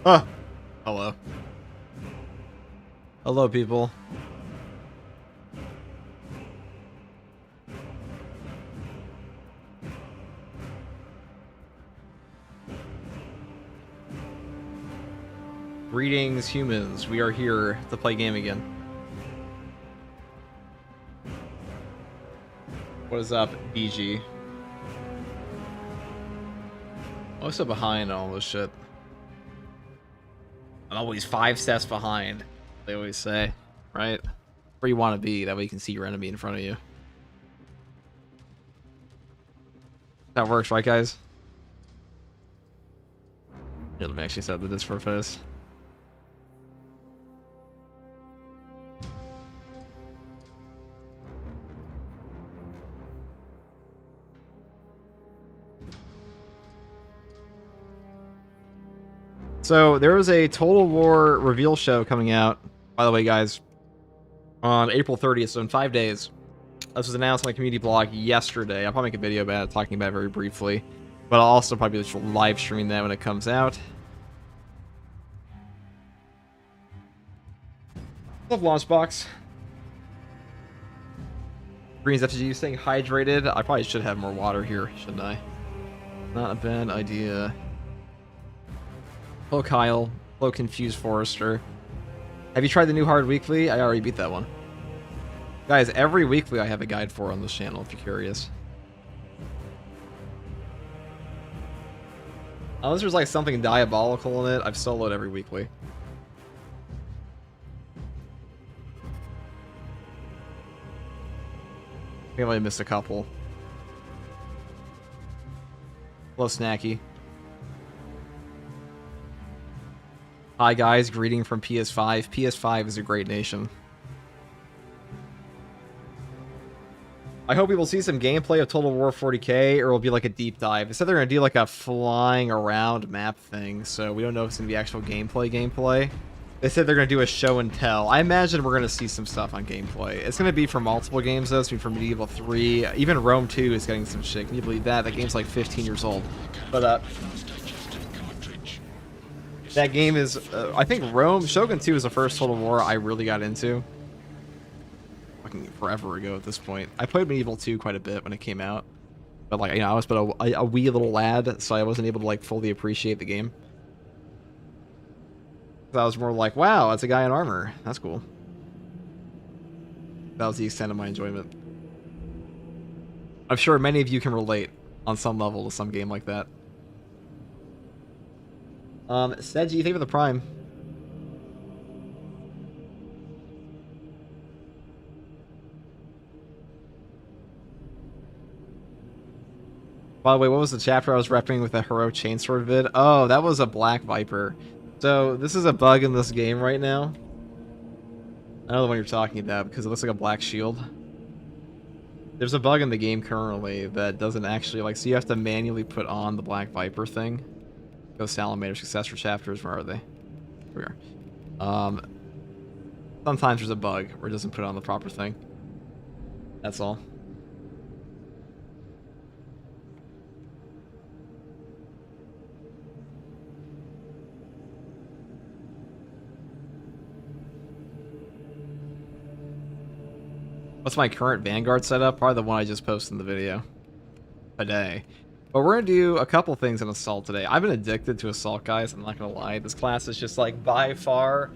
Huh. Hello. Hello, people. Greetings, humans. We are here to play game again. What is up, BG? I'm so behind on all this shit. I'm always 5 steps behind, they always say, right? Where you want to be, that way you can see your enemy in front of you. That works, right, guys? Here, let me actually set the Discord for this. So there was a Total War reveal show coming out, by the way, guys, on April 30th, so in 5 days. This was announced on my community blog yesterday. I'll probably make a video about it, talking about it very briefly, but I'll also probably live stream that when it comes out. Love Launchbox. Greens FTG staying hydrated. I probably should have more water here, shouldn't I? Not a bad idea. Hello, Kyle. Hello, Confused Forester. Have you tried the new Hard Weekly? I already beat that one. Guys, every weekly I have a guide for on this channel, if you're curious. Unless there's like something diabolical in it, I've soloed every weekly. I think I might have missed a couple. Hello, Snacky. Hi guys, greeting from PS5. PS5 is a great nation. I hope we will see some gameplay of Total War 40k, or it'll be like a deep dive. They said they're going to do like a flying around map thing, so we don't know if it's going to be actual gameplay. They said they're going to do a show and tell. I imagine we're going to see some stuff on gameplay. It's going to be for multiple games though. It's going to be for Medieval 3. Even Rome 2 is getting some shit. Can you believe that? That game's like 15 years old. But that game is, I think Shogun 2 is the first Total War I really got into. Fucking forever ago at this point. I played Medieval 2 quite a bit when it came out. But like, you know, I was but a wee little lad, so I wasn't able to like fully appreciate the game. So I was more like, wow, that's a guy in armor. That's cool. That was the extent of my enjoyment. I'm sure many of you can relate on some level to some game like that. Seji, thank you for the Prime. By the way, what was the chapter I was repping with the Hero Chainsword vid? Oh, that was a Black Viper. So, this is a bug in this game right now. I know the one you're talking about, because it looks like a black shield. There's a bug in the game currently that doesn't actually, like, so you have to manually put on the Black Viper thing. Go Salamander successor chapters, where are they? Here we are. Sometimes there's a bug where it doesn't put on the proper thing. That's all. What's my current Vanguard setup? Probably the one I just posted in the video today. But we're going to do a couple things in Assault today. I've been addicted to Assault, guys. I'm not going to lie. This class is just like by far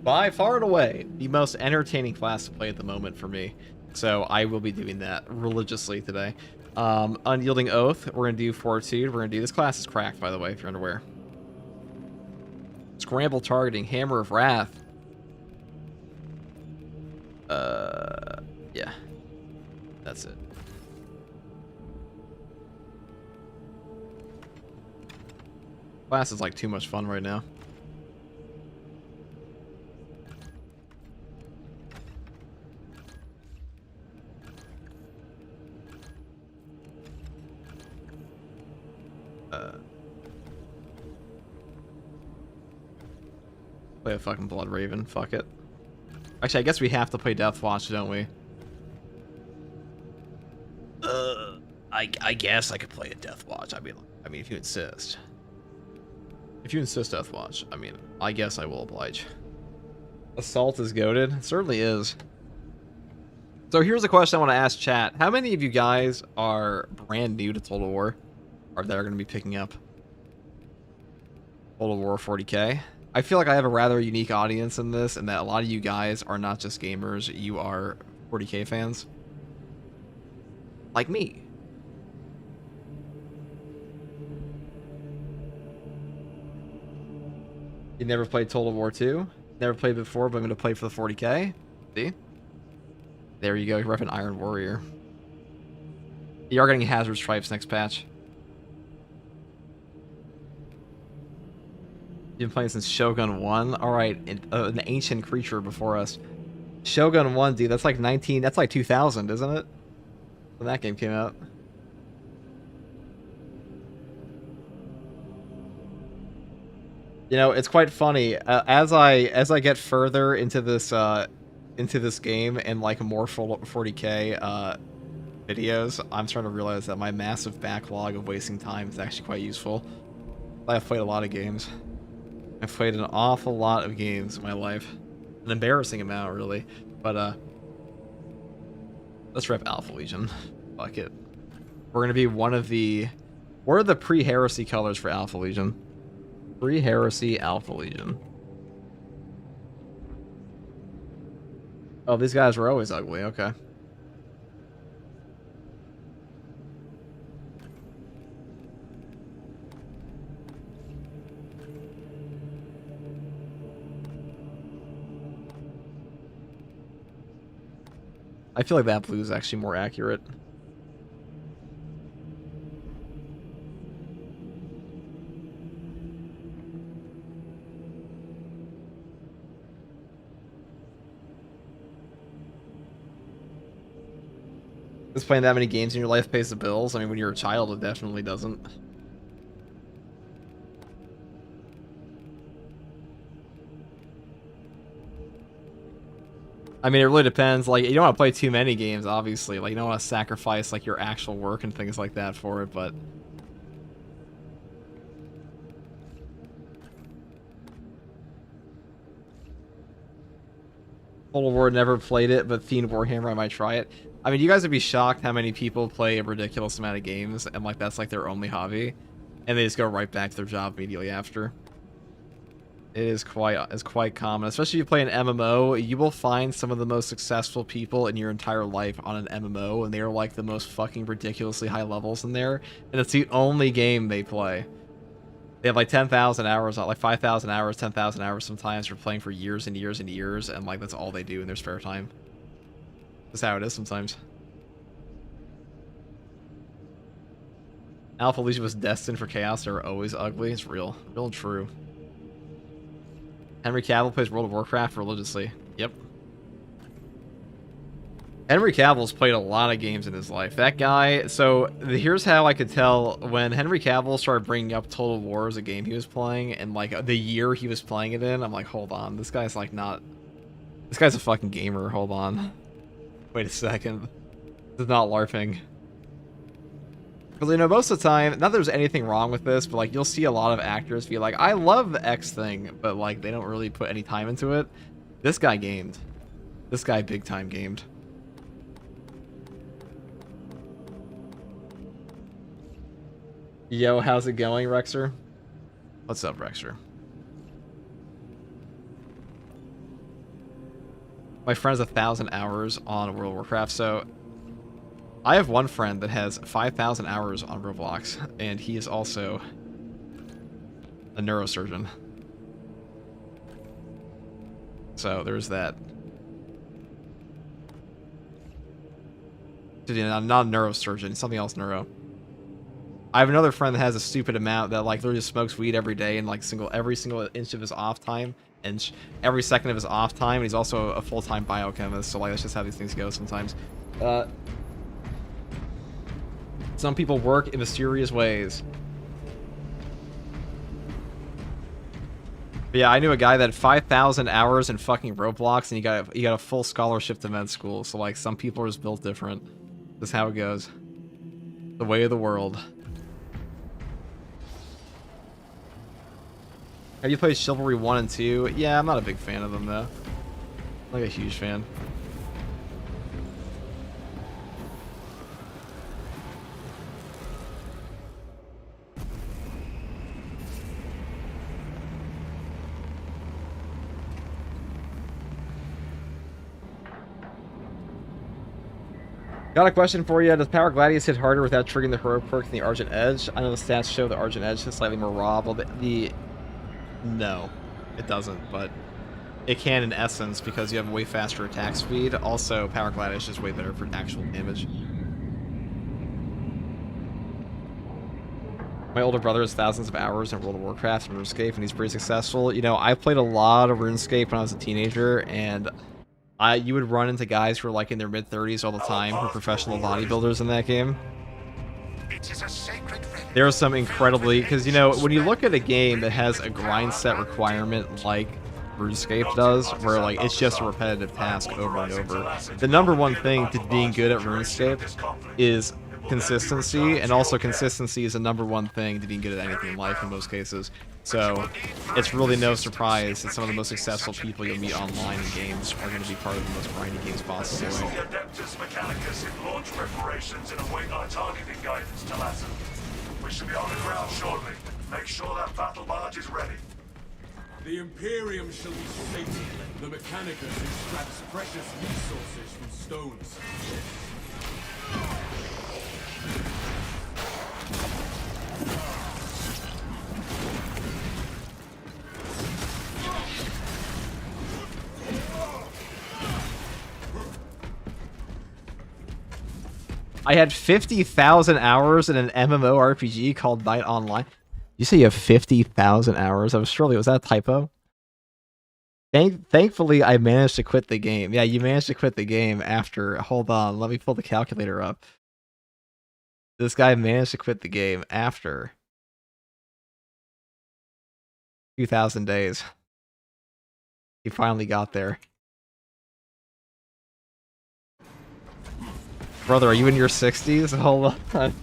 and away, the most entertaining class to play at the moment for me. So I will be doing that religiously today. Unyielding Oath, we're going to do Fortitude. We're going to do, this class is cracked, by the way, if you're unaware. Scramble Targeting, Hammer of Wrath. Yeah. That's it. Class is like too much fun right now. Play a fucking Blood Raven. Fuck it. Actually, I guess we have to play Deathwatch, don't we? I guess I could play a Deathwatch. I mean, if you insist. If you insist, Deathwatch, I mean, I guess I will oblige. Assault is goated? It certainly is. So here's a question I want to ask chat. How many of you guys are brand new to Total War? Or that are going to be picking up Total War 40k? I feel like I have a rather unique audience in this, and that a lot of you guys are not just gamers, you are 40k fans. Like me. You never played Total War 2? Never played before, but I'm going to play for the 40k. See? There you go, you're repping Iron Warrior. You are getting Hazard Stripes next patch. You've been playing since Shogun 1? Alright, an ancient creature before us. Shogun 1, dude, that's like 2000, isn't it? When that game came out. You know, it's quite funny. As I get further into this game and like more 40k videos, I'm starting to realize that my massive backlog of wasting time is actually quite useful. I've played a lot of games. I've played an awful lot of games in my life. An embarrassing amount, really. But, let's rep Alpha Legion. Fuck it. We're gonna be one of the... What are the pre-heresy colors for Alpha Legion? Pre-heresy Alpha Legion. Oh, these guys were always ugly, okay. I feel like that blue is actually more accurate. Does playing that many games in your life pays the bills? I mean, when you're a child, it definitely doesn't. I mean, it really depends. Like, you don't want to play too many games, obviously. Like, you don't want to sacrifice, like, your actual work and things like that for it, but... Total War never played it, but Fiend Warhammer, I might try it. I mean, you guys would be shocked how many people play a ridiculous amount of games, and, like, that's, like, their only hobby. And they just go right back to their job immediately after. It is quite common, especially if you play an MMO. You will find some of the most successful people in your entire life on an MMO, and they are like the most fucking ridiculously high levels in there, and it's the only game they play. They have like 10,000 hours, like 5,000 hours, 10,000 hours sometimes for playing for years and years and years, and like that's all they do in their spare time. That's how it is sometimes. Alpha Legion was destined for chaos. They were always ugly. It's real and true. Henry Cavill plays World of Warcraft religiously. Yep. Henry Cavill's played a lot of games in his life. That guy... So, here's how I could tell when Henry Cavill started bringing up Total War as a game he was playing, and, like, the year he was playing it in, I'm like, hold on. This guy's, like, not... This guy's a fucking gamer. Hold on. Wait a second. This is not LARPing. Because, you know, most of the time, not that there's anything wrong with this, but, like, you'll see a lot of actors be like, I love X thing, but, like, they don't really put any time into it. This guy gamed. This guy big time gamed. Yo, how's it going, Rexer? What's up, Rexer? My friend has 1,000 hours on World of Warcraft, so... I have one friend that has 5,000 hours on Roblox, and he is also a neurosurgeon. So there's that. Not a neurosurgeon, something else neuro. I have another friend that has a stupid amount that like literally smokes weed every day and like every single inch of his off time, and every second of his off time. And he's also a full-time biochemist, so like that's just how these things go sometimes. Some people work in mysterious ways. But yeah, I knew a guy that had 5,000 hours in fucking Roblox, and he got a full scholarship to med school. So like, some people are just built different. That's how it goes. The way of the world. Have you played Chivalry 1 and 2? Yeah, I'm not a big fan of them, though. Like a huge fan. Got a question for you. Does Power Gladius hit harder without triggering the Hero perk than the Argent Edge? I know the stats show the Argent Edge is slightly more raw. Well, no, it doesn't, but it can in essence because you have way faster attack speed. Also, Power Gladius is way better for actual damage. My older brother has thousands of hours in World of Warcraft and RuneScape, and he's pretty successful. You know, I played a lot of RuneScape when I was a teenager, and you would run into guys who are like in their mid-30s all the time who are professional bodybuilders in that game. There are some incredibly... Because, you know, when you look at a game that has a grind set requirement like RuneScape does, where like it's just a repetitive task over and over, the number one thing to being good at RuneScape is consistency, and also consistency is the number one thing to being good at anything in life in most cases. So it's really no surprise that some of the most successful people you'll meet online in games are going to be part of the most grindy games possible. We should be on the ground shortly. Make sure that battle barge is ready. The Imperium shall be sated. The Mechanicus extracts precious resources from stones. I had 50,000 hours in an MMORPG called Night Online. You say you have 50,000 hours? Surely, was that a typo? Thankfully, I managed to quit the game. Yeah, you managed to quit the game after... Hold on, let me pull the calculator up. This guy managed to quit the game after 2,000 days. He finally got there. Brother, are you in your 60s? Hold on.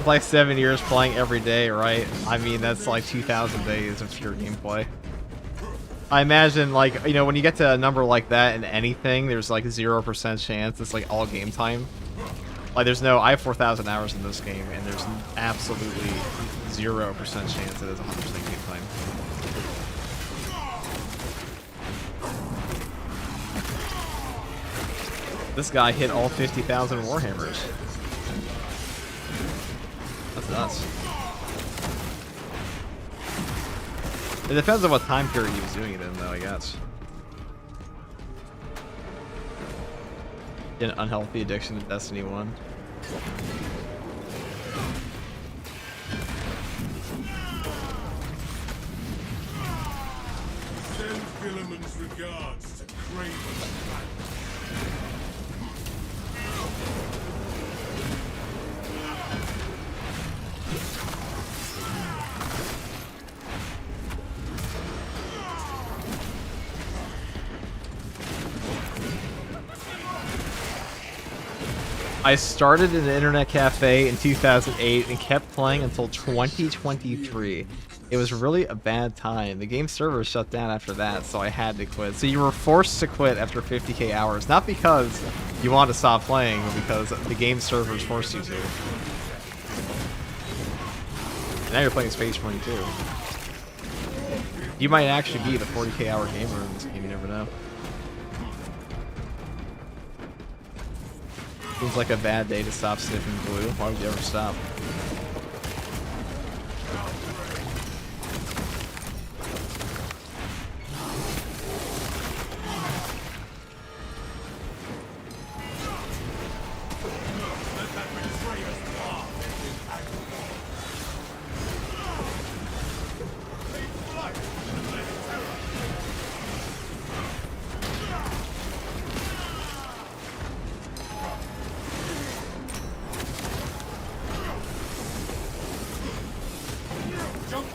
Like 7 years playing every day, right? I mean, that's like 2,000 days of pure gameplay. I imagine, like, you know, when you get to a number like that in anything, there's like 0% chance it's like all game time. Like, there's no... I have 4,000 hours in this game, and there's absolutely 0% chance it is 100% game time. This guy hit all 50,000 Warhammers. That's nuts. It depends on what time period he was doing it in, though, I guess. An unhealthy addiction to Destiny 1. Send Philemon's regards to Craven. I started in an internet cafe in 2008 and kept playing until 2023. It was really a bad time. The game server shut down after that, so I had to quit. So you were forced to quit after 50k hours, not because you wanted to stop playing, but because the game servers forced you to. And now you're playing Space Marine 2. You might actually be the 40k hour gamer in this game, you never know. Seems like a bad day to stop sniffing glue. Why would you ever stop?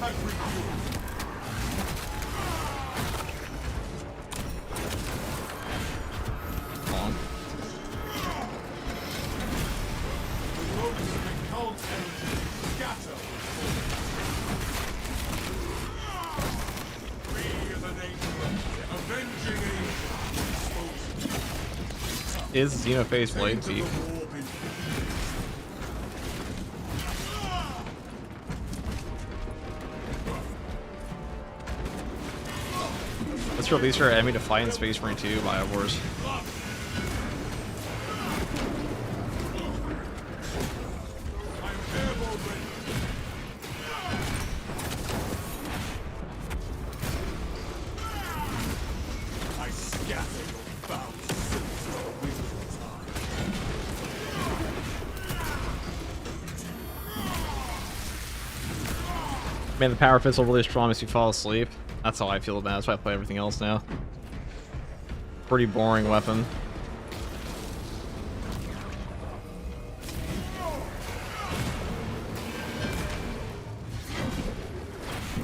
pack refuel. Long. The roads of the cult energy scatter. We are the nation, avenging angel. Is Xenophase Blade Into the weak? warp in- Let's release our enemy to fight in Space Marine 2 by Wars. I'm airborne ready. I scatter your foul sins of winter time. Man, the power fist will really strong as you fall asleep. That's how I feel about it. That's why I play everything else now. Pretty boring weapon.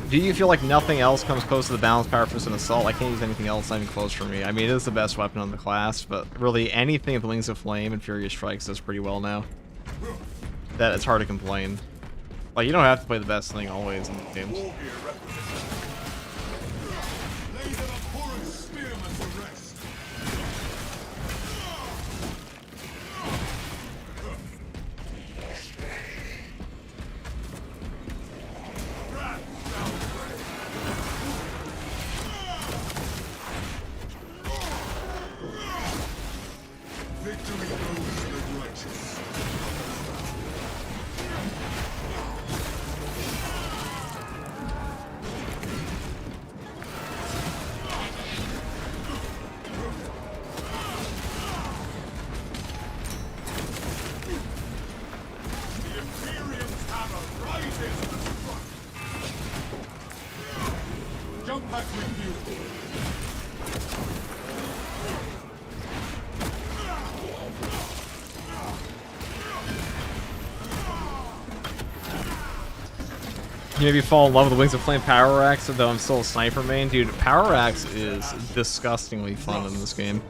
Do you feel like nothing else comes close to the balanced power fist and assault? I can't use anything else not even close for me. I mean, it is the best weapon on the class, but really anything with Wings of Flame and Furious Strikes does pretty well now. That it's hard to complain. Like, you don't have to play the best thing always in the games. War gear requisition. Lay the abhorrent spearmen to rest. Victory goes to the righteous. The Imperium's hammer rises to the front. Jump pack refuel. You maybe fall in love with the Wings of Flame Power Axe, though I'm still a sniper main. Dude, Power Axe is disgustingly fun in this game.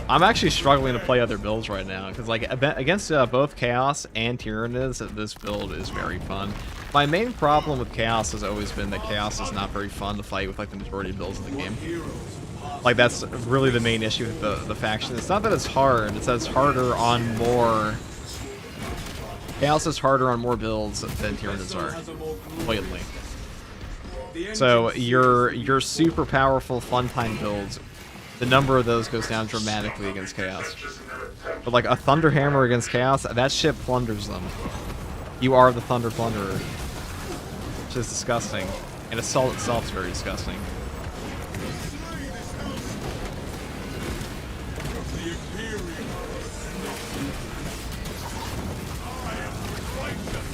I'm actually struggling to play other builds right now, because like against both Chaos and Tyranids, this build is very fun. My main problem with Chaos has always been that Chaos is not very fun to fight with like the majority of builds in the game. Like that's really the main issue with the faction. It's not that it's hard, it's that it's harder on more... Chaos is harder on more builds than Tyranids are, blatantly. So your super powerful fun time builds, the number of those goes down dramatically against Chaos. But like a Thunder Hammer against Chaos, that shit plunders them. You are the Thunder Plunderer. Which is disgusting. And Assault itself is very disgusting. The Imperium. I am the righteous.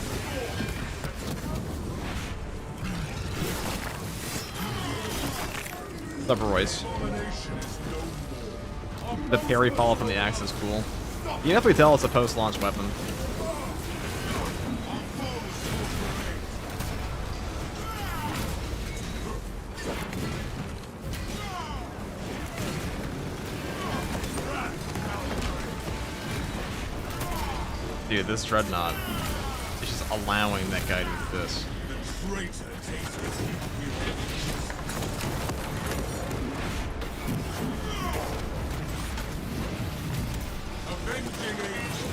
What's up, Royce? Domination is no more. The parry follow from the axe is cool. You can definitely tell it's a post-launch weapon. Dude, this Dreadnought is just allowing that guy to do this. The traitor takes his avenging angel.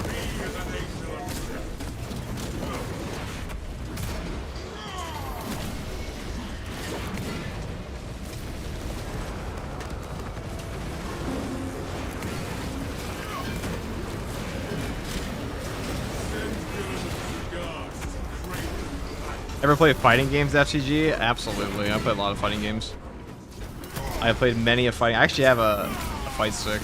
We as a nation are Ever played fighting games, FCG? Absolutely. I play a lot of fighting games. I have played many of fighting. I actually have a fight stick.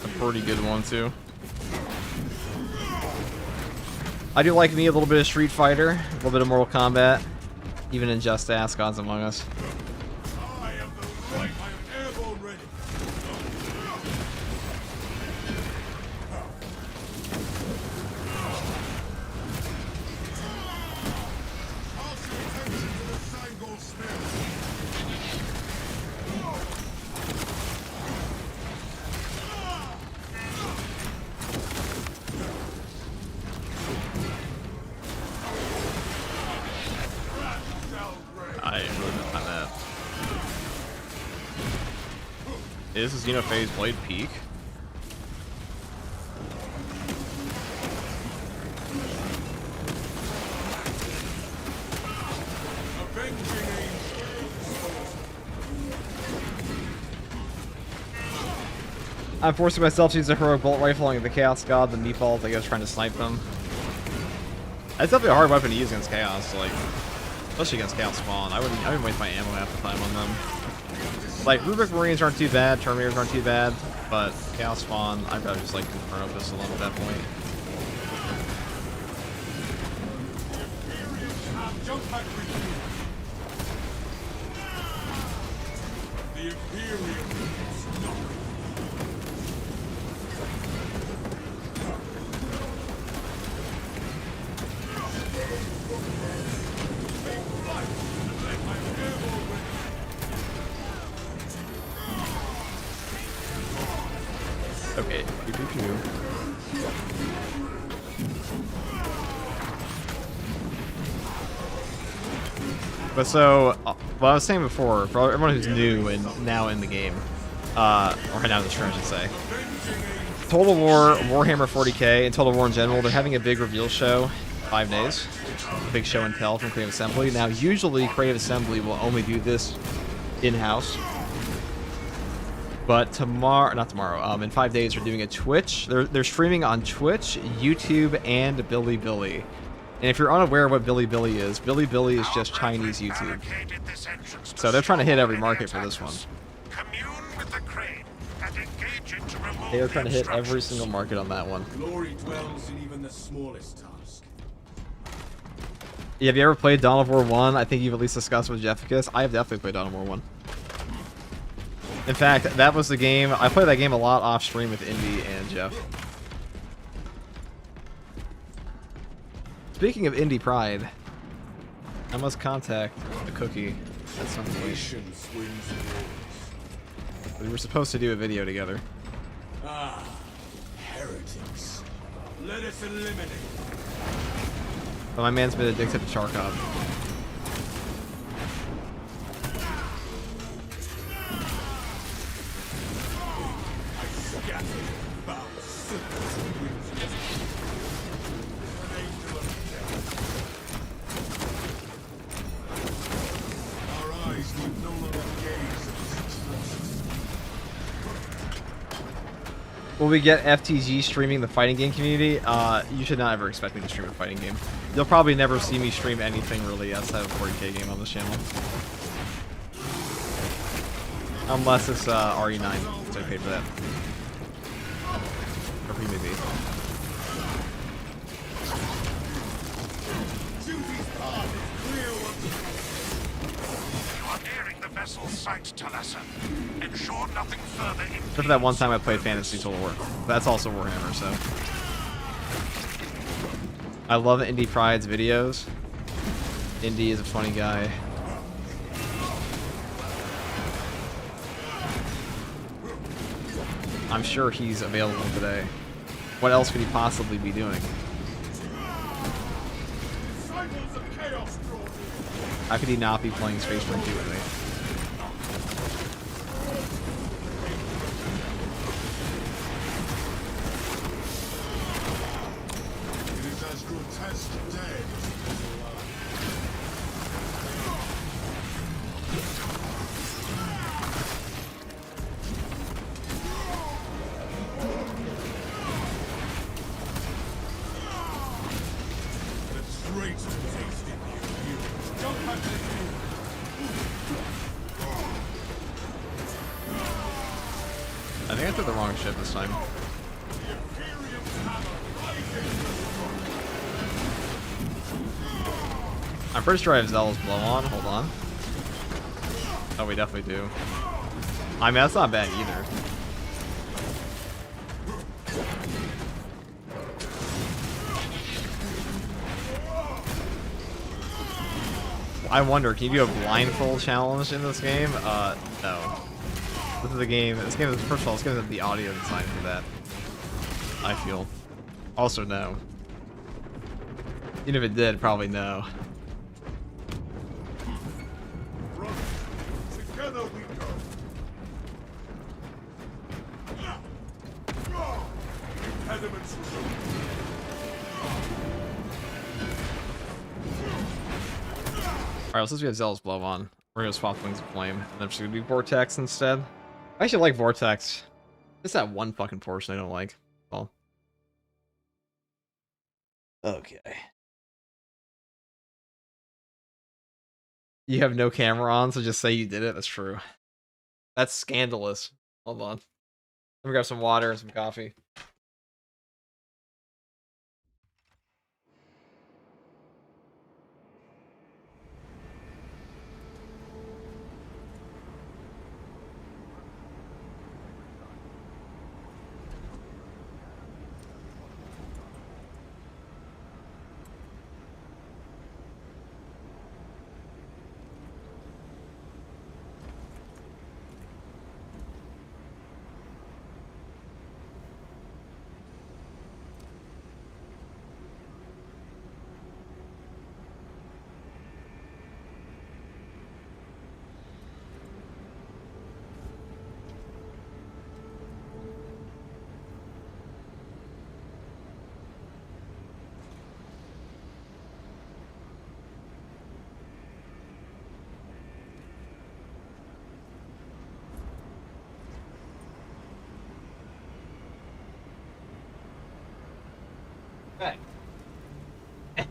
A pretty good one, too. I do like me a little bit of Street Fighter, a little bit of Mortal Kombat. Even in Just Ask Gods Among Us. I am the right. I am airborne ready. I really didn't find that. Is Xenophase Blade peak? I'm forcing myself to use a heroic bolt rifle on the Chaos God, the meatballs, I guess, trying to snipe them. That's definitely a hard weapon to use against Chaos, like, especially against Chaos Spawn. I wouldn't waste my ammo half the time on them. Like, Rubik Marines aren't too bad, Terminators aren't too bad, but Chaos Spawn, I'd rather just, like, Inferno Pistol them at that point. The Imperium is not. Okay, pew pew pew. But so, what I was saying before, for everyone who's new and now in the game, or now in the stream, I should say, Total War, Warhammer 40k, and Total War in general, they're having a big reveal show, 5 days, a big show and tell from Creative Assembly. Now, usually Creative Assembly will only do this in-house, but not tomorrow, in 5 days they're doing a Twitch. They're streaming on Twitch, YouTube, and Bilibili. And if you're unaware of what Bilibili is just Chinese YouTube. So they're trying to hit every market for this one. They are trying to hit every single market on that one. Glory dwells in even the smallest task. Yeah, have you ever played Dawn of War 1? I think you've at least discussed with Jefficus. I have definitely played Dawn of War 1. In fact, that was the game. I played that game a lot off stream with Indy and Jeff. Speaking of Indie Pride, I must contact the cookie at some point. We were supposed to do a video together. Ah, heretics. Let us eliminate. But my man's been addicted to Charkov. Will we get FTG streaming the fighting game community? You should not ever expect me to stream a fighting game. You'll probably never see me stream anything really outside of a 40k game on this channel. Unless it's RE9, so I paid for that. Or he may be. Except for that one time I played Fantasy Total War. That's also Warhammer, so. I love Indie Pride's videos. Indy is a funny guy. I'm sure he's available today. What else could he possibly be doing? How could he not be playing Space Marine 2 with me? I think I took the wrong ship this time. I'm pretty sure I have Zealous Blow on. Hold on. Oh, we definitely do. I mean, that's not bad either. I wonder, can you do a blindfold challenge in this game? No. This is the game. This game is, first of all, this game is the audio design for that. I feel. Also, no. Even if it did, probably no. Together we go. Impediments removed. Alright, since we have Zealous Blow on, we're gonna swap Wings of Flame, and then I'm just gonna do Vortex instead. I actually like Vortex. Just that one fucking portion I don't like. Well. Okay. You have no camera on, so just say you did it. That's true. That's scandalous. Hold on. Let me grab some water and some coffee.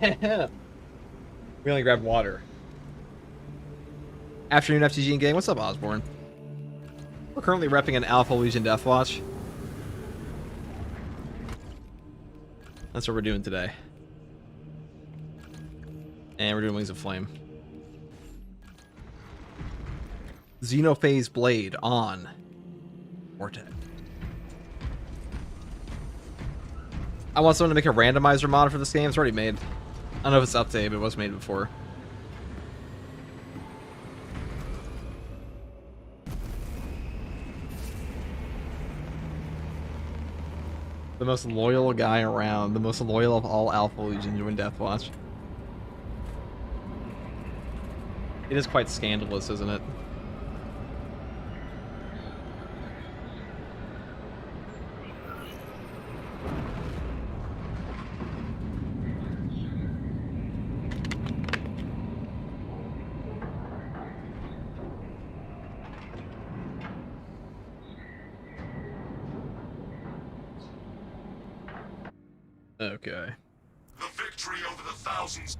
Okay. We only grabbed water. Afternoon FTG gang. What's up, Osborne? We're currently repping an Alpha Legion Deathwatch. That's what we're doing today. And we're doing Wings of Flame. Xenophase Blade on. Vortex. I want someone to make a randomizer mod for this game. It's already made. I don't know if it's updated, but it was made before. The most loyal guy around. The most loyal of all Alpha Legion doing Deathwatch. It is quite scandalous, isn't it? Okay. The victory over the thousands.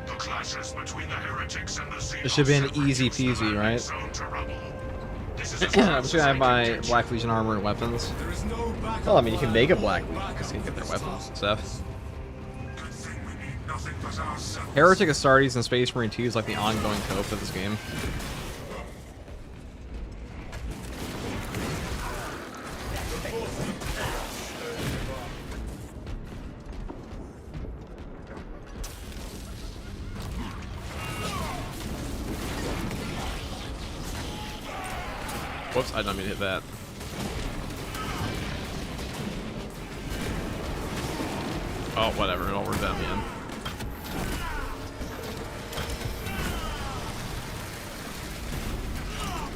The clashes between the heretics and the Xenos. It should be an easy peasy, right? I'm just gonna have my Black Legion armor and weapons. Well, I mean, you can make a Black Legion because you can get their weapons and stuff. Heretic Astartes and Space Marine 2 is like the ongoing cope of this game. Whoops, I didn't mean to hit that. Oh, whatever, it'll work out in the end.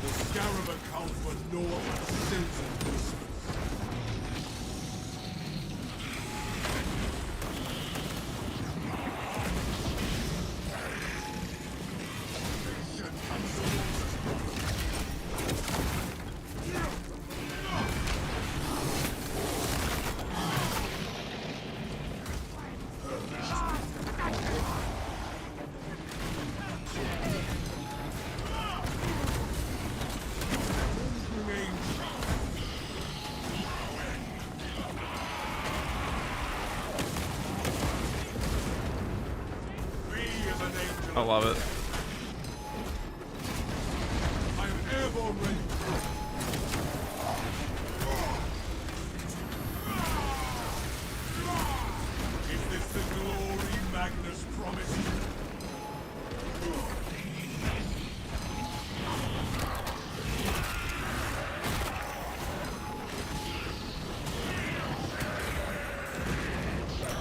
The Scarab accounts for no sins and whispers. I love it. I am airborne ready. Is this the glory Magnus promised?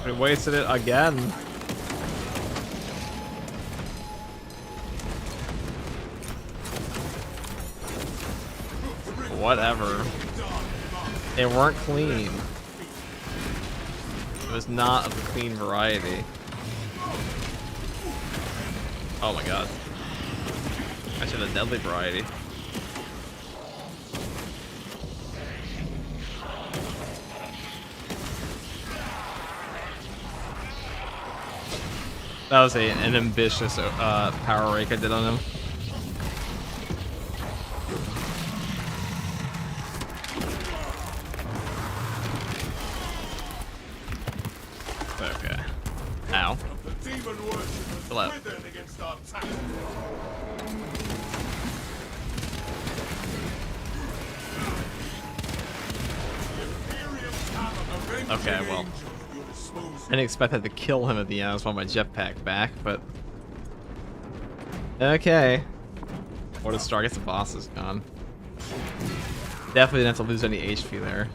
We wasted it again. Whatever. They weren't clean. It was not of the clean variety. Oh my god. I should have deadly variety. That was an ambitious power rake I did on him. Okay. Ow. The demon worshippers Chill out. withered against our attack. Okay, well. I didn't expect that to kill him at the end. I just want my jetpack back, but... Okay. What a star. I guess the boss is gone. Definitely didn't have to lose any HP there.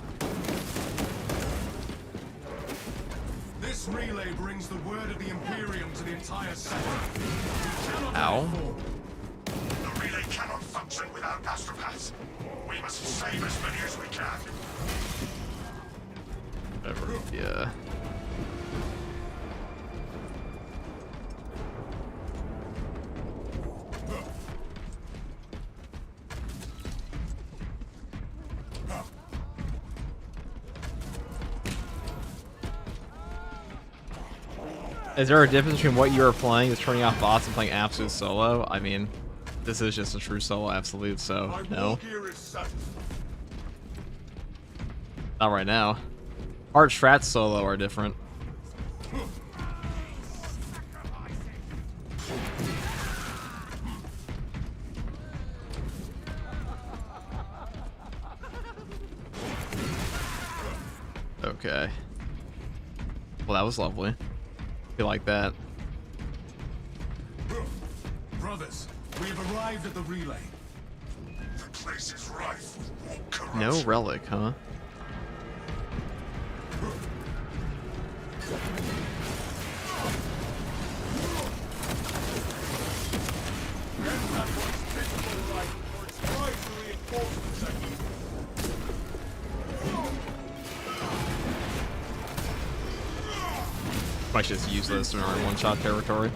This relay brings the word of the Imperium to the entire sector. Ow. The relay cannot function without astropaths. We must save as many as we can. Whatever. Yeah. Is there a difference between what you are playing, is turning off bots, and playing absolute solo? I mean, this is just a true solo absolute, so no. Not right now. Art Strats solo are different. Okay. Well, that was lovely. I feel like that. Brothers, we have arrived at the relay. The place is rife with warp corruption. No relic, huh? Might just use this in our one-shot territory.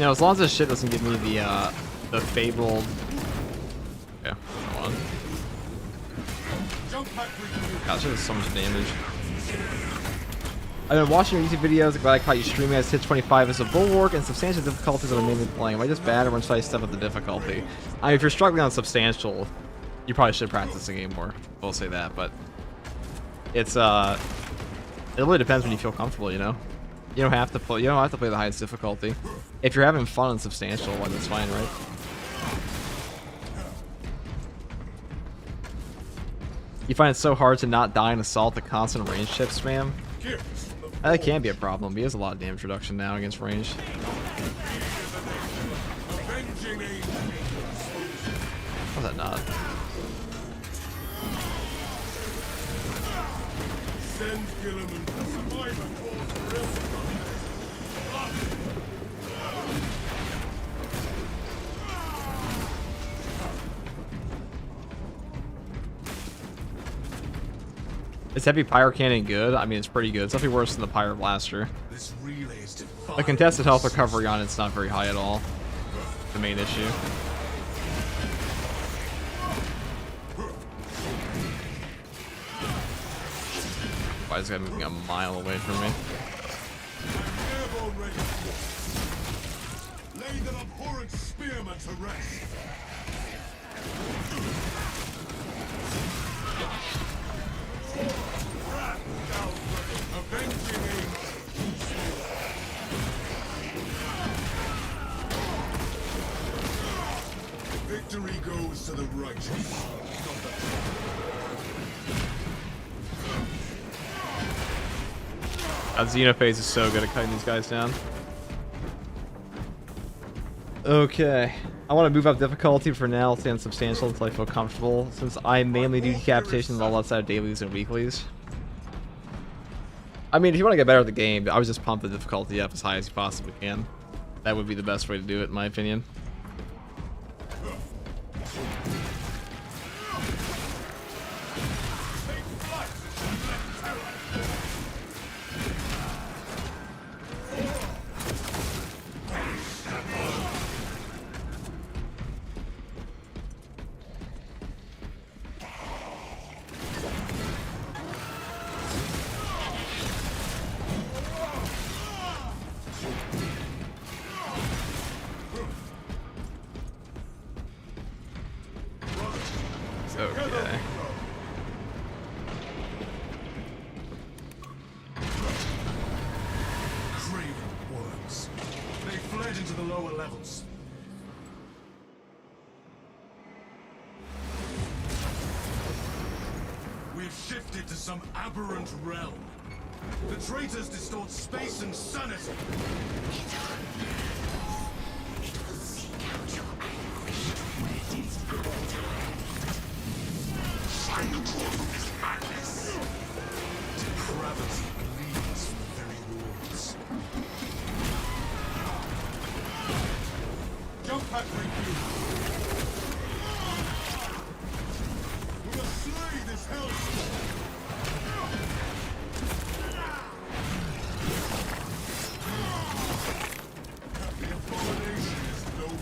You know, as long as this shit doesn't give me the fabled. Yeah, come on. Gosh, that does so much damage. I've been watching your YouTube videos. Glad I caught you streaming. As hit 25 as a bulwark and substantial difficulties that I'm mainly playing. Am I just bad, or when should I step up the difficulty? I mean, if you're struggling on substantial, you probably should practice the game more. We'll say that, but it's it really depends when you feel comfortable. You know, you don't have to play. You don't have to play the highest difficulty. If you're having fun and substantial, well, that's fine, right? You find it so hard to not die in Assault the constant range chip spam? Gifts from the That can be a problem. He has a lot of damage reduction now against range. avenging angel. How's that not? Send Gilliman to survivor calls for real. Is Heavy Pyro Cannon good? I mean, it's pretty good. It's definitely worse than the Pyro Blaster. This relay is defiant. The contested health recovery on it's not very high at all. The main issue. Why is this guy moving a mile away from me? Airborne ready. Lay that abhorrent spearman to rest. Avenging angel. Victory goes to the righteous. Xenophase is so good at cutting these guys down. Okay. I want to move up difficulty for now. I'll stay on substantial until I feel comfortable, since I mainly do decapitations all outside of dailies and weeklies. I mean, if you want to get better at the game, I would just pump the difficulty up as high as you possibly can. That would be the best way to do it, in my opinion. Okay. Craven worms. They fled into the lower levels. We've shifted to some aberrant realm. The traitors distort space and sanity. Depravity bleeds from the very walls. Jump pack review. We will slay this hellstorm. The abomination is no more.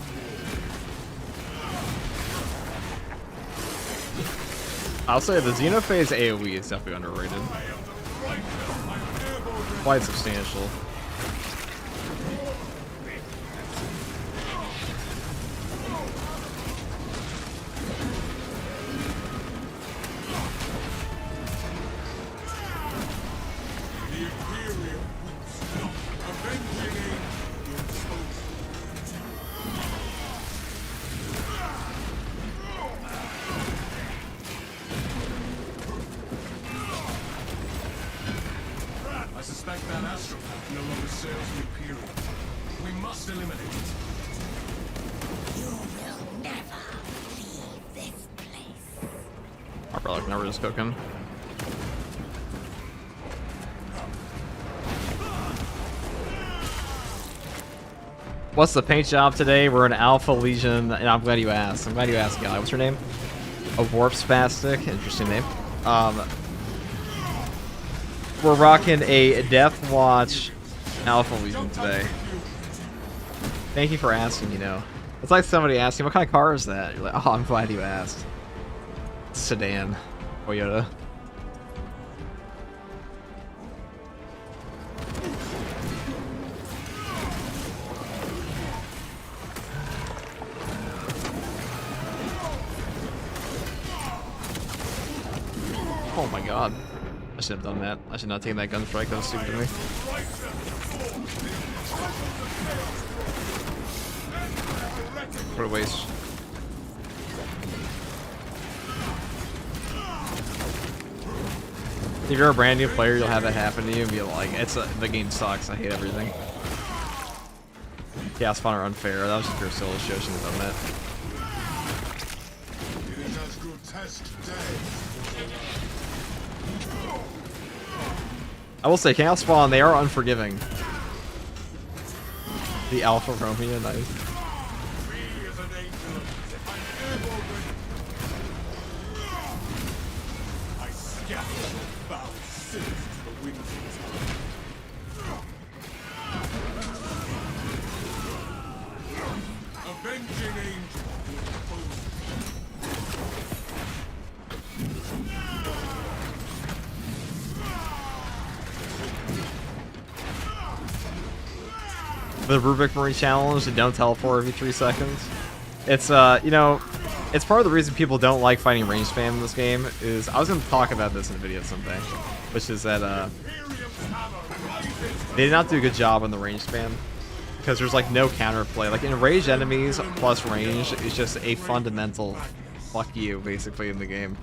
I'll say the Xenophase AoE is definitely underrated. Quite substantial. The Imperium weeps not. Avenging angel exposed. I suspect that astropath no longer serves the Imperium. We must eliminate it. You will never leave this place. Our brother never just cooking. What's the paint job today? We're an Alpha Legion, and I'm glad you asked. I'm glad you asked, Guy. What's her name? A Warp Spastic. Interesting name. We're rocking a Death Watch Alpha Legion today. Thank you for asking, you know. It's like somebody asking, what kind of car is that? You're like, oh, I'm glad you asked. Sedan. Toyota. Oh my god. I should have done that. I should not take that gun strike. That was stupid of me. What a waste. If you're a brand new player, you'll have it happen to you and be like, the game sucks, I hate everything. Chaos Spawn are unfair. That was just pure Solo show, shouldn't have done that. It is as grotesque day. I will say, Chaos Spawn, they are unforgiving. The Alpha Romeo, nice. Free as an angel. I'm airborne. I scatter your foul sins to the winds of time. Avenging angel. The Rubik Marine Challenge, and don't teleport every 3 seconds. It's, you know, it's part of the reason people don't like fighting range spam in this game, is, I was going to talk about this in a video someday, which is that, they did not do a good job on the range spam, because there's, like, no counterplay. Like, enraged enemies plus range is just a fundamental fuck you, basically, in the game.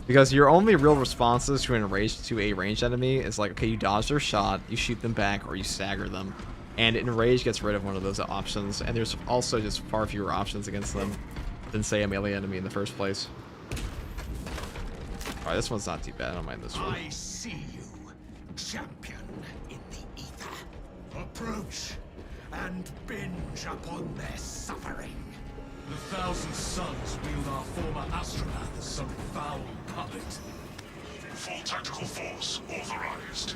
Because your only real responses to a ranged enemy is like, okay, you dodge their shot, you shoot them back, or you stagger them. And Enrage gets rid of one of those options, and there's also just far fewer options against them than, say, a melee enemy in the first place. Alright, this one's not too bad, I don't mind this one. I see you, champion in the ether. Approach and binge upon their suffering. The Thousand Suns wield our former astropath as some foul puppet. Full tactical force authorized.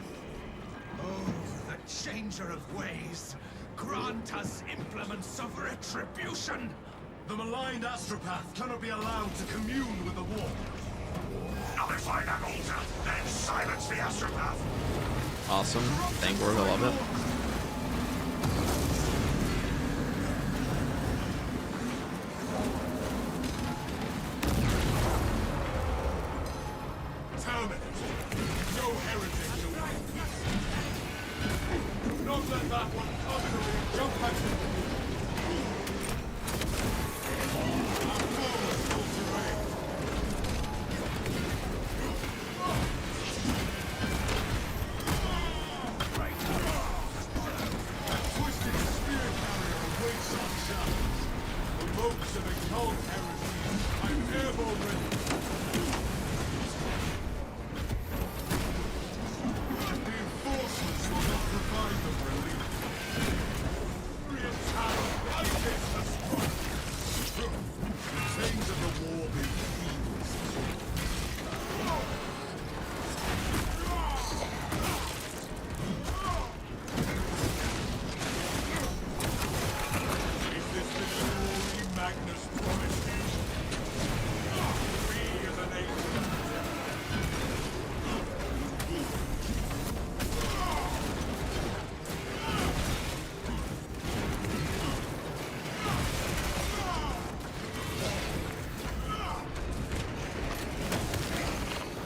Oh, the changer of ways. Grant us implements of retribution. The maligned astropath cannot be allowed to commune with the war. Nullify that altar, then silence the astropath. Awesome. Vanguard, I love it. Terminate. No heretic to win. Not let that one constantly jump back to the twisted spear carrier awaits our challenge. The ropes of a cold heresy. I'm airborne ready. Reinforcements will not provide them relief. Re-attack! Against the strike! The chains of the war be eased. Is this the glory Magnus promised you? Free as an angel.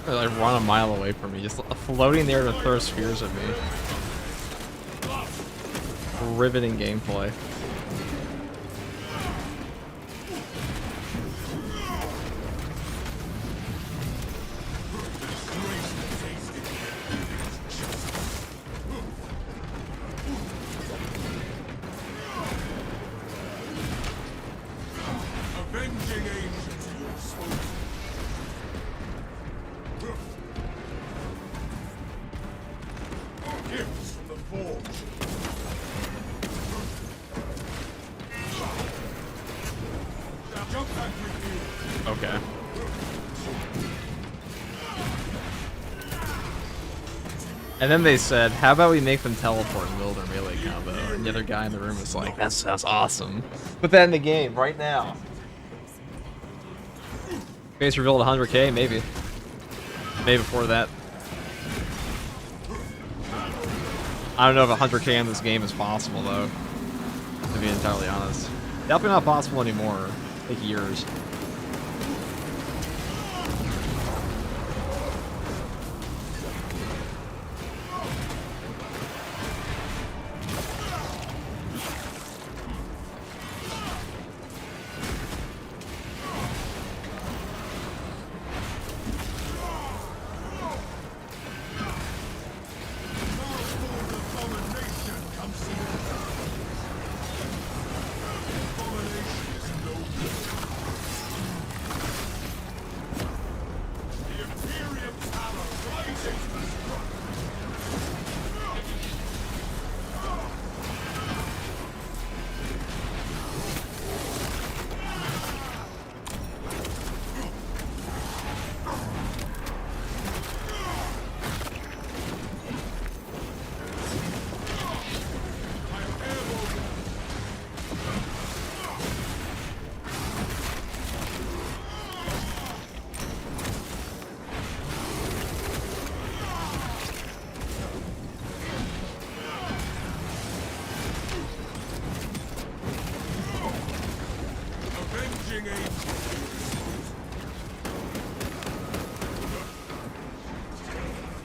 They're like run a mile away from me, just floating there to throw spears at me. Riveting gameplay. Avenging angels, you have spoken. Gifts from the forge. Now jump back with you. Okay. And then they said, how about we make them teleport and build a melee combo? And the other guy in the room was like, that sounds awesome. Put that in the game right now. Base revealed 100k, maybe. Maybe before that. I don't know if 100k in this game is possible, though. To be entirely honest. Definitely not possible anymore. Take years.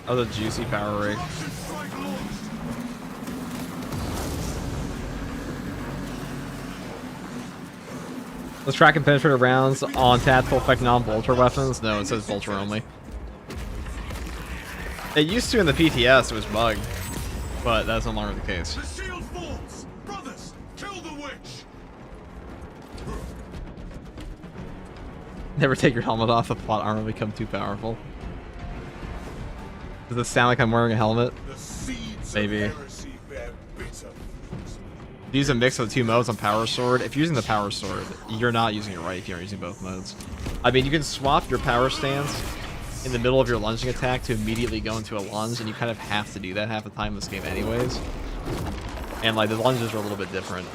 Oh, the juicy power rig. Let's track and penetrate rounds on tactical effect non-bolter weapons. No, it says bolter only. It used to in the PTS, it was bugged, but that's no longer the case. The shield falls! Brothers, kill the witch! Never take your helmet off, the plot armor will become too powerful. Does it sound like I'm wearing a helmet? The seeds Maybe. of heresy bear bitter fruit. Use a mix of the two modes on Power Sword. If you're using the Power Sword, you're not using it right if you're using both modes. I mean, you can swap your power stance in the middle of your lunging attack to immediately go into a lunge, and you kind of have to do that half the time in this game anyways. And like, the lunges are a little bit different.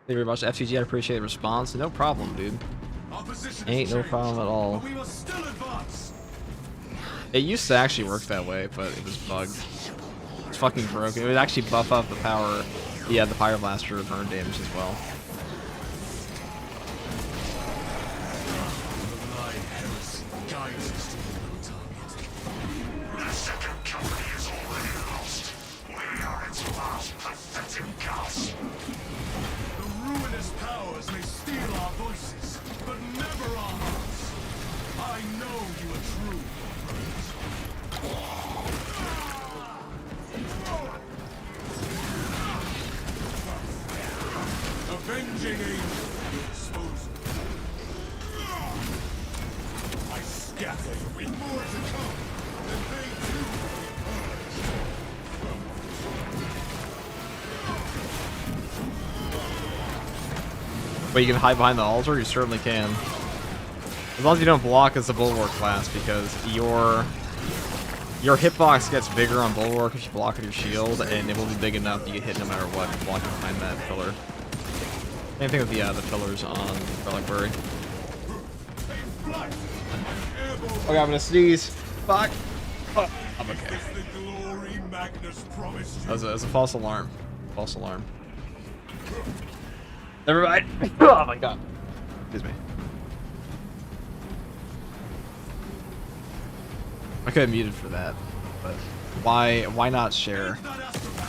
Thank you very much, FTG. I appreciate the response. No problem, dude. Our position Ain't has no changed, problem at all. but we must still advance. It used to actually work that way, but it was bugged. It's fucking broken. It would actually buff up the power. Yeah, the Pyro Blaster burn damage as well. The second company is already lost. We are its last pathetic cast. The ruinous powers may steal our voices, but never our hearts. I know you are true. Avenging angel, expose I scatter you with more to come, and they too But you can hide behind the altar? You certainly can. As long as you don't block as a Bulwark class, because your hitbox gets bigger on Bulwark if you block with your shield, and it will be big enough you get hit no matter what if blocking behind that pillar. Same thing with the pillars on Reliquary. Okay, I'm gonna sneeze. Fuck. Oh, I'm okay. the glory Magnus promised That you. was a false alarm. False alarm. Never mind. Oh my god. Excuse me. I could have muted for that, but why not share? That astronaut.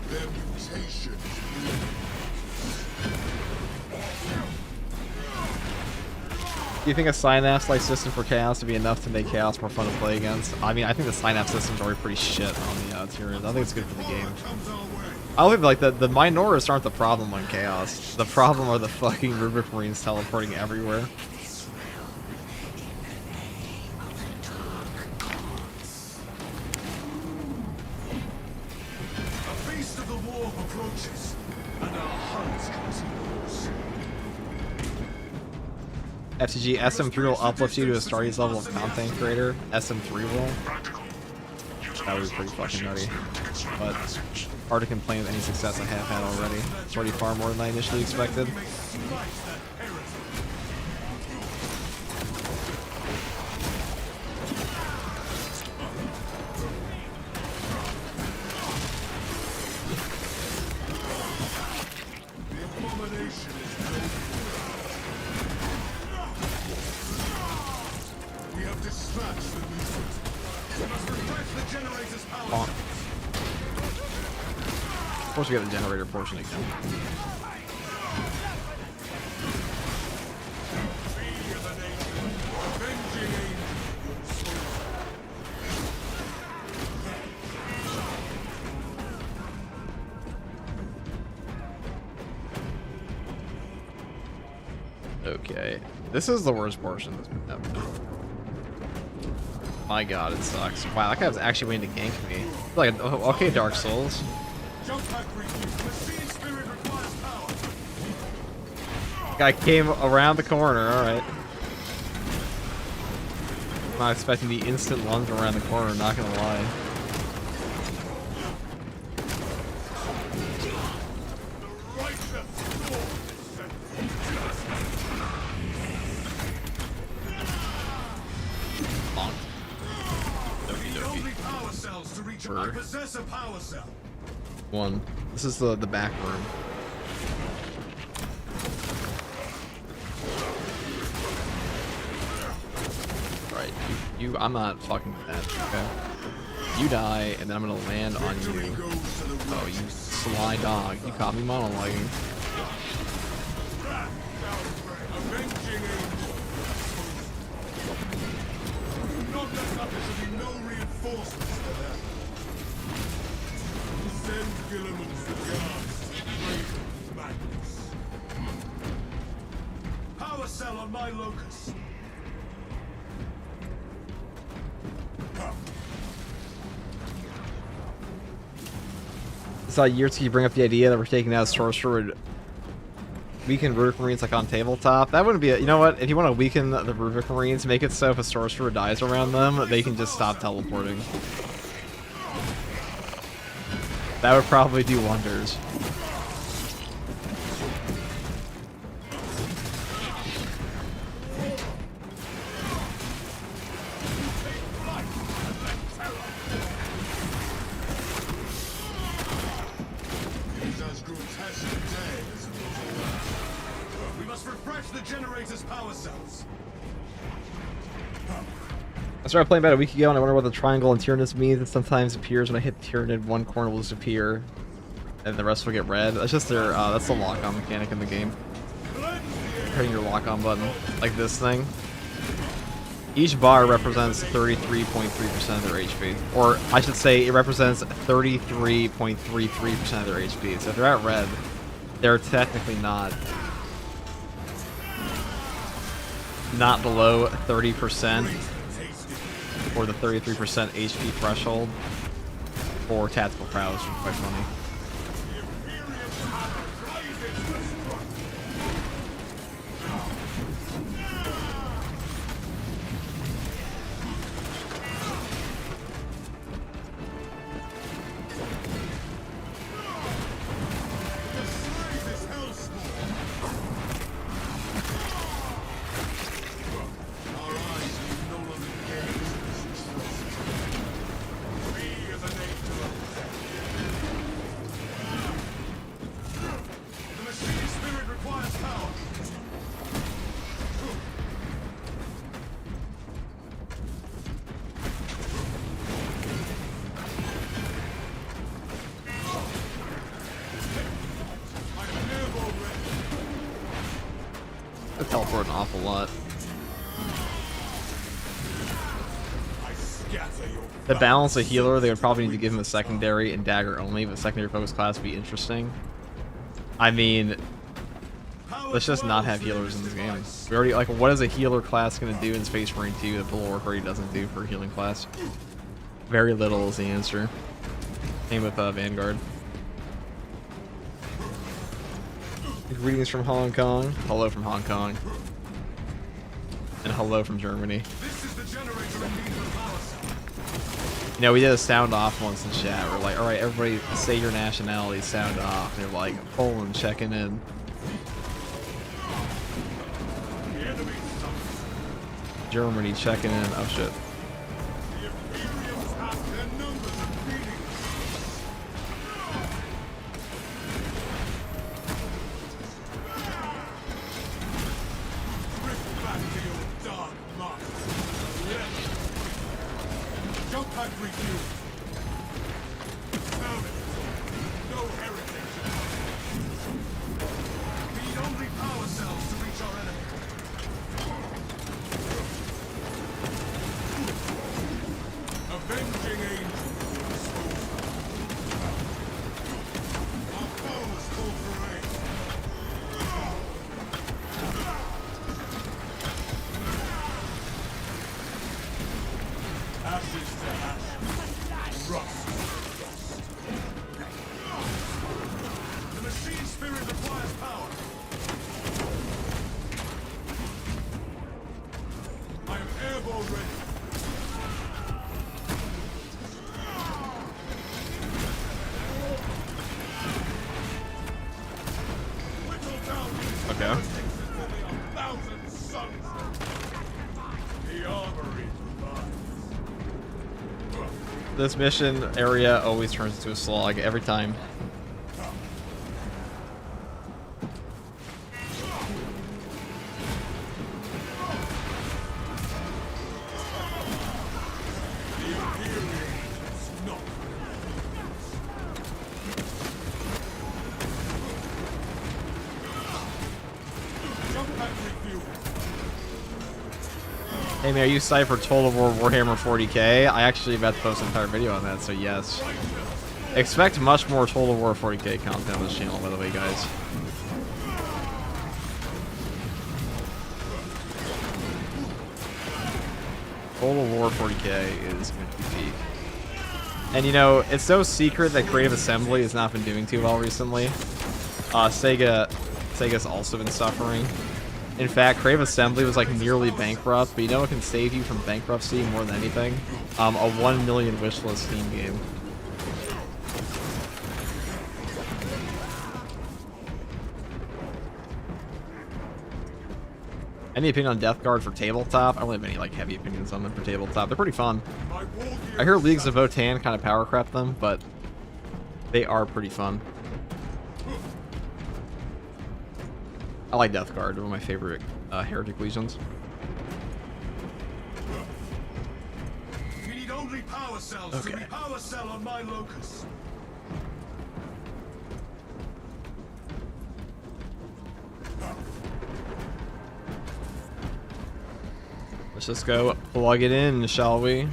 Their mutation Do you think a Synapse-like system for Chaos would be enough to make Chaos more fun to play against? I mean, I think the Synapse system's already pretty shit on the tier end. I think it's good for the game. I believe like the Minorists aren't the problem on Chaos. The problem are the fucking Rubric Marines teleporting everywhere. A feast of the war approaches, and our hunt continues. FTG SM3 will uplift you to a Stardy's level of content creator. SM3 will. That would be pretty fucking nutty. But hard to complain with any success I have had already. It's already far more than I initially expected. We have dispatched the nuisance. We must refresh the generator's power. Bonk. Of course we have the generator portion again. Fear the nation. Avenging angel. Okay. This is the worst portion of this map. My god, it sucks. Wow, that guy was actually waiting to gank me. Like, okay, Dark Souls. Jump pack refused. Machine spirit requires power. Guy came around the corner, alright. I'm not expecting the instant lunge around the corner, not gonna lie. for Possess a power cell. one. This is the back room. Right, you I'm not fucking with that, okay? You die, and then I'm gonna land on you. Oh, you sly dog. You caught me monologuing. Avenging angel. Not that up, there should be no reinforcements to that. Send Gilliman's regards to Raven's madness. Power cell on my locus. I saw years ago you bring up the idea that we're taking out Sorcerer would weaken Rubik Marines like on tabletop. That wouldn't be you know what? If you want to weaken the Rubik Marines, make it so if a Sorcerer dies around them, they can just stop teleporting. That would probably do wonders. We must refresh the generator's power cells. I started playing about a week ago and I wonder what the triangle and Tyrannus means. It sometimes appears when I hit the Tyrannid, one corner will disappear and the rest will get red. That's just their that's the lock-on mechanic in the game. Hitting your lock-on button, like this thing. Each bar represents 33.3% of their HP. Or I should say it represents 33.33% of their HP. So if they're at red, they're technically not below 30% or the 33% HP threshold for tactical prowess, which is quite funny. I teleport an awful lot. To balance a healer, they would probably need to give him a secondary and dagger only, but secondary focus class would be interesting. I mean, let's just not have healers in this game. We already, like, what is a healer class going to do in Space Marine 2 that Bulwark already doesn't do for a healing class? Very little is the answer. Same with Vanguard. Greetings from Hong Kong. Hello from Hong Kong. And hello from Germany. This is the generator in need of power cell. You know, we did a sound off once in chat. We're like, alright, everybody say your nationality, sound off. And they're like, Poland checking in. Germany checking in. Oh shit. This mission area always turns into a slog every time. Hey man, are you psyched for Total War Warhammer 40k? I actually about to post an entire video on that, so yes. Expect much more Total War 40k content on this channel, by the way, guys. Total War 40k is going to be peak. And you know, it's no secret that Creative Assembly has not been doing too well recently. Sega's also been suffering. In fact, Creative Assembly was like nearly bankrupt, but you know what can save you from bankruptcy more than anything? A 1 million wishlist Steam game. Any opinion on Death Guard for tabletop? I don't have any like heavy opinions on them for tabletop. They're pretty fun. I hear Leagues of Votann kind of power crap them, but they are pretty fun. I like Death Guard, one of my favorite Heretic Legions. You need only power cells to be power cell on my locus. Let's just go plug it in, shall we?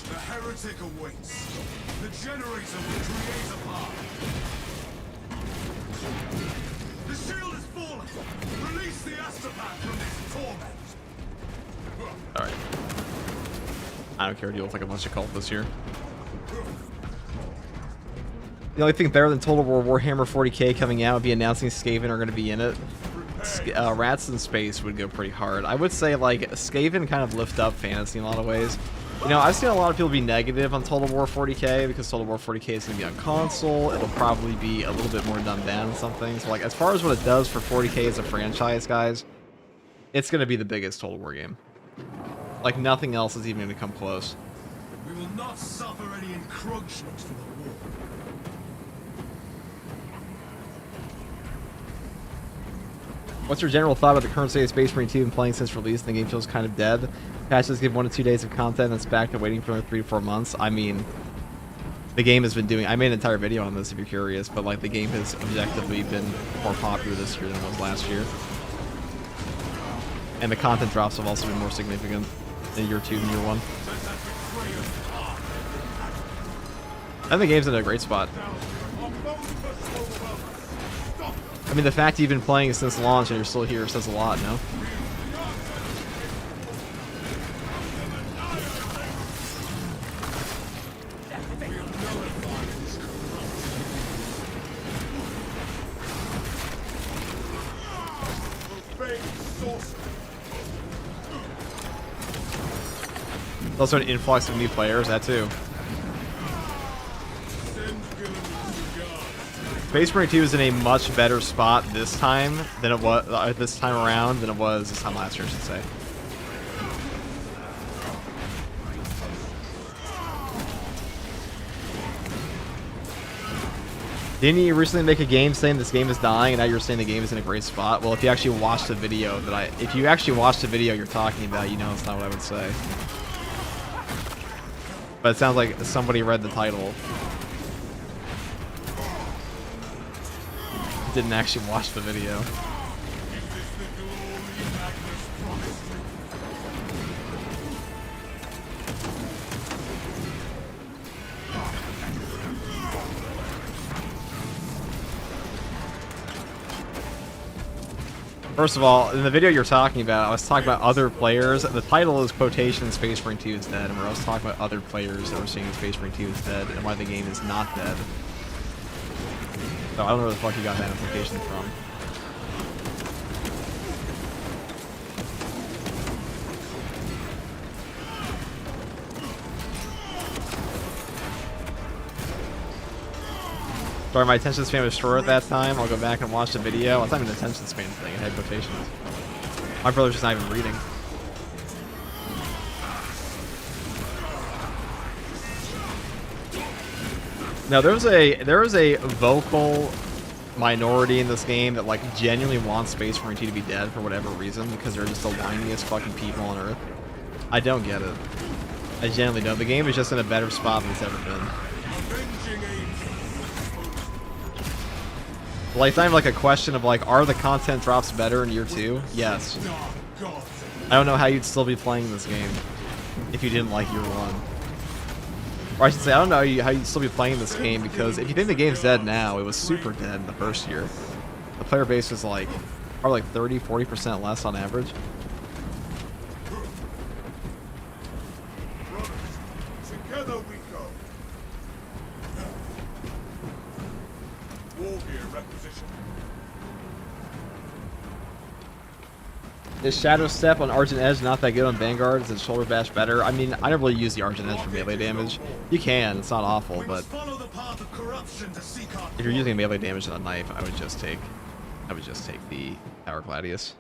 The heretic awaits. The generator will create a path. The shield is fallen. Release the Astapath from this torment. Alright. I don't care to deal with like a bunch of cultists here. The only thing better than Total War Warhammer 40k coming out would be announcing Skaven are going to be in it. Rats in Space would go pretty hard. I would say like Skaven kind of lift up fantasy in a lot of ways. You know, I've seen a lot of people be negative on Total War 40k because Total War 40k is going to be on console. It'll probably be a little bit more dumbed down in some things. Like as far as what it does for 40k as a franchise, guys, it's going to be the biggest Total War game. Like nothing else is even going to come close. We will not suffer any encroachment from the war. What's your general thought about the current state of Space Marine 2 and playing since release and the game feels kind of dead? Patches give 1 to 2 days of content and it's back to waiting for another 3 to 4 months. I mean, the game has been doing... I made an entire video on this if you're curious, but like the game has objectively been more popular this year than it was last year. And the content drops have also been more significant in year 2 than year 1. I think the game's in a great spot. I mean, the fact you've been playing since launch and you're still here says a lot, no? There's also an influx of new players, that too. Space Marine 2 is in a much better spot this time than it was this time around than it was this time last year, I should say. Didn't you recently make a game saying this game is dying, and now you're saying the game is in a great spot? Well, if you actually watched the video if you actually watched the video you're talking about, you know it's not what I would say. But it sounds like somebody read the title. Didn't actually watch the video. First of all, in the video you're talking about, I was talking about other players. The title is quotation Space Marine 2 is dead, and I was talking about other players that were saying Space Marine 2 is dead and why the game is not dead. So I don't know where the fuck you got that implication from. Sorry, my attention span was short at that time. I'll go back and watch the video. It's not even an attention span thing. It had quotations. My brother's just not even reading. No, there was a vocal minority in this game that like genuinely wants Space Marine 2 to be dead for whatever reason because they're just the whiniest fucking people on Earth. I don't get it. I genuinely don't. The game is just in a better spot than it's ever been. Like, it's not even like a question of like, are the content drops better in year 2? Yes. I don't know how you'd still be playing this game if you didn't like year 1. Or I should say, I don't know how you'd still be playing this game because if you think the game's dead now, it was super dead in the first year. The player base was like, probably like 30-40% less on average. Together we go. War gear requisition. Is Shadow Step on Argent Edge not that good on Vanguard? Is it Shoulder Bash better? I mean, I never really use the Argent Edge for melee damage. You can, it's not awful, but if you're using melee damage on a knife, I would just take the Power Gladius.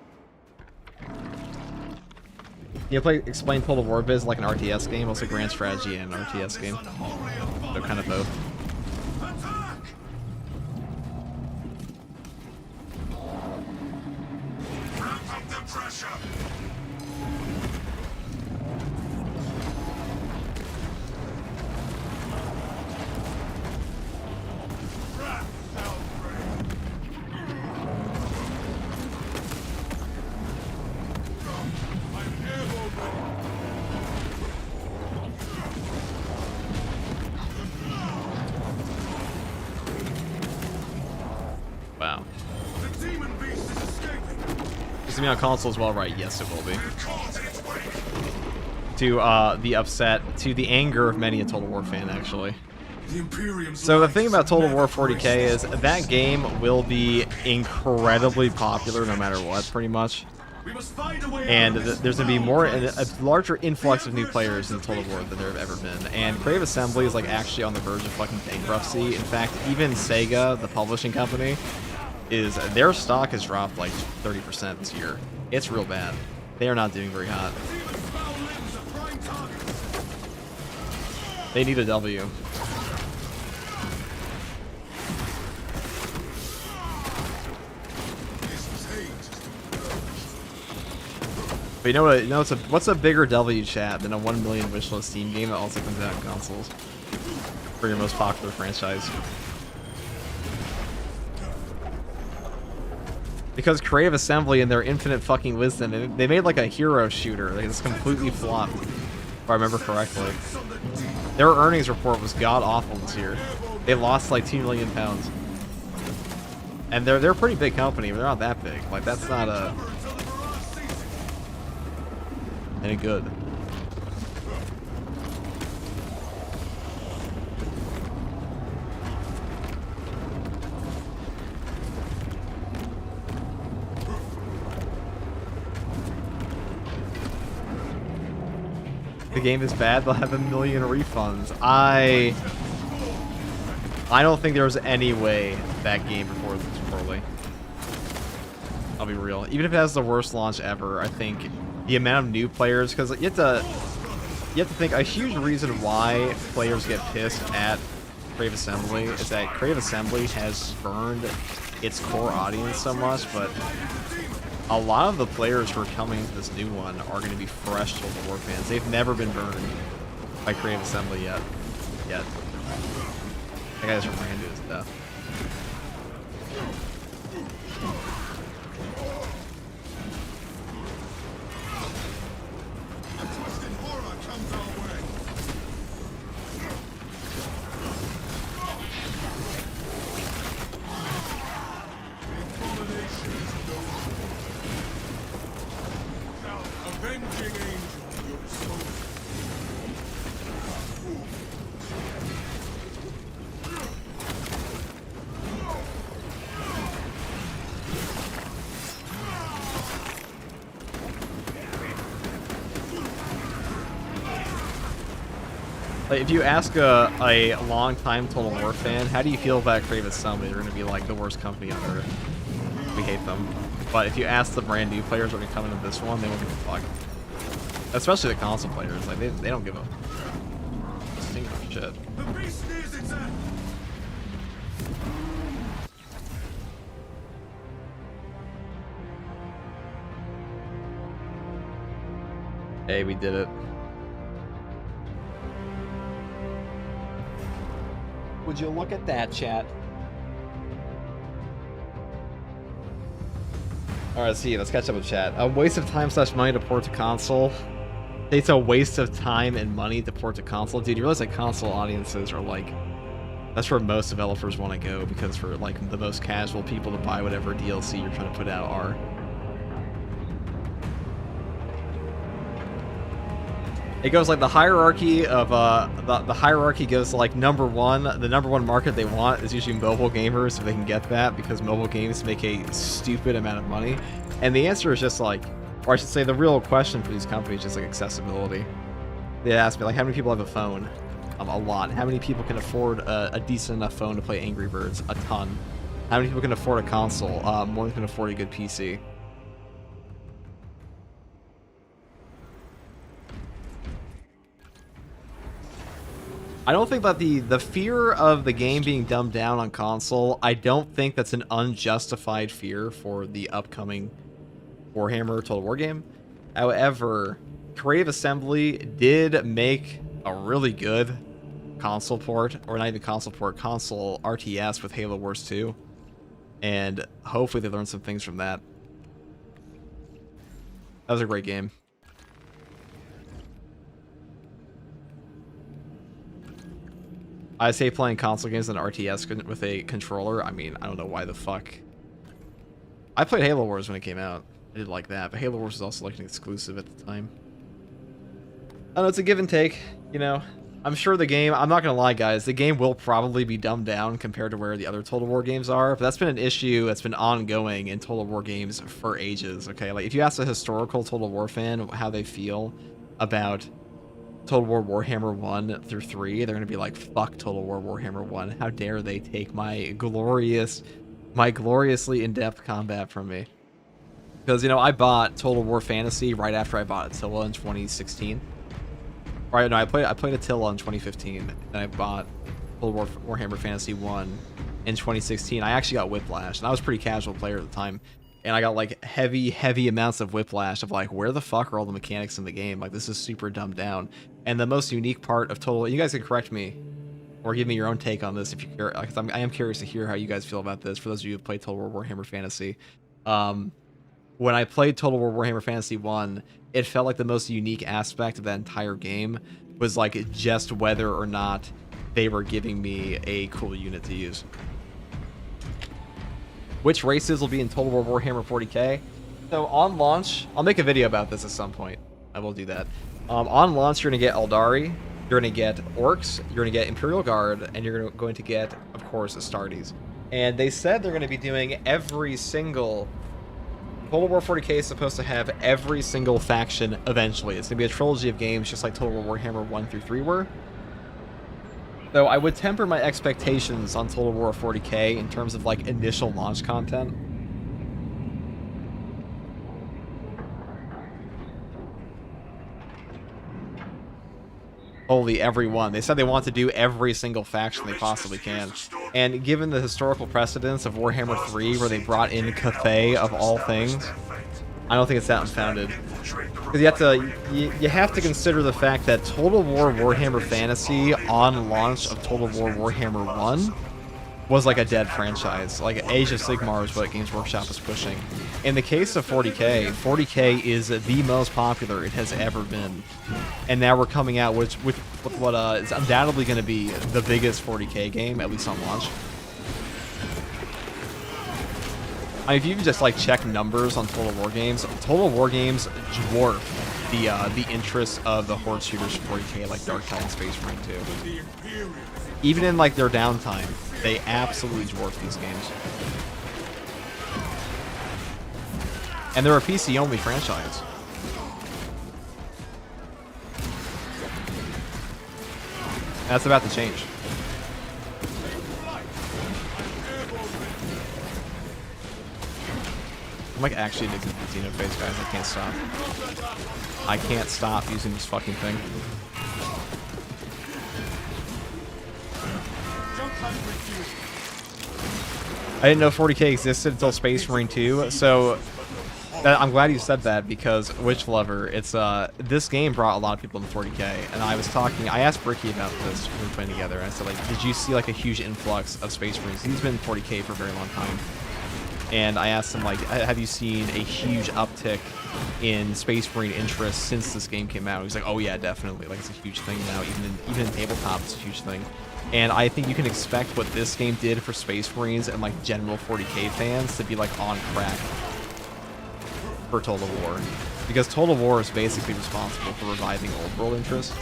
You play Explain Total War Biz like an RTS game, also Grand Strategy and an RTS game. They're kind of both. Wow. Is it me on console as well, right? Yes, it will be. To the upset, to the anger of many a Total War fan, actually. So the thing about Total War 40K is that game will be incredibly popular no matter what, pretty much. And there's going to be a larger influx of new players in Total War than there have ever been. And Creative Assembly is like actually on the verge of fucking bankruptcy. In fact, even Sega, the publishing company, their stock has dropped like 30% this year. It's real bad. They are not doing very hot. They need a W. But you know what? What's a bigger W, chat, than a 1 million wishlist Steam game that also comes out on consoles for your most popular franchise? Because Creative Assembly, in their infinite fucking wisdom, they made like a hero shooter. Like, it's completely flopped, if I remember correctly. Their earnings report was god awful this year. They lost like £2 million, and they're a pretty big company, but they're not that big. Like, that's not any good. The game is bad, they'll have 1 million refunds. I don't think there was any way that game performed this poorly. I'll be real. Even if it has the worst launch ever, I think the amount of new players, because you have to think a huge reason why players get pissed at Creative Assembly is that Creative Assembly has burned its core audience so much, but a lot of the players who are coming to this new one are going to be fresh Total War fans. They've never been burned by Creative Assembly yet. That guy's ran to his death. Like, if you ask a long-time Total War fan, how do you feel about Creative Assembly? They're going to be like the worst company on Earth. We hate them. But if you ask the brand new players who are going to come into this one, they won't give a fuck. Especially the console players. Like, they don't give a single shit. The beast nears its end. Hey, we did it. Would you look at that, chat? Alright, let's see. Let's catch up with chat. A waste of time / money to port to console. It's a waste of time and money to port to console. Dude, you realize that console audiences are like... That's where most developers want to go, because for like the most casual people to buy whatever DLC you're trying to put out are. It goes like the hierarchy of the hierarchy goes to like number one. The number one market they want is usually mobile gamers, if they can get that, because mobile games make a stupid amount of money. And the answer is just like, or I should say, the real question for these companies is just like accessibility. They ask me like, how many people have a phone? A lot. How many people can afford a decent enough phone to play Angry Birds? A ton. How many people can afford a console? More than can afford a good PC. I don't think that the fear of the game being dumbed down on console, I don't think that's an unjustified fear for the upcoming Warhammer Total War game. However, Creative Assembly did make a really good console port, or not even console port, console RTS with Halo Wars 2. And hopefully they learned some things from that. That was a great game. I say playing console games than RTS with a controller. I mean, I don't know why the fuck. I played Halo Wars when it came out. I did like that, but Halo Wars was also like an exclusive at the time. I don't know, it's a give and take, you know. I'm sure the game, I'm not gonna lie guys, the game will probably be dumbed down compared to where the other Total War games are, but that's been an issue that's been ongoing in Total War games for ages, okay? Like, if you ask a historical Total War fan how they feel about Total War Warhammer 1 through 3, they're gonna be like, fuck Total War Warhammer 1. How dare they take my gloriously in-depth combat from me? Because, you know, I bought Total War Fantasy right after I bought Attila in 2016. Right, no, I played Attila in 2015, and I bought Total War Warhammer Fantasy 1 in 2016. I actually got Whiplash, and I was a pretty casual player at the time. And I got like heavy amounts of whiplash of like, where the fuck are all the mechanics in the game? Like, this is super dumbed down. And the most unique part of Total, you guys can correct me or give me your own take on this if you care. Because I am curious to hear how you guys feel about this. For those of you who have played Total War Warhammer Fantasy, when I played Total War Warhammer Fantasy 1, it felt like the most unique aspect of that entire game was like just whether or not they were giving me a cool unit to use. Which races will be in Total War Warhammer 40k? So on launch, I'll make a video about this at some point. I will do that. On launch, you're going to get Eldari, you're going to get Orcs, you're going to get Imperial Guard, and you're going to get, of course, Astartes. And they said they're going to be doing every single... Total War 40k is supposed to have every single faction eventually. It's going to be a trilogy of games just like Total War Warhammer 1 through 3 were. So I would temper my expectations on Total War 40k in terms of like initial launch content. Holy everyone. They said they want to do every single faction they possibly can. And given the historical precedence of Warhammer 3 where they brought in Cathay of all things, I don't think it's that unfounded. Because you have to consider the fact that Total War Warhammer Fantasy on launch of Total War Warhammer 1 was like a dead franchise. Like Age of Sigmar is what Games Workshop was pushing. In the case of 40k, 40k is the most popular it has ever been. And now we're coming out with what is undoubtedly going to be the biggest 40k game, at least on launch. I mean, if you can just like check numbers on Total War games dwarf the interest of the horde shooters for 40k, like Dark Tide and Space Marine 2. Even in like their downtime, they absolutely dwarf these games. And they're a PC-only franchise. That's about to change. I'm like actually addicted to the Xenophase, guys. I can't stop. I can't stop using this fucking thing. I didn't know 40K existed until Space Marine 2, so I'm glad you said that, because Witch Lover, it's this game brought a lot of people into 40K, and I asked Bricky about this when we were playing together, and I said, like, did you see like a huge influx of Space Marines? He's been in 40K for a very long time. And I asked him, like, have you seen a huge uptick in Space Marine interest since this game came out? He's like, oh yeah, definitely. Like, it's a huge thing now. Even in tabletop, it's a huge thing. And I think you can expect what this game did for Space Marines and like general 40K fans to be like on crack for Total War, because Total War is basically responsible for reviving old world interest.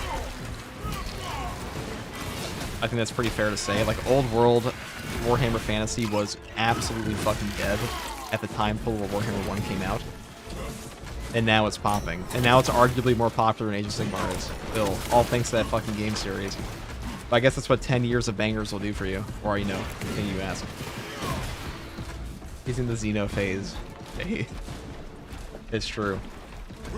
I think that's pretty fair to say. Like, old world Warhammer Fantasy was absolutely fucking dead at the time Total War Warhammer 1 came out. And now it's popping. And now it's arguably more popular than Age of Sigmar is. Still, all thanks to that fucking game series. But I guess that's what 10 years of bangers will do for you. Or, you know, continue to ask. He's in the Xeno phase. Hey. It's true.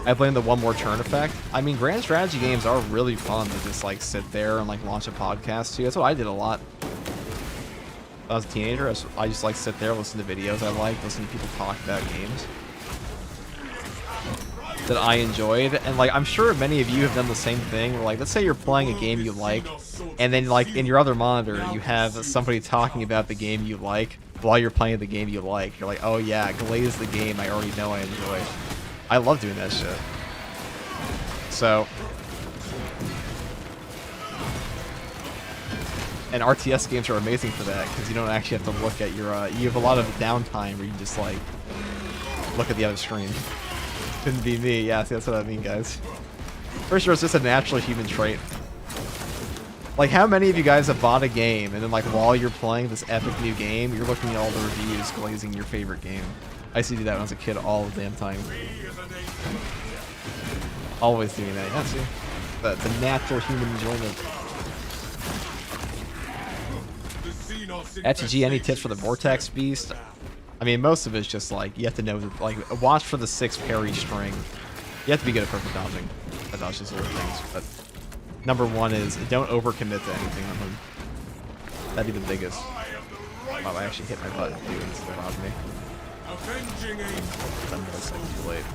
I blame the one more turn effect. I mean, grand strategy games are really fun to just like sit there and like launch a podcast to. That's what I did a lot. When I was a teenager, I just like sit there, listen to videos I like, listen to people talk about games that I enjoyed. And like, I'm sure many of you have done the same thing. Where, like, let's say you're playing a game you like, and then like in your other monitor, you have somebody talking about the game you like while you're playing the game you like. You're like, oh yeah, Glaze the game I already know I enjoy. I love doing that shit. So, and RTS games are amazing for that, because you don't actually have to look at your, you have a lot of downtime where you can just like look at the other screen. Couldn't be me. Yeah, see, that's what I mean, guys. For sure, it's just a natural human trait. Like, how many of you guys have bought a game, and then, like, while you're playing this epic new game, you're looking at all the reviews glazing your favorite game? I used to do that when I was a kid all the damn time. Always doing that. Yeah, see? The natural human enjoyment. FTG, any tips for the Vortex Beast? I mean, most of it's just, like, you have to know, that, like, watch for the 6 parry string. You have to be good at perfect dodging. That dodges little things, but... Number one is, don't overcommit to anything on them. That'd be the biggest. Wow, I actually hit my button, dude. It's allowed me. I'm really second too late.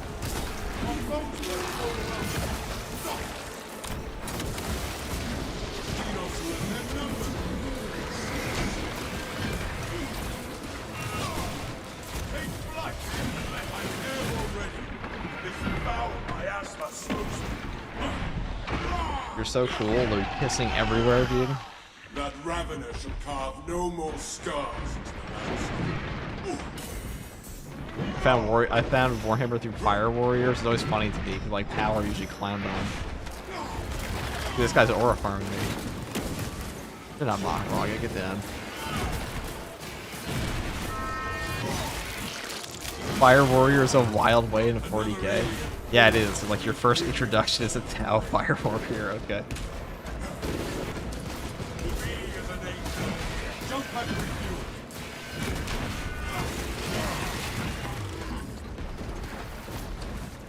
You're so cool, they're pissing everywhere, dude. That Ravener shall carve no more scars into the landscape. I found Warhammer through Fire Warriors. It's always funny to me, because like power usually clowned on. Dude, this guy's aura farming me. You're not mock wrong, I gotta get down. Fire Warrior is a wild way into 40k. Yeah, it is. Like, your first introduction is a Tau Fire Warrior. Okay.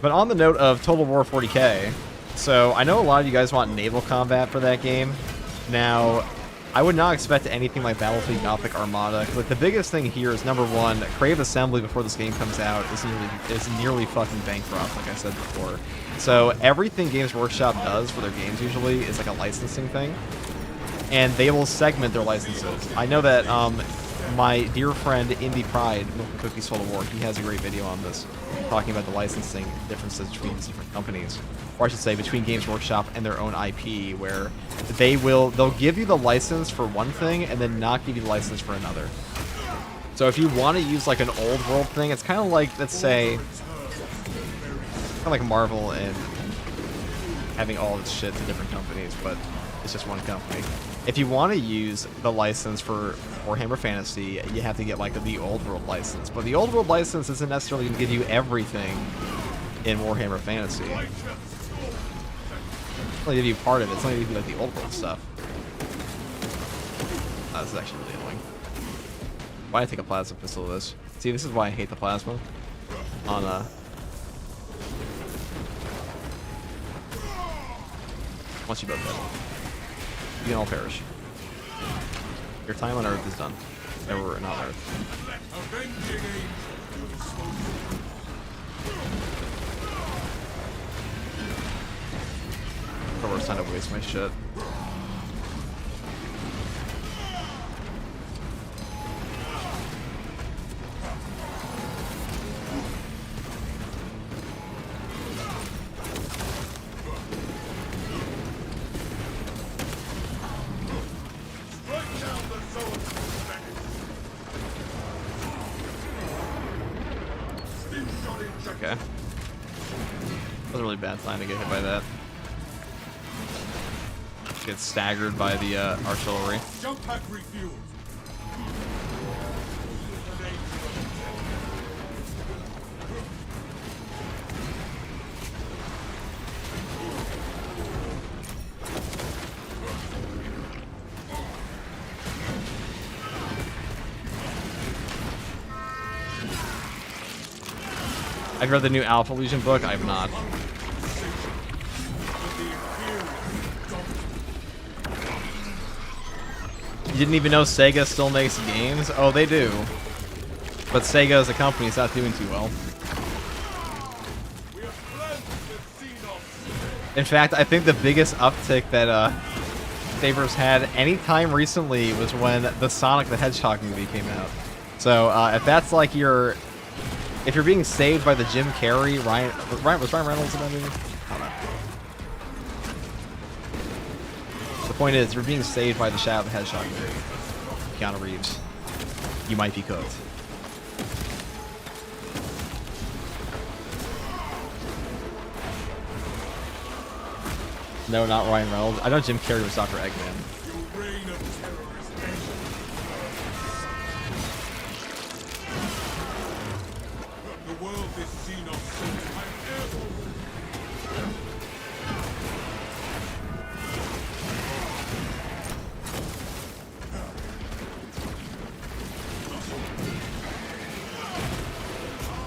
But on the note of Total War 40k, so I know a lot of you guys want naval combat for that game. Now, I would not expect anything like Battlefield Gothic Armada. Like, the biggest thing here is, number one, Crave Assembly before this game comes out is nearly fucking bankrupt, like I said before. So everything Games Workshop does for their games usually is like a licensing thing, and they will segment their licenses. I know that my dear friend Indie Pride, Milk and Cookie Solo War, he has a great video on this, talking about the licensing differences between these different companies, or I should say between Games Workshop and their own IP, where they'll give you the license for one thing and then not give you the license for another. So if you want to use like an old world thing, it's kind of like, let's say, kind of like Marvel and having all its shit to different companies, but it's just one company. If you want to use the license for Warhammer Fantasy, you have to get like the old world license. But the old world license isn't necessarily going to give you everything in Warhammer Fantasy. It's only give you part of it. It's only give you like the old world stuff. Oh, this is actually really annoying. Why did I take a plasma pistol of this? See, this is why I hate the plasma. On once you both dead, you can all perish. Your time on Earth is done. Or not Earth. Avenging angel. The worst time to waste my shit. Strike down the sword. Stim shot injection. Okay. That was a really bad time to get hit by that. Get staggered by the artillery. Jump pack refueled. I've read the new Alpha Legion book. I have not. You didn't even know Sega still makes games? Oh, they do. But Sega as a company is not doing too well. In fact, I think the biggest uptick that Saber's had any time recently was when the Sonic the Hedgehog movie came out. So if that's like if you're being saved by the Jim Carrey, was Ryan Reynolds in that movie? I don't know. The point is, you're being saved by the Shadow of the Hedgehog movie. Keanu Reeves. You might be cooked. No, not Ryan Reynolds. I know Jim Carrey was Dr. Eggman. Your reign of terror is ended. The world is seen of sin.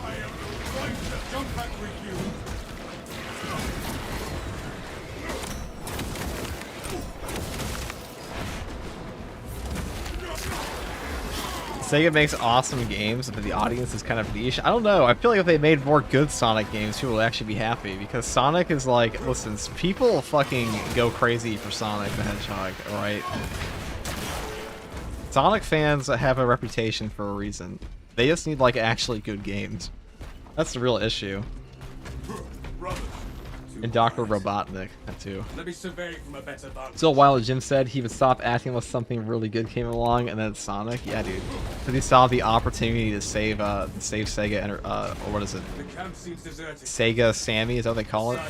I am the right to jump back with you. Sega makes awesome games, but the audience is kind of niche. I don't know. I feel like if they made more good Sonic games, people would actually be happy. Because Sonic is like, listen, people fucking go crazy for Sonic the Hedgehog, alright? Sonic fans have a reputation for a reason. They just need, like, actually good games. That's the real issue. And Dr. Robotnik, that too. Let me survey from a better vantage. Still, while Jim said he would stop acting unless something really good came along, and then Sonic, yeah, dude, because he saw the opportunity to save Sega, or what is it? The camp seems deserted. Sega Sammy, is that what they call it?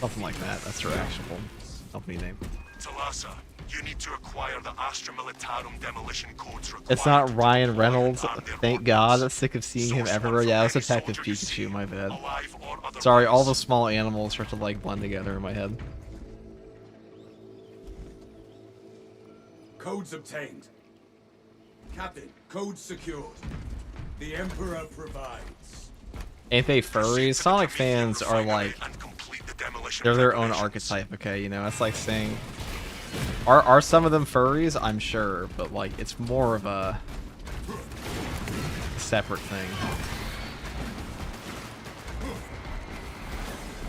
Something like that. That's their actual company name. Talassa, you need to acquire the Astra Militarum demolition codes required. It's not Ryan to Reynolds. arm their Thank robots. God. Sick of seeing him Source everywhere. one Yeah, it from was any Detective soldier you Pikachu. see, My bad. alive or otherwise. Sorry, all the small animals start to like blend together in my head. Codes obtained. Captain, codes secured. The Emperor provides. Ain't they Proceed furries? to the Sonic convenient fans are refinery like, and complete the demolition they're their own preparations. archetype, okay? You know, that's like saying, are some of them furries? I'm sure, but like, it's more of a separate thing.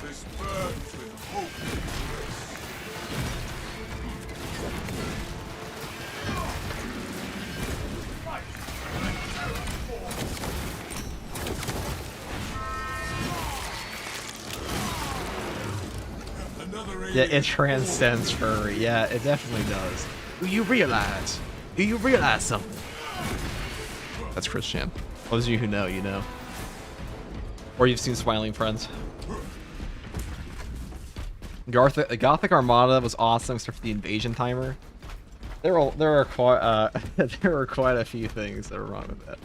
This burns with hope. Yeah, it transcends furry. Yeah, it definitely does. Do you realize? Do you realize something? That's Christian. Those of you who know, you know. Or you've seen Smiling Friends. Gothic Armada was awesome, except for the invasion timer. There are quite there were quite a few things that were wrong with that.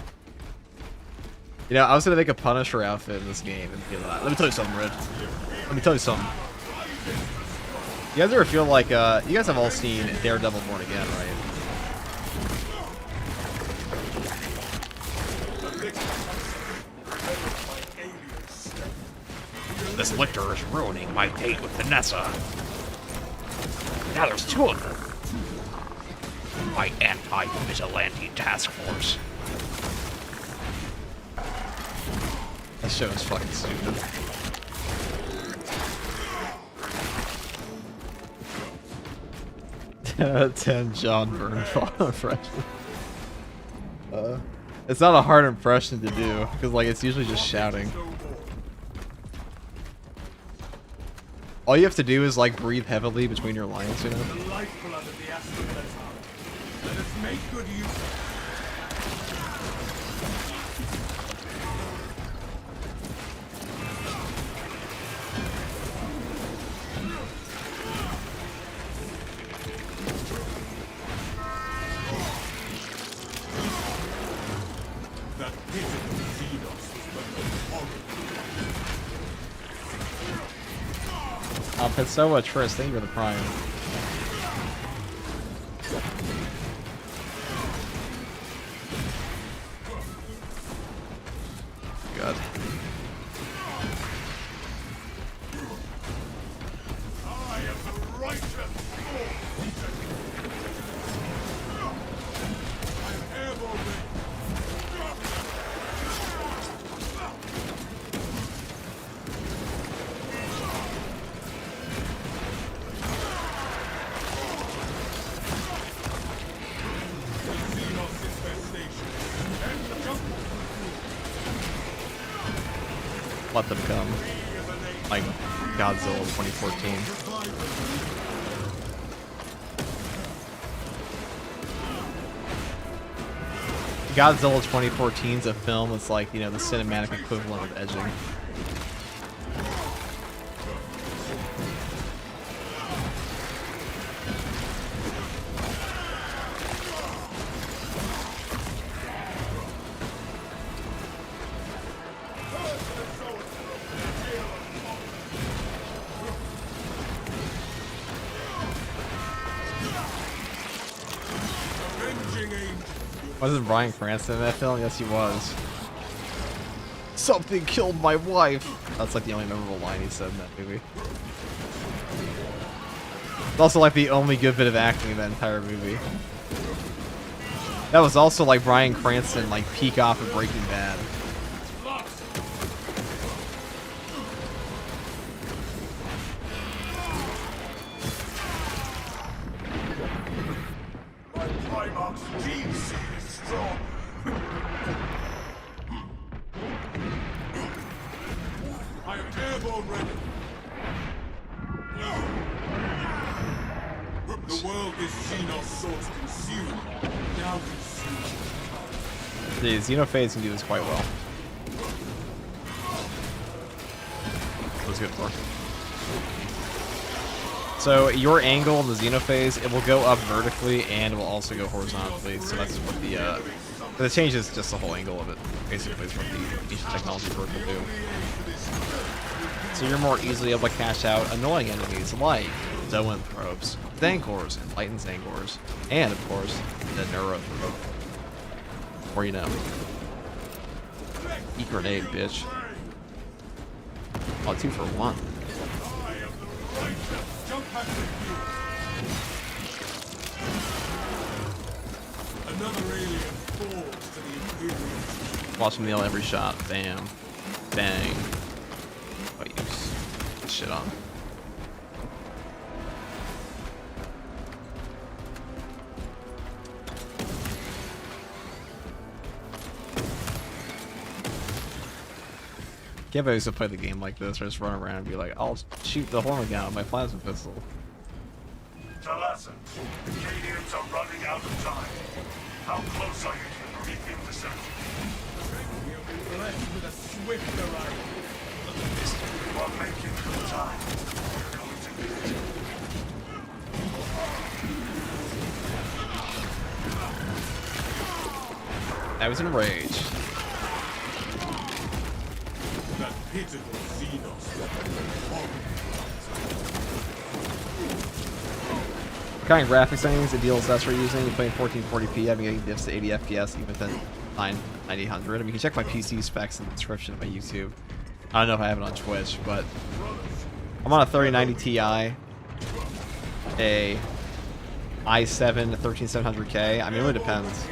You know, I was gonna make a Punisher outfit in this game and be like, let me tell you something, Red. Let me tell you something. You guys ever feel like, you guys have all seen Daredevil Born Again, right? This lictor is ruining my date with Vanessa. Now there's two of them. My anti-vigilante task force. That show is fucking stupid. 10 John Bernthal impression. It's not a hard impression to do, because like it's usually just shouting. All you have to do is like breathe heavily between your lines, you know? The lifeblood of the Astra Militarum. Let us make good use of it. That pitiful Xenos was but a horrible. Pessoa Triss, thank you for the prime. God. I am the righteous force. I am airborne. Let them come. Like Godzilla 2014. Godzilla 2014 is a film that's like, you know, the cinematic equivalent of edging. Wasn't Bryan Cranston in that film? Yes, he was. Something killed my wife. That's like the only memorable line he said in that movie. It's also like the only good bit of acting in that entire movie. That was also like Bryan Cranston like peak off of Breaking Bad. I am airborne ready. The world is Xenos sought to consume. Now consume. The Xenophase can do this quite well. That was good for. So your angle in the Xenophase, it will go up vertically and it will also go horizontally. So that's what the change is just the whole angle of it. Basically, is what the each technology work will do. So you're more easily able to cash out annoying enemies like Zoanthropes, Thankors, Enlightened Zangors, and of course the Neurothrope. Or you know, eat grenade, bitch. Oh, 2 for 1. Another alien falls to the Imperium. Watch him nail every shot. Bam. Bang. Oh, you shit on. Can't believe I used to play the game like this or just run around and be like, I'll shoot the horn gun with my plasma pistol. Taliesin, the Cadians are running out of time. How close are you to the Promethean descent? We have been blessed with a swift arrival. You are making good time. We're going to need it. I was in a rage. That pitiful Xenos. What kind of graphics settings and DLSS are you using? You're playing 1440p, I've been getting diffs to 80 FPS even within 9000. I mean, you can check my PC specs in the description of my YouTube. I don't know if I have it on Twitch, but I'm on a 3090 Ti, a i7 13700K. I mean, it really depends.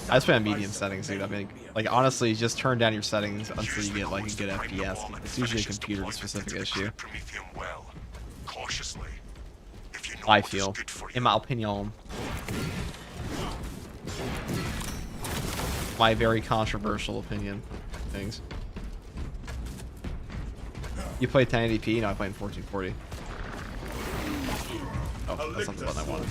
I just play on medium settings, dude. I mean, like honestly, just turn down your settings until you get like a good FPS. It's usually a computer-specific issue. I feel, in my opinion. My very controversial opinion. Things. You play 1080p? No, I play in 1440. Oh, that's not the button I wanted.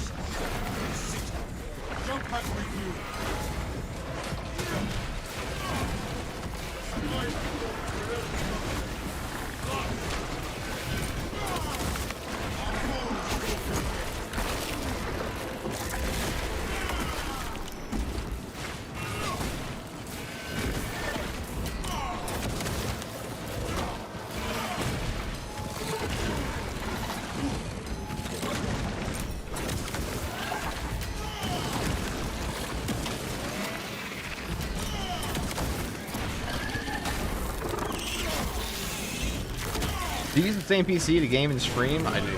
Do you use the same PC to game and stream? I do.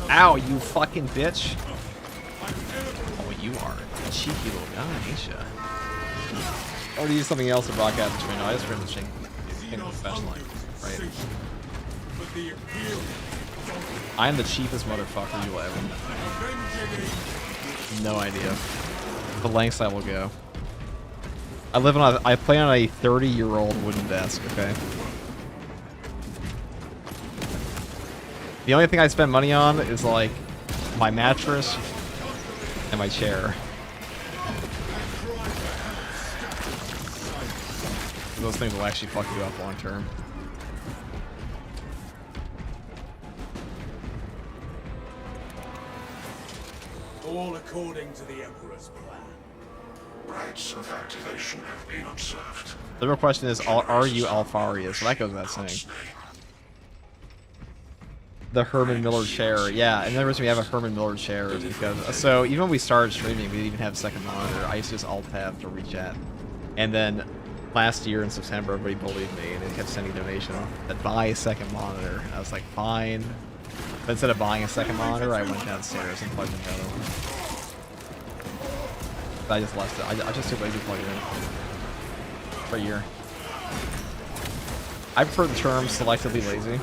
Ow, you fucking bitch. Oh, you are a cheeky little guy, ain't ya? Or do you use something else to broadcast the stream? No, I just stream the stream professionally, right? I am the cheapest motherfucker you will ever know. No idea. The lengths I will go. I play on a 30-year-old wooden desk, okay? The only thing I spend money on is like my mattress and my chair. Those things will actually fuck you up long term. All according to the Emperor's plan. Rites of activation have been observed. The real question is, are you Alfaria? So that goes without saying. The Herman Miller chair, yeah, and the reason we have a Herman Miller chair is because, so even when we started streaming, we didn't even have a second monitor. I used to just alt-tab to reach at. And then last year in September, everybody bullied me and they kept sending donations to buy a second monitor. I was like, fine. But instead of buying a second monitor, I went downstairs and plugged in the other one. But I just left it. I just too lazy to plug it in. For a year. I prefer the term selectively lazy.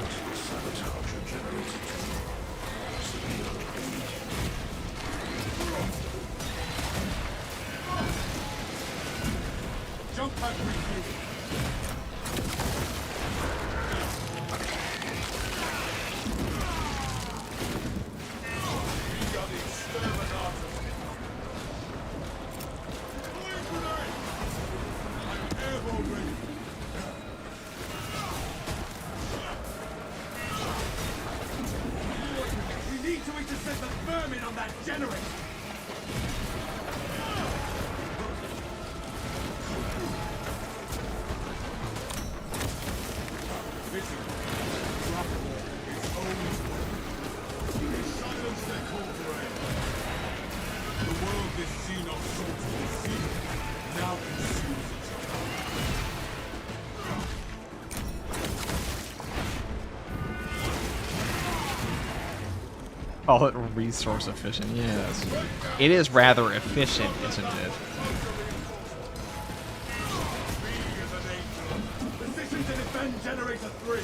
Call it resource efficient, yes. It is rather efficient, isn't it? Position to defend generator 3.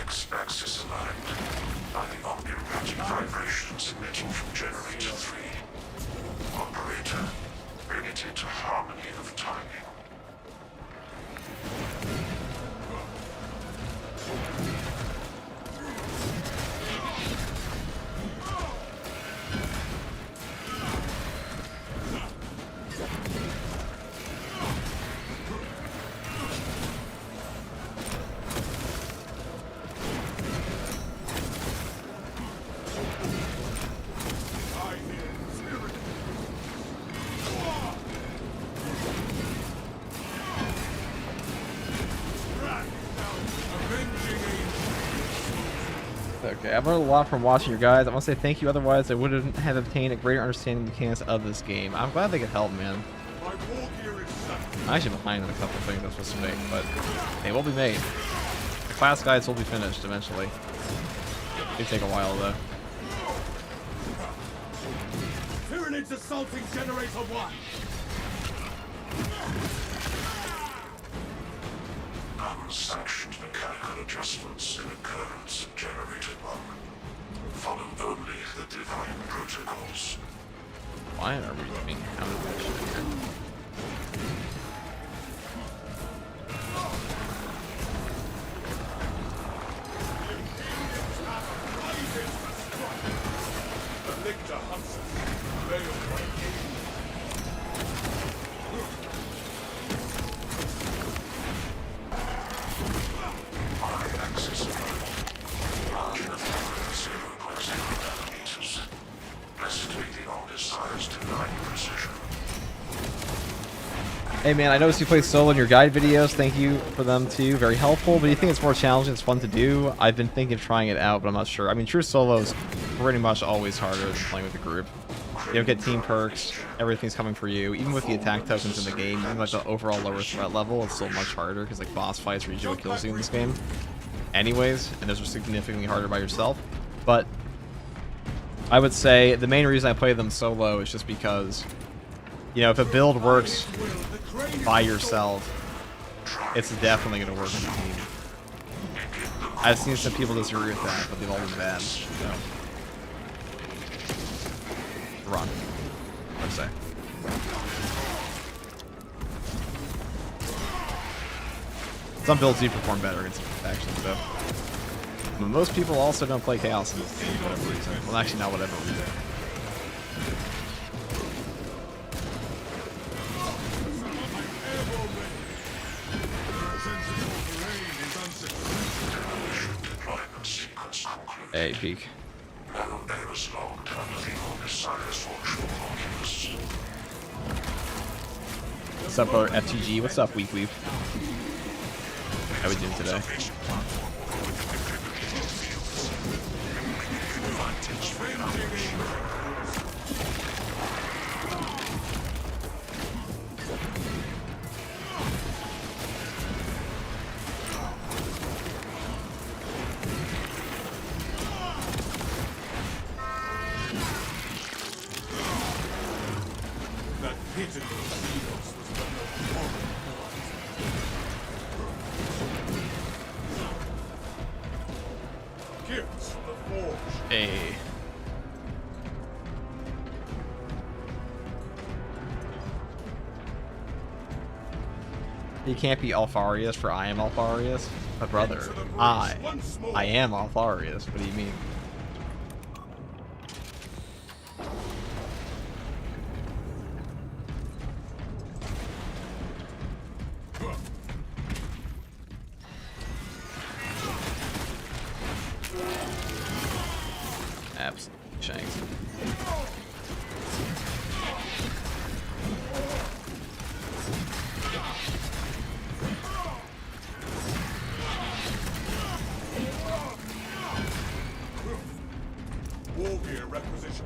X-axis aligned by the omni-erratic vibrations emitting from generator 3. Operator, bring it into harmony of timing. Okay, I've learned a lot from watching your guys. I want to say thank you, otherwise I wouldn't have obtained a greater understanding of the mechanics of this game. I'm glad they could help, man. I'm actually behind on a couple things I'm supposed to make, but they will be made. The class guides will be finished eventually. It'll take a while, though. It's assaulting Generator 1! Unsanctioned mechanical adjustments in occurrence in Generator 1. Follow only the divine protocols. Why are we being counted here? The lictor hunts us. Veiled by aim. My axis of margin of error 0.0 nanometers. Blessed be the omniscience divine precision. Hey man, I noticed you play solo in your guide videos. Thank you for them too. Very helpful. But do you think it's more challenging? It's fun to do. I've been thinking of trying it out, but I'm not sure. I mean, true solo is pretty much always harder than playing with a group. You don't get team perks. Everything's coming for you. Even with the attack tokens in the game, even like the overall lower threat level, it's still much harder because like boss fights usually what kills you in this game. Anyways, and those are significantly harder by yourself. But I would say the main reason I play them solo is just because, you know, if a build works by yourself, it's definitely going to work in a team. I've seen some people disagree with that, but they've all been bad. So. Run. I'd say. Some builds do perform better against factions, though. But most people also don't play Chaos in this game for whatever reason. Well, actually, not whatever reason. Hey, peek. What's up, FTG? What's up, Weep Weep? How we doing today? That pitiful Xenos was done of horrible. Gifts from the Forge. Hey. You can't be Alfarius for I am Alfarius? My brother. I am Alfarius. What do you mean? Absolutely shanked. War gear requisition.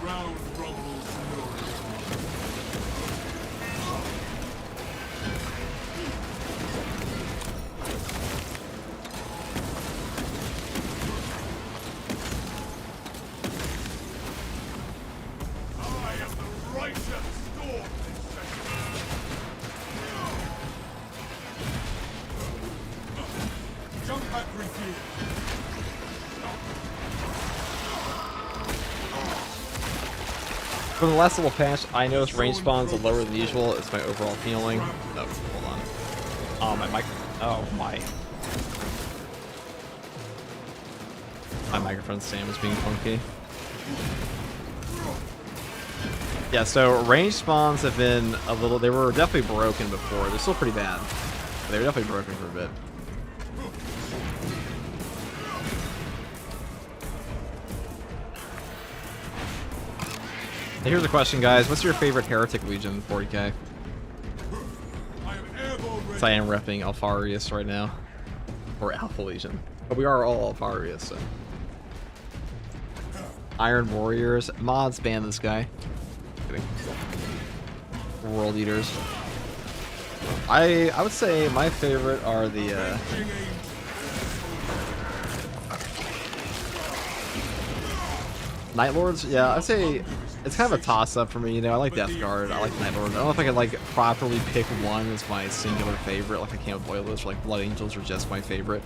Ground rumbles fury. I am the righteous storm this second. Jump back refuel. For the last little patch, I noticed range spawns are lower than usual. It's my overall feeling. No, hold on. Oh, my mic. Oh, my. My microphone stand was being funky. Yeah, so range spawns have been a little. They were definitely broken before. They're still pretty bad. But they were definitely broken for a bit. Here's a question, guys. What's your favorite Heretic Legion in 40k? I am airborne ready. So I am repping Alfarius right now. Or Alpha Legion. But we are all Alfarius, so. Iron Warriors. Mods ban this guy. Kidding. World Eaters. I would say my favorite are the Night Lords. Yeah, I'd say it's kind of a toss-up for me. You know, I like Death Guard. I like Night Lords. I don't know if I could like properly pick one as my singular favorite. Like I can't with Loyalists or like Blood Angels are just my favorite.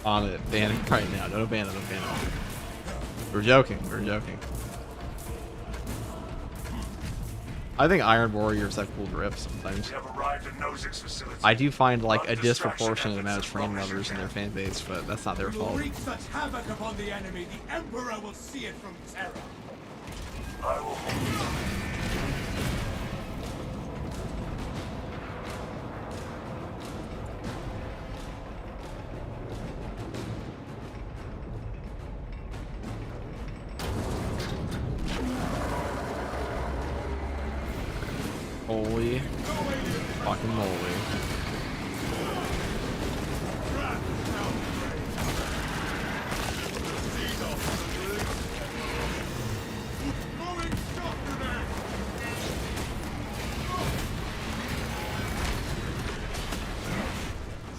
On it, banning right now. No ban it. No ban it. We're joking. We're joking. I think Iron Warriors have cool drifts sometimes. We have arrived at Nozick's facility. I do find like a disproportionate amount of train lovers in their fan base, but that's not their We will fault. wreak such havoc upon the enemy, the Emperor will see it from terror. I will hold you. Holy fucking moly.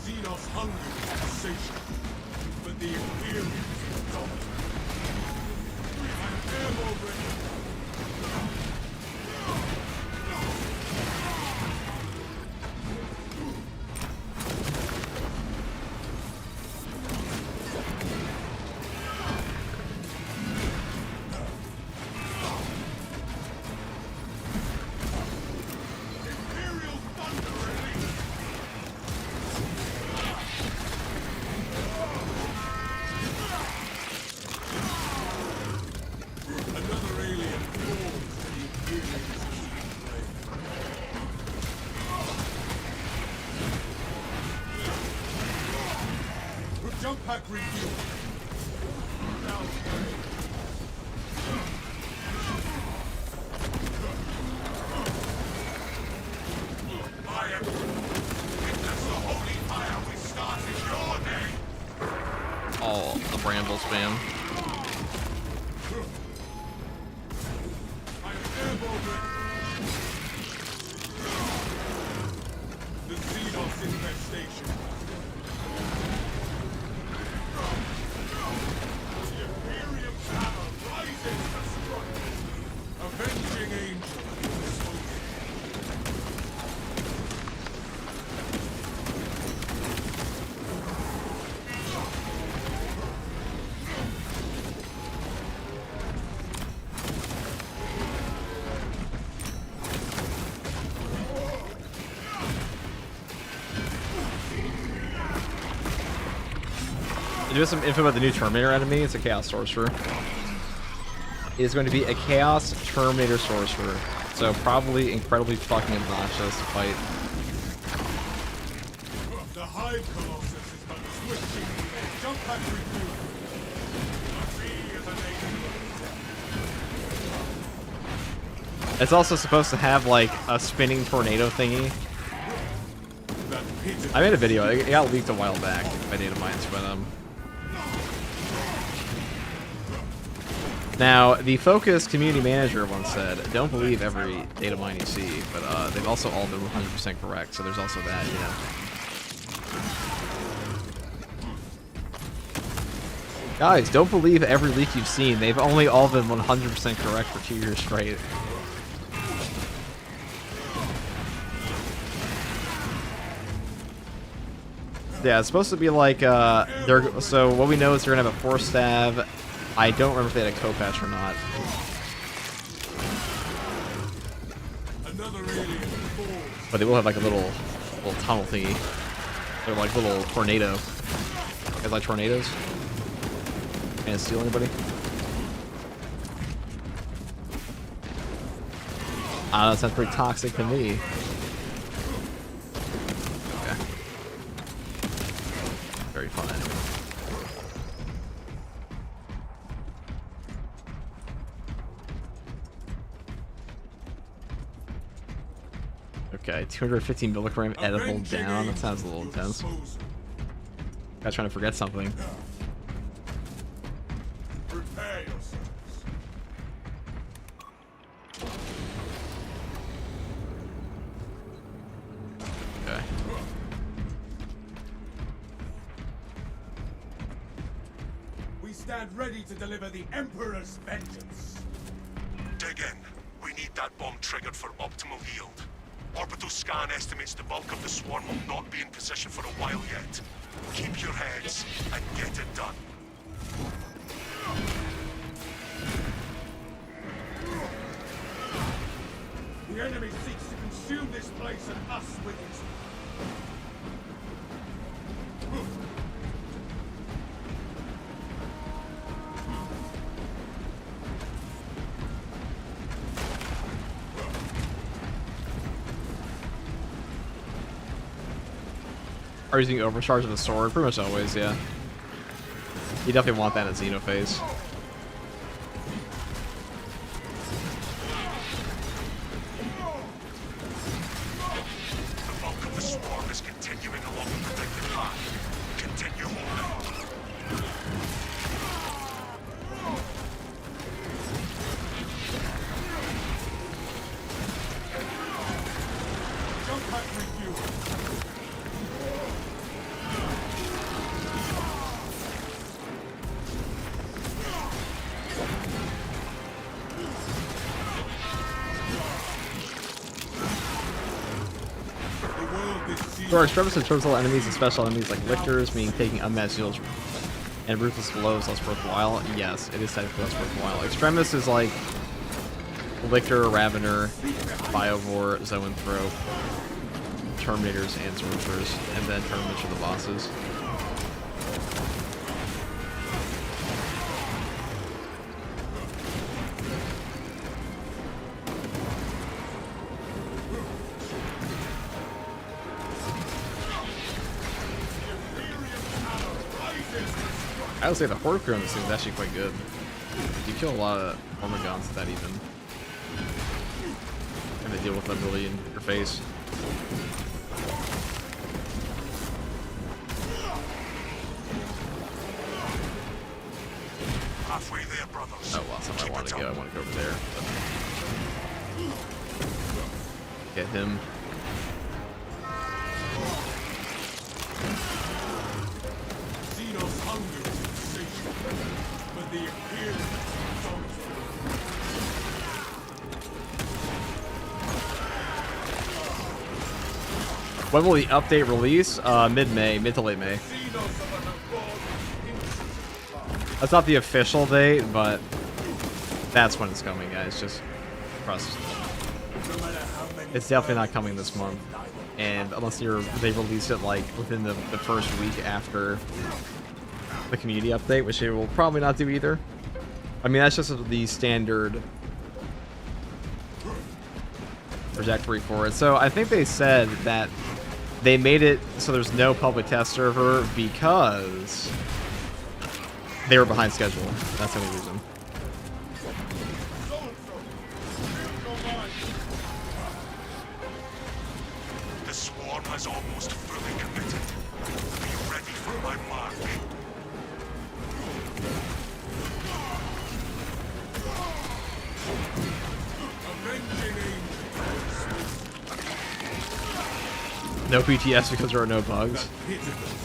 Xenos hunger for sensation, but the Imperium is dominant. I'm ammo ready. Imperial thunder release. Another alien falls to the Imperium's key blade. Jump pack refuel. Now, I am. Witness the holy fire we start in your name. Oh, the Bramble spam. I am airborne ready. The Xenos infestation. The Imperium's hammer rises to strike. Avenging angel. Do some info about the new Terminator enemy. It's a Chaos Sorcerer. It is going to be a Chaos Terminator Sorcerer. So probably incredibly fucking obnoxious to fight. The Hive Colossus is but switching. Jump pack refuel. He is an angel. It's also supposed to have like a spinning tornado thingy. That pigeon. I made a video. It got leaked a while back by data mines, but now, the Focus community manager once said, don't believe every data mine you see, but they've also all been 100% correct, so there's also that, you know. Guys, don't believe every leak you've seen. They've only all been 100% correct for 2 years straight. Yeah, it's supposed to be like, so what we know is they're gonna have a 4-stab. I don't remember if they had a co-patch or not. Another alien falls. But they will have like a little tunnel thingy. They're like little tornado. You guys like tornadoes? Can't steal anybody? I don't know, that sounds pretty toxic to me. Okay. Very fun. Okay, 215 milligram edible down. That sounds a little intense. Guy's trying to forget something. Prepare yourselves. Okay. We stand ready to deliver the Emperor's vengeance. Dig in. We need that bomb triggered for optimal yield. Orbital scan estimates the bulk of the swarm will not be in position for a while yet. Keep your heads and get it done. The enemy seeks to consume this place and us with it. Are using overcharge of the sword? Pretty much always, yeah. You definitely want that in Xenophase. The bulk of the swarm is continuing along the predicted path. Continue holding. Jump pack refuel. The world is seized. For Extremis and turtle enemies and special enemies like Lictors, meaning taking unmatched deals and ruthless blows less worthwhile. Yes, it is technically less worthwhile. Extremis is like Lictor, Ravener, Biovore, Zoanthrope, Terminators, and Sorcerers, and then tournaments for the bosses. I would say the Horde crew on this thing is actually quite good. You kill a lot of Ormagons with that even. And they deal with them really in your face. Halfway there, brothers. Oh, well, that's not where I want to go. I want to go over there. But... Get him. Xenos hunger is insatiable, but the Imperium is always When will the update release? Mid-May, mid to late May. Xenos of an abroad. That's not the official date, but that's when it's coming, guys. Just trust. It's definitely not coming this month. And unless they release it like within the first week after the community update, which they will probably not do either. I mean, that's just the standard trajectory for it. So I think they said that they made it so there's no public test server because they were behind schedule. That's the only reason. The swarm has almost fully committed. Be ready for my mark. No PTS because there are no bugs.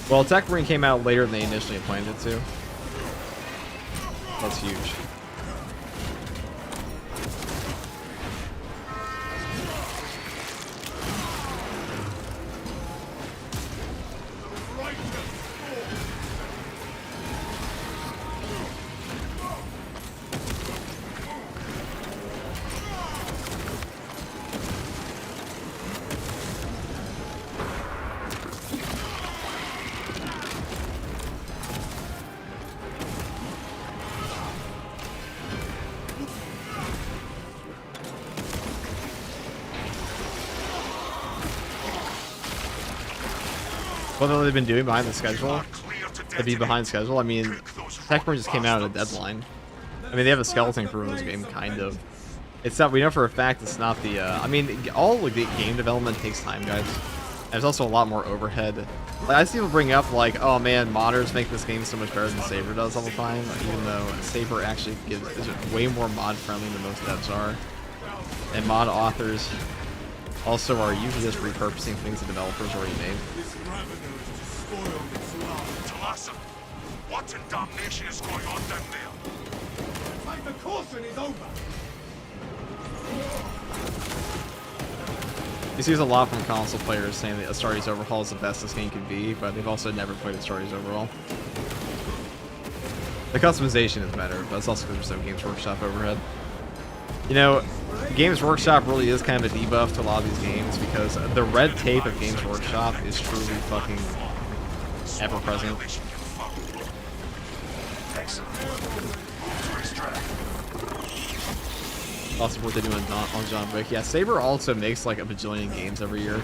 Well, Tech Ring came out later than they initially planned it to. That's huge. What have they been doing behind the schedule? To be behind schedule? I mean, Techburn just came out at a deadline. I mean, they have a skeleton crew in this game, kind of. It's not, we know for a fact it's not the, I mean, all like, the game development takes time, guys. There's also a lot more overhead. Like, I see people bring up like, oh man, modders make this game so much better than Saber does all the time, even though Saber actually is way more mod friendly than most devs are. And mod authors also are usually just repurposing things the developers already made. This ravener is despoiled its love. Talassa, what in damnation is going on down there? It's like the caution is over. You see a lot from console players saying that Astartes Overhaul is the best this game could be, but they've also never played Astartes Overhaul. The customization is better, but it's also because there's no Games Workshop overhead. You know, Games Workshop really is kind of a debuff to a lot of these games because the red tape of Games Workshop is truly fucking ever-present. Also what they're doing on John Wick. Yeah, Saber also makes like a bajillion games every year.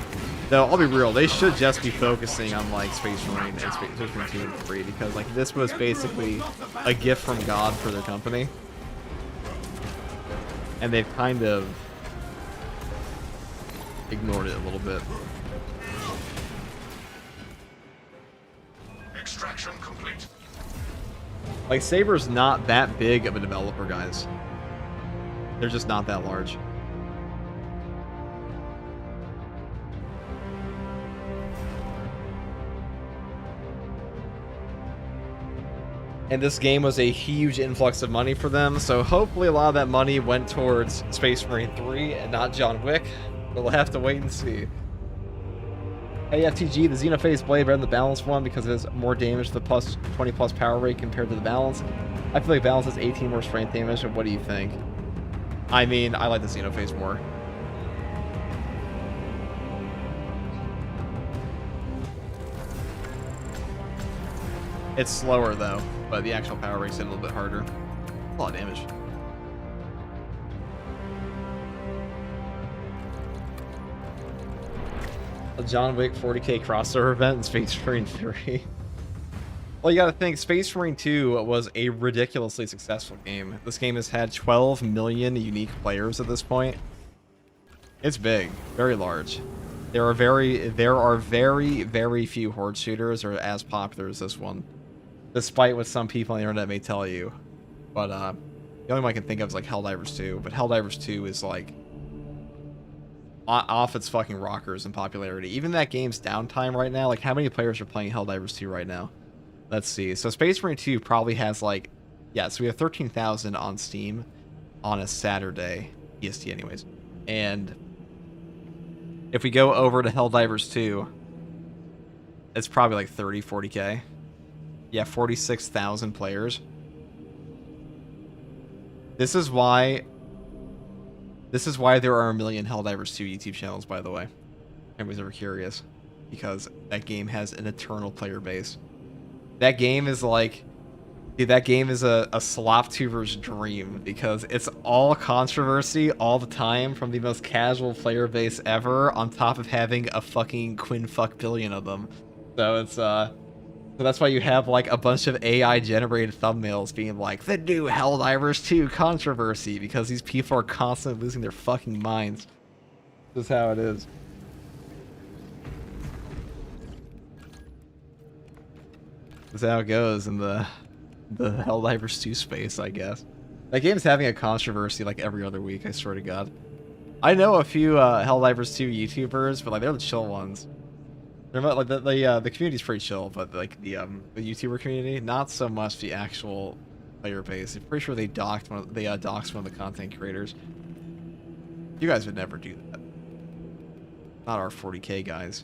Though, I'll be real, they should just be focusing on like Space Marine and Space Marine 2 and 3 because like this was basically a gift from God for their company. And they've kind of ignored it a little bit. Extraction complete. Like, Saber's not that big of a developer, guys. They're just not that large. And this game was a huge influx of money for them, so hopefully a lot of that money went towards Space Marine 3 and not John Wick. But we'll have to wait and see. Hey FTG, the Xenophase blade better than the balanced one because it has more damage to the plus 20 plus power rate compared to the balance. I feel like balance has 18 more strength damage, and what do you think? I mean, I like the Xenophase more. It's slower though, but the actual power rate's a little bit harder. A lot of damage. A John Wick 40k crossover event in Space Marine 3. Well, you gotta think, Space Marine 2 was a ridiculously successful game. This game has had 12 million unique players at this point. It's big, very large. There are very few horde shooters are as popular as this one, despite what some people on the internet may tell you. But the only one I can think of is like Helldivers 2, but Helldivers 2 is like off its fucking rockers in popularity. Even that game's downtime right now, like how many players are playing Helldivers 2 right now? Let's see. So Space Marine 2 probably has like, yeah, so we have 13,000 on Steam on a Saturday, EST anyways. And if we go over to Helldivers 2, it's probably like 30, 40k. Yeah, 46,000 players. This is why there are a million Helldivers 2 YouTube channels, by the way. Everybody's ever curious. Because that game has an eternal player base. That game is like, dude, that game is a slop tuber's dream because it's all controversy all the time from the most casual player base ever, on top of having a fucking quinfuck billion of them. So it's so that's why you have like a bunch of AI generated thumbnails being like the new Helldivers 2 controversy because these people are constantly losing their fucking minds. This is how it is. That's how it goes in the Helldivers 2 space, I guess. That game's having a controversy like every other week, I swear to God. I know a few Helldivers 2 YouTubers, but like they're the chill ones. They're not, like the community's pretty chill, but like the YouTuber community, not so much the actual player base. I'm pretty sure they doxed one of the content creators. You guys would never do that. Not our 40k guys.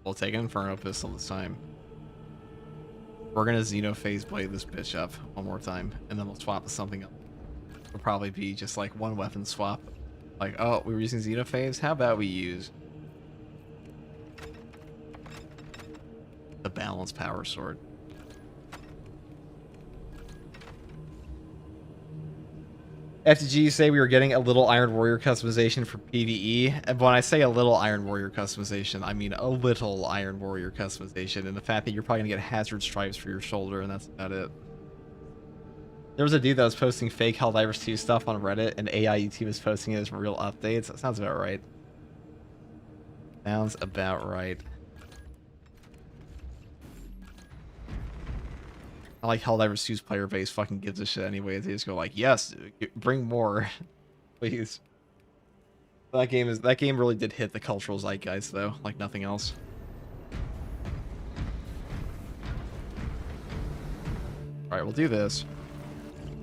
We'll take an Inferno Pistol this time. We're gonna Xenophase blade this bitch up one more time, and then we'll swap to something else. It'll probably be just like one weapon swap. Like, oh, we were using Xenophase? How about we use the balanced power sword? FTG say we were getting a little Iron Warrior customization for PvE, and when I say a little Iron Warrior customization, I mean a little Iron Warrior customization, and the fact that you're probably gonna get hazard stripes for your shoulder, and that's about it. There was a dude that was posting fake Helldivers 2 stuff on Reddit, and AIET was posting it as real updates. That sounds about right. Sounds about right. I like Helldivers 2's player base fucking gives a shit anyway. They just go like, yes, bring more, please. That game really did hit the cultural zeitgeist though, like nothing else. All right, we'll do this.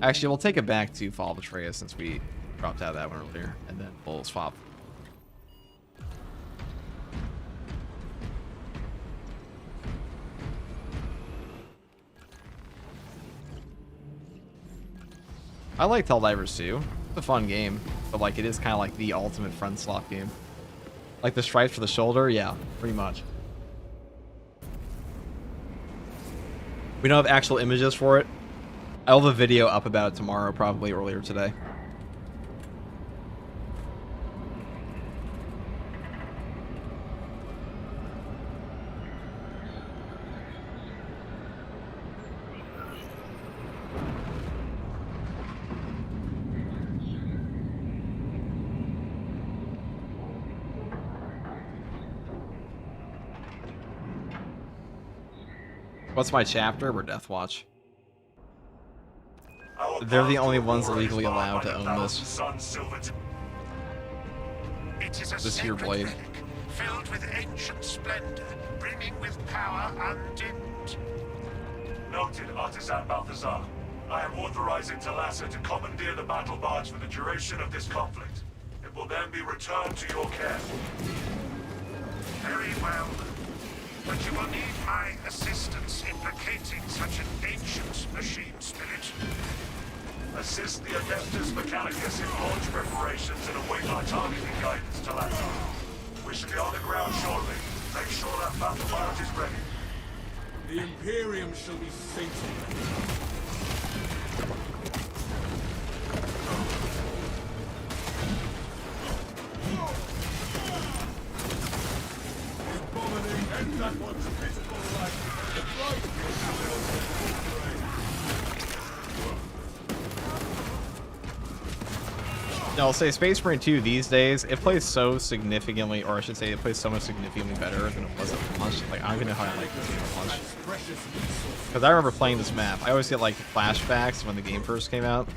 Actually, we'll take it back to Fall of Atreus since we dropped out of that one earlier, and then we'll swap. I liked Helldivers 2. It's a fun game, but like it is kind of like the ultimate front slot game. Like the stripes for the shoulder, yeah, pretty much. We don't have actual images for it. I'll have a video up about it tomorrow, probably, or earlier today. What's my chapter? We're Deathwatch. They're the only ones legally allowed to own this. This here blade. Filled with ancient splendor, brimming with power undimmed. Noted, Artisan Balthazar. I am authorizing Talassa to commandeer the battle barge for the duration of this conflict. It will then be returned to your care. Very well. But you will need my assistance in placating such an ancient machine spirit. Assist the Adeptus Mechanicus in launch preparations and await our targeting guidance, Talassa. We should be on the ground shortly. Make sure that battle barge is ready. The Imperium shall be sated. That one's pitiful life. I'll say Space Marine 2 these days, it plays so significantly, or I should say it plays so much significantly better than it was at launch. Like, I don't even know how I like this game at launch. Because I remember playing this map. I always get like flashbacks when the game first came out.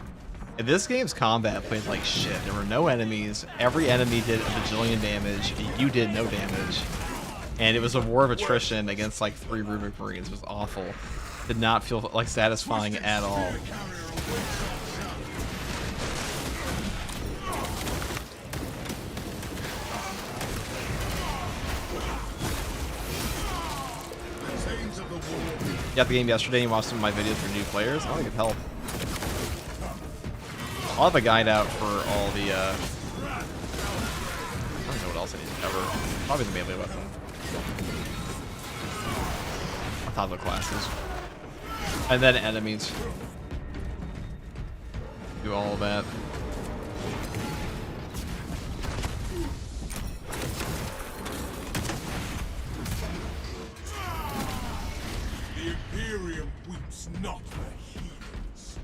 And this game's combat played like shit. There were no enemies. Every enemy did a bajillion damage. You did no damage. And it was a war of attrition against like 3 Rubik Marines. It was awful. Did not feel like satisfying at all. You got the game yesterday and watched some of my videos for new players. I don't think it helped. I'll have a guide out for all the I don't know what else I need to cover. Probably the melee weapon. On top of the classes. And then enemies. Do all of that. The Imperium weeps not for heathens.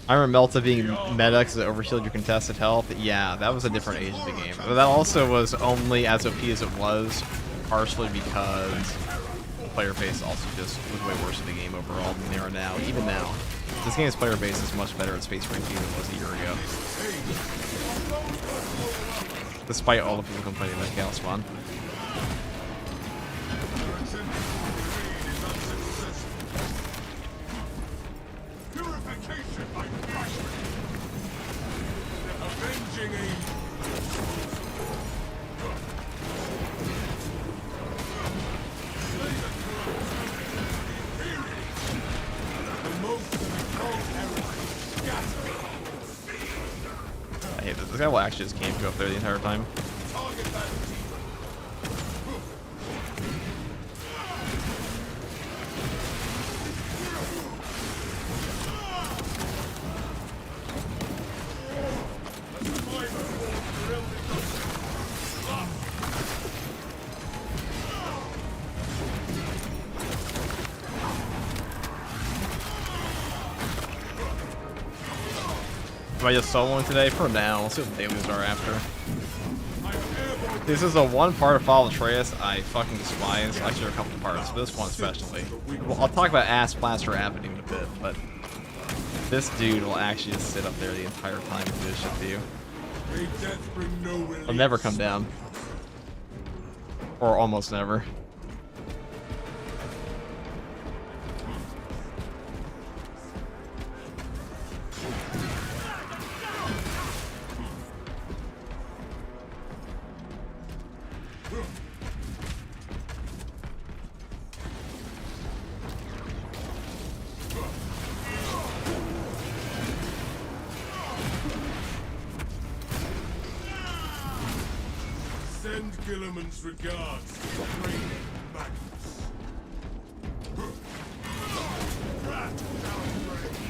I remember Melta being meta because it overhealed your contested health. Yeah, that was a different age of the game. But that also was only as OP as it was, partially because the player base also just was way worse in the game overall than they are now. Even now, this game's player base is much better at Space Marine 2 than it was a year ago. Despite all the people complaining about Chaos Spawn. Purification by passion. Avenging angel. Slay the Imperium. The most of the cold heresy scatter. I hate this. This guy will actually just camp go up there the entire time. Target that team. Am I just soloing today? For now. We'll see what the dailies are after. This is the one part of Fall of Atreus I fucking despise. Actually, there are a couple of parts, but this one especially. Well, I'll talk about Ass Blaster Avenue in a bit, but this dude will actually just sit up there the entire time and do this shit to you. He'll never come down. Or almost never. Send Gilliman's regards to the training Magnus. Rat downgrade.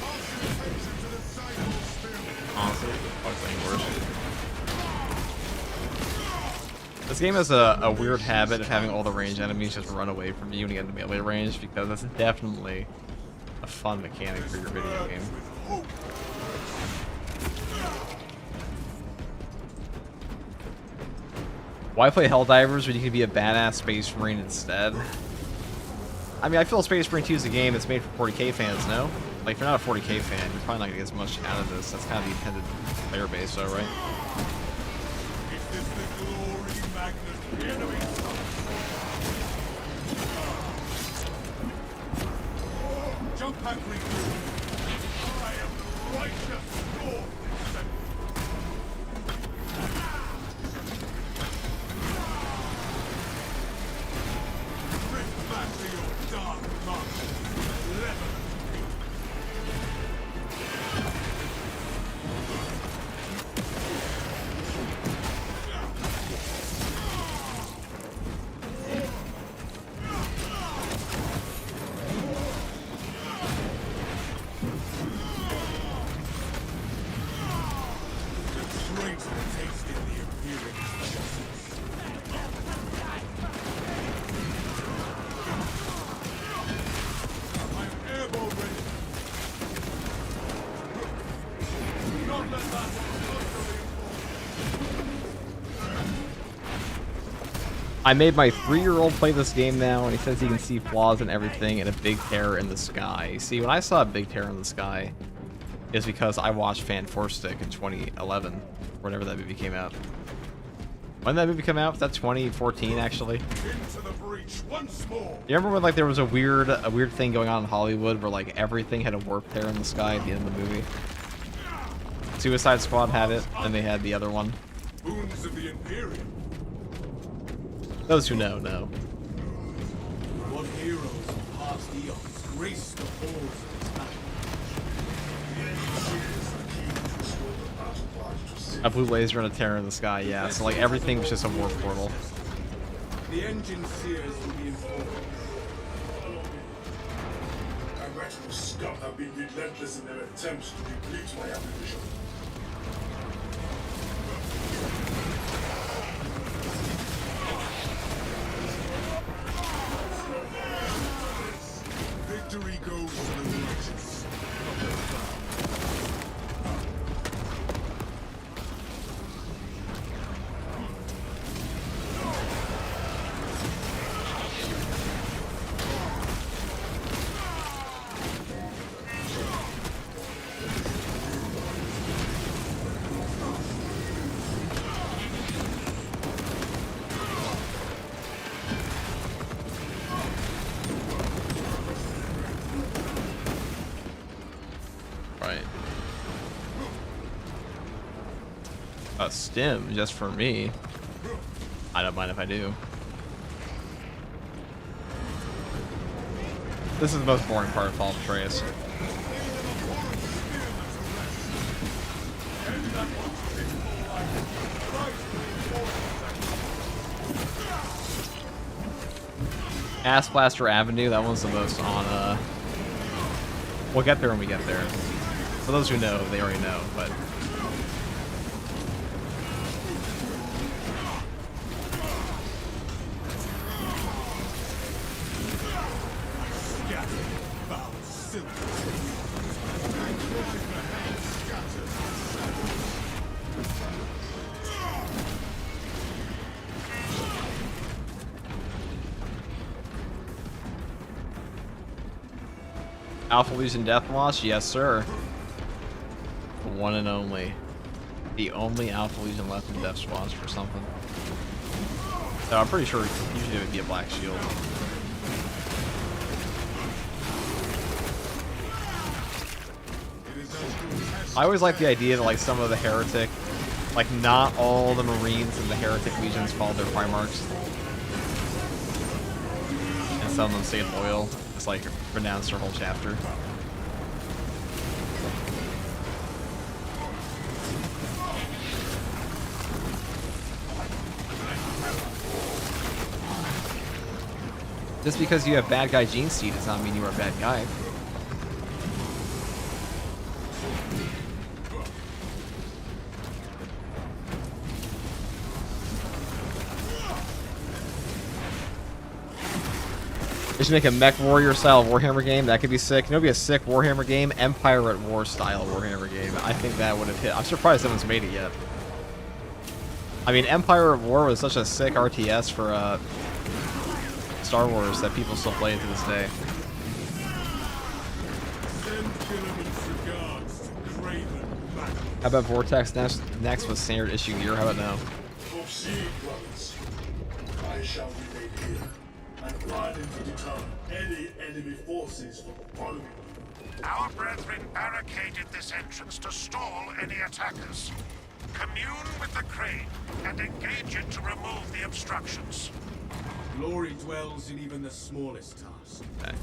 Concentration to the cycle spill. Honestly, fucking worse. This game has a weird habit of having all the ranged enemies just run away from you when you get into melee range, because that's definitely a fun mechanic for your video game. Why play Helldivers when you can be a badass Space Marine instead? I mean, I feel Space Marine 2 is a game that's made for 40k fans, no? Like, if you're not a 40k fan, you're probably not gonna get as much out of this. That's kind of the intended player base, though, right? Is this the glory Magnus? The enemy jump back, recruit. I am the righteous Lord. Drift back to your dark master. Level. I made my 3-year-old play this game now, and he says he can see flaws in everything and a big terror in the sky. See, when I saw a big terror in the sky, is because I watched Fan Force Stick in 2011, whenever that movie came out. When did that movie come out? Was that 2014, actually? Into the breach once more. You remember when like there was a weird thing going on in Hollywood where like everything had a warp tear in the sky at the end of the movie? Suicide Squad had it, and they had the other one. Boons of the Imperium. Those who know, know. What heroes of past eons graced the halls of this battle? A blue laser and a terror in the sky, yeah. So like everything was just a warp portal. The engine seers will be informed. Congratulations, scum have been relentless in their attempts to deplete my ammunition. Victory goes to the righteous. Right. A stim just for me. I don't mind if I do. This is the most boring part of Fall of Atreus. Ass Blaster Avenue, that one's the most on, we'll get there when we get there. For those who know, they already know, but Alpha Legion Deathwatch? Yes, sir. The one and only. The only Alpha Legion left in Deathwatch or something. So I'm pretty sure usually it would be a black shield. I always like the idea that like some of the heretic, like not all the Marines in the heretic legions followed their Primarchs. And some of them stayed loyal. It's like pronounced their whole chapter. Just because you have bad guy gene seed does not mean you are a bad guy. They should make a Mech Warrior style Warhammer game. That could be sick. You know, it'd be a sick Warhammer game, Empire at War style Warhammer game. I think that would have hit. I'm surprised no one's made it yet. I mean, Empire at War was such a sick RTS for Star Wars that people still play it to this day. How about Vortex next with standard issue gear? How about now? Proceed, brothers. I shall remain here and riding to deter any enemy forces from following. Our brethren barricaded this entrance to stall any attackers. Commune with the crane and engage it to remove the obstructions. Glory dwells in even the smallest task. Okay.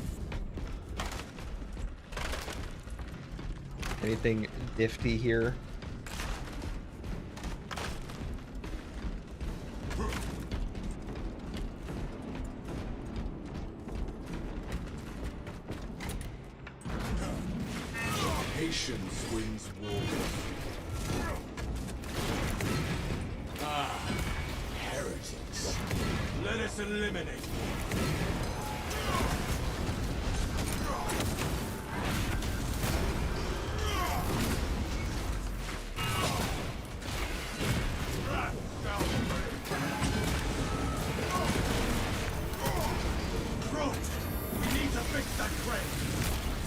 Anything nifty here? Patience wins war. Ah, heretics. Let us eliminate them.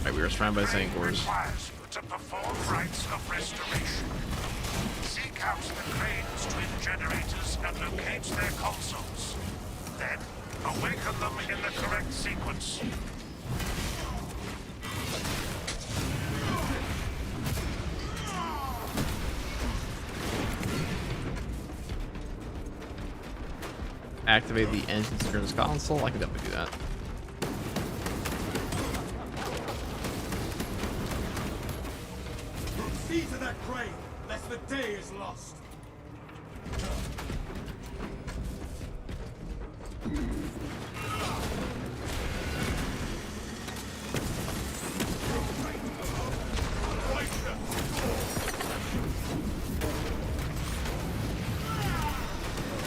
Alright, we were surrounded by Zangors. Requires you to perform rites of restoration. Seek out the crane's twin generators and locate their consoles. Then, awaken them in the correct sequence. Activate the engine synchronous console. I can definitely do that. See to that crane, lest the day is lost.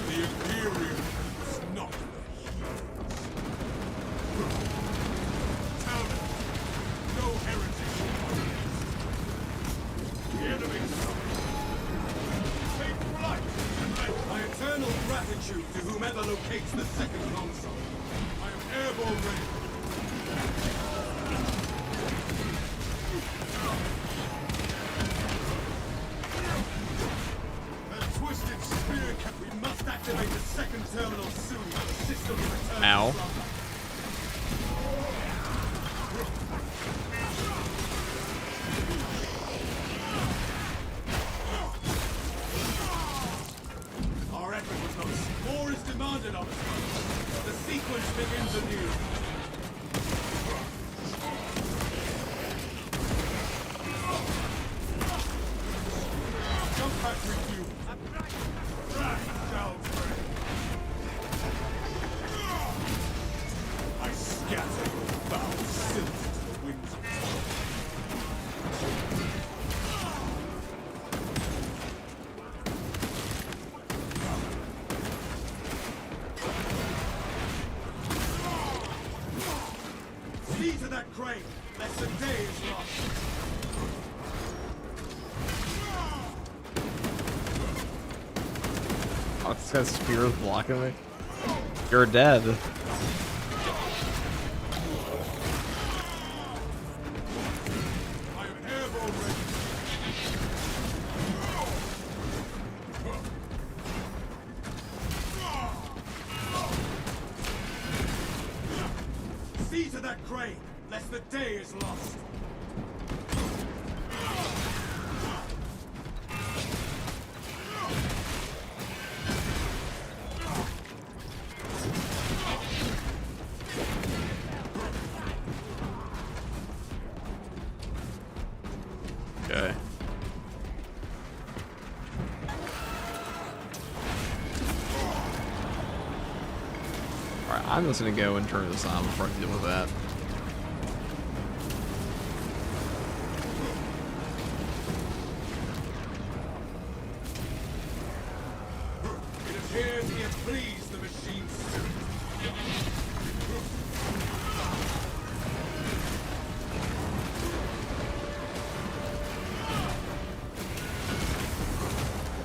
The Imperium is not the Talon, no heretic. The enemy take flight and let my eternal gratitude to whomever locates the second console. I am airborne ready. That twisted spear cap. We must activate the second terminal soon. The system returns. Ow. Our effort was not. More is demanded of us. The sequence begins anew. Jump back with you. Right down. I scatter your foul sins to the winds of see to that crane, lest the day is lost. Oh, this guy's spear is blocking me. You're dead. pray, lest the day is lost. Okay. Alright, I'm just gonna go and turn this on before I deal with that. It appears he has pleased the machine spirit.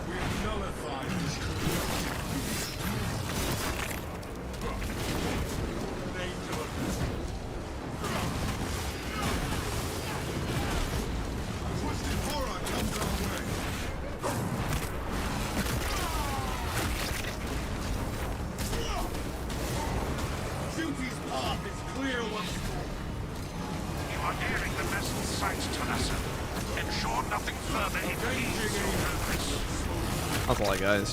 We have nullified his twisted horror comes our way. Duty's path is clear once more. You are nearing the vessel's sights, Tanasa. Ensure nothing further impedes your progress. That's all, guys.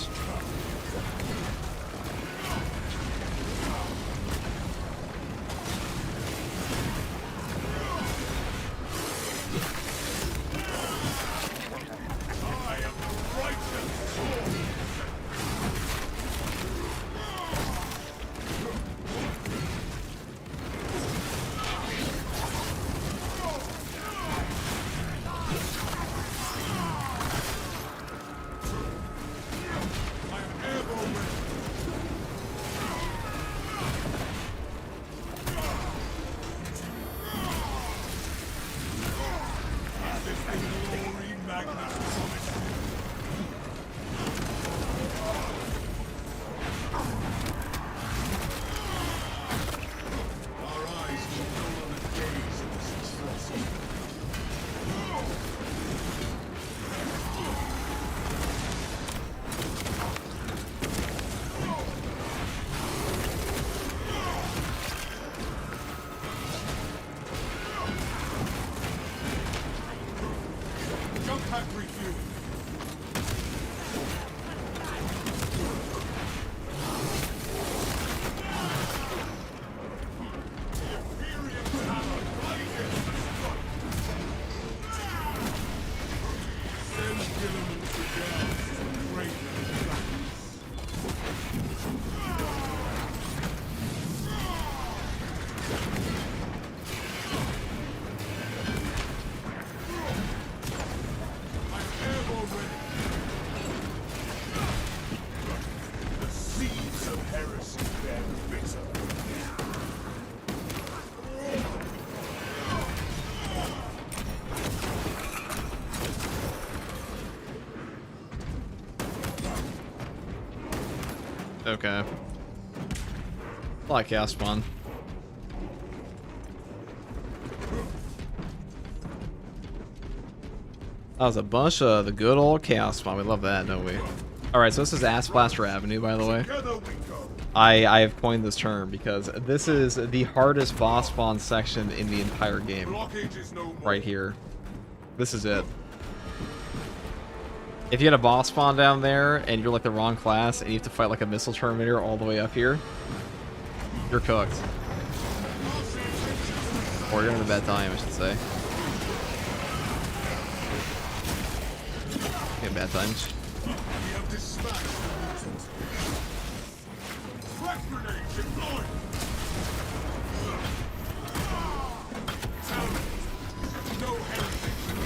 I am the righteous sword. I am airborne ready. This is glory Magnus promised me. Our eyes will no longer gaze at this atrocity. Jump pack refueling. Imperium power blazing in the front. Send Gilliman to down to greater practice. I'm airborne ready. The seeds of heresy bear bitter. Okay. Like cast one. That was a bunch of the good old chaos spawn. We love that, don't we? Alright, so this is Ass Blaster Avenue, by the way. Together we go. I have coined this term because this is the hardest boss spawn section in the entire game. Blockage is no more. Right here. This is it. If you had a boss spawn down there and you're like the wrong class and you have to fight like a missile terminator all the way up here, you're cooked. Or you're in a bad time, I should say. Yeah, bad times. We have dispatched the mutant. Flash grenades deployed. Talent. No hesitation.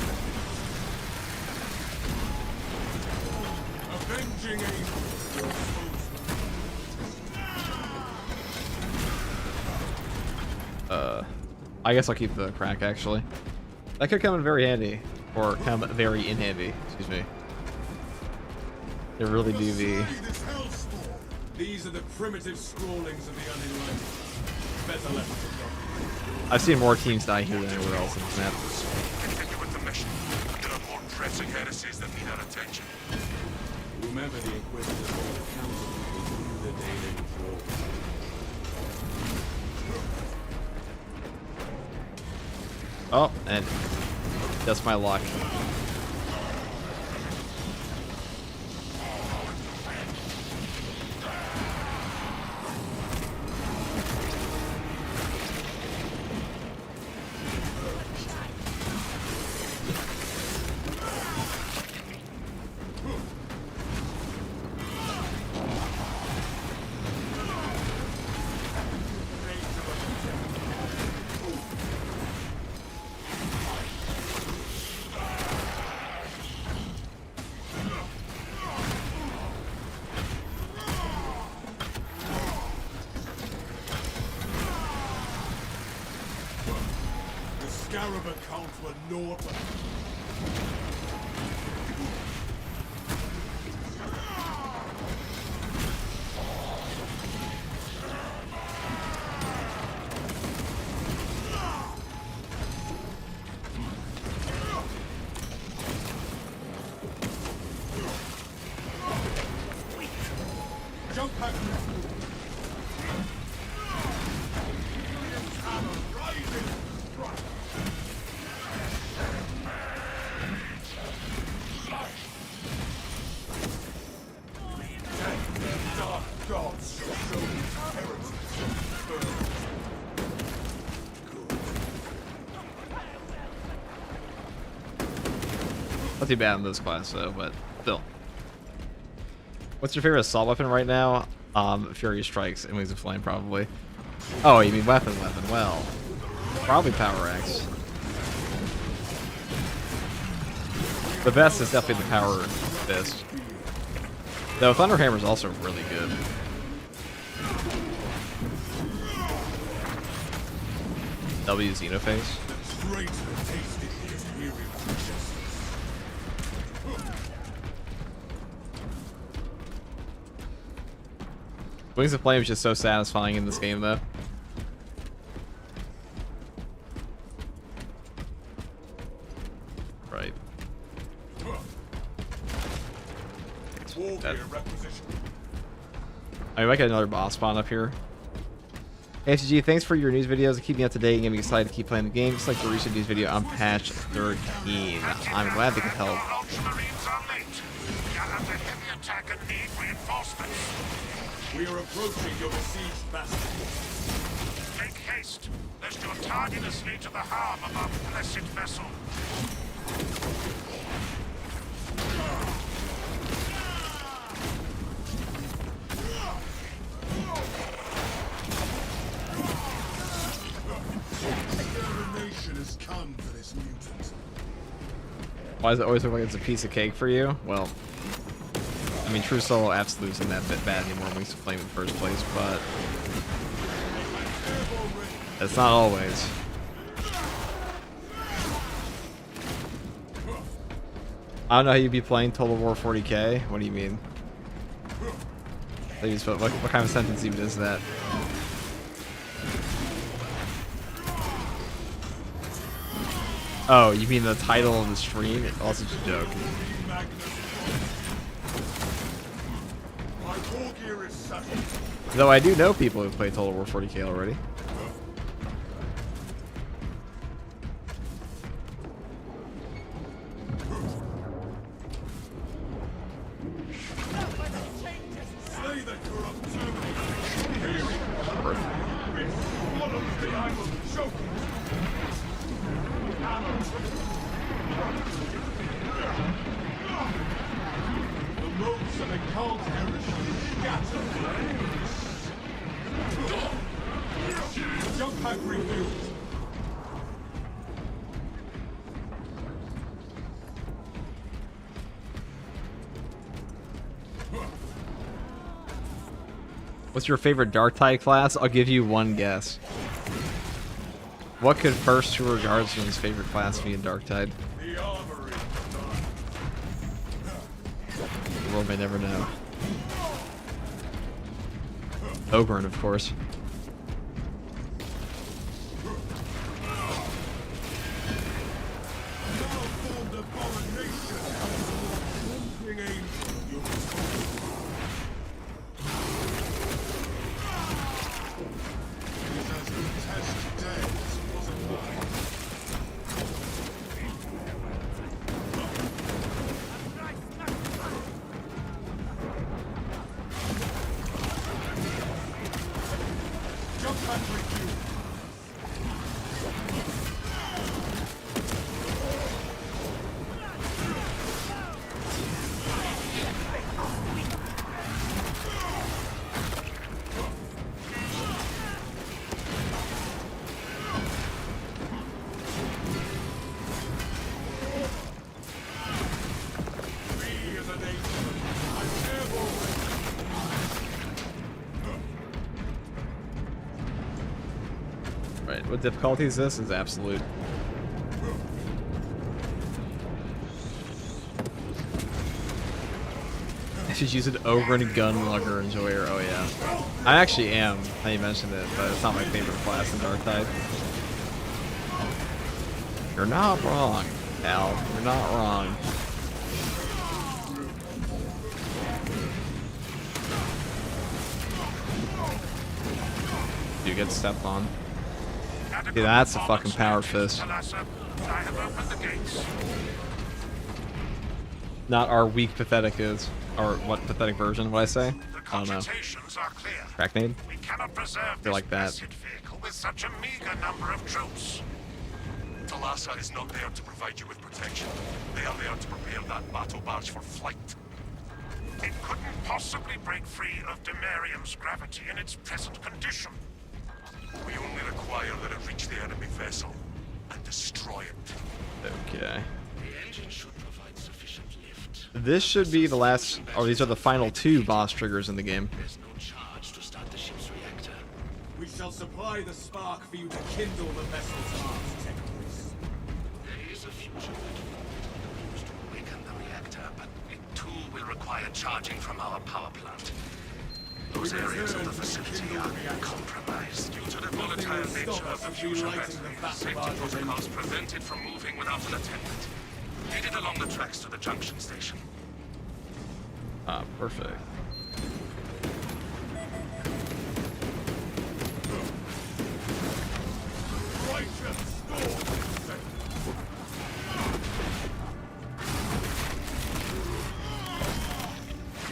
Avenging angel. I guess I'll keep the crack, actually. That could come in very handy. Or come very in handy, excuse me. They really do be. This hellstorm. These are the primitive scrawlings of the unenlightened. Better left forgotten. I've seen more teams die here than anywhere else in this map. Continue with the mission. There are more pressing heresies that need our attention. Whomever the Inquisitors hold accountable will do the daily patrol. Oh, and that's my luck. The Scarab accounts were naught but jump back. Dark gods shall show heritage. Not too bad in this class though, but still. What's your favorite assault weapon right now? Fury Strikes and Wings of Flame, probably. Oh, you mean weapon? Well, probably Power Axe. The best is definitely the Power Fist. Though Thunderhammer is also really good. W Xenophase. Traitor tasted his imperial justice. Wings of Flame is just so satisfying in this game, though. Right. War That- gear requisition. I might get another boss spawn up here. HG, thanks for your news videos and keeping me up to date and getting me excited to keep playing the game. Just like the recent news video on patch 13. I'm glad they could help. Ultramarines are late. You're under heavy attack and need reinforcements. We are approaching your besieged bastion. Make haste, lest your tardiness lead to the harm of our blessed vessel. Extermination has come for this mutant. Why does it always look like it's a piece of cake for you? Well, I mean, True Solo absolutely isn't that bit bad anymore when we used to play in the first place, but it's not always. I don't know how you'd be playing Total War 40k. What do you mean? Please, what kind of sentence even is that? Oh, you mean the title of the stream? It's also just a joke. My war gear is settled. Though I do know people who play Total War 40k already. Slay the corrupt terminator. Swallows the idol choke. The motes of the cult heresy scatter. Jump pack refused. What's your favorite Darktide class? I'll give you one guess. What could first Tour Guardsman's favorite class be in Darktide? The armory. The world may never know. Oberon, of course. Malformed abomination. Wandering angel, you It is as grotesque dead as it was alive. What difficulty is this? Is absolute. I should use it over and gun lugger enjoyer. Oh yeah, I actually am. Now you mentioned it, but it's not my favorite class in Dark Tide. You're not wrong, Al. You're not wrong. You get stepped on. See, that's a fucking power fist. Not our weak pathetic is. Or what pathetic version would I say? I don't know. Cracknade? We cannot preserve Feel like that. vehicle with such a meager number of troops. Talassa is not there to provide you with protection. They are there to prepare that battle barge for flight. It couldn't possibly break free of Demarium's gravity in its present condition. We only require that it reach the enemy vessel and destroy it. Okay. The engine should provide sufficient lift. This should be the last, or these are the final 2 boss triggers in the game. There's no charge to start the ship's reactor. We shall supply the spark for you to kindle the vessel's heart, Technopolis. There is a future that used to awaken the reactor, but it too will require charging from our power plant. Those areas of the facility are compromised due to the volatile nature of the fusion battery. Safety protocols prevent it from moving without an attendant. Lead it along the tracks to the junction station. Ah, perfect.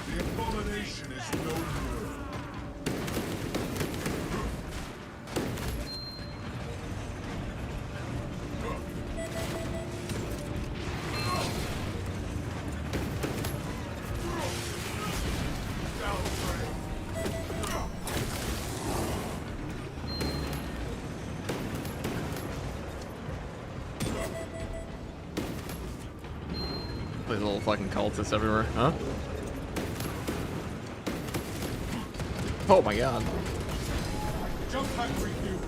The abomination is no more. There's little fucking cultists everywhere, huh? Oh my god. Jump pack refuel.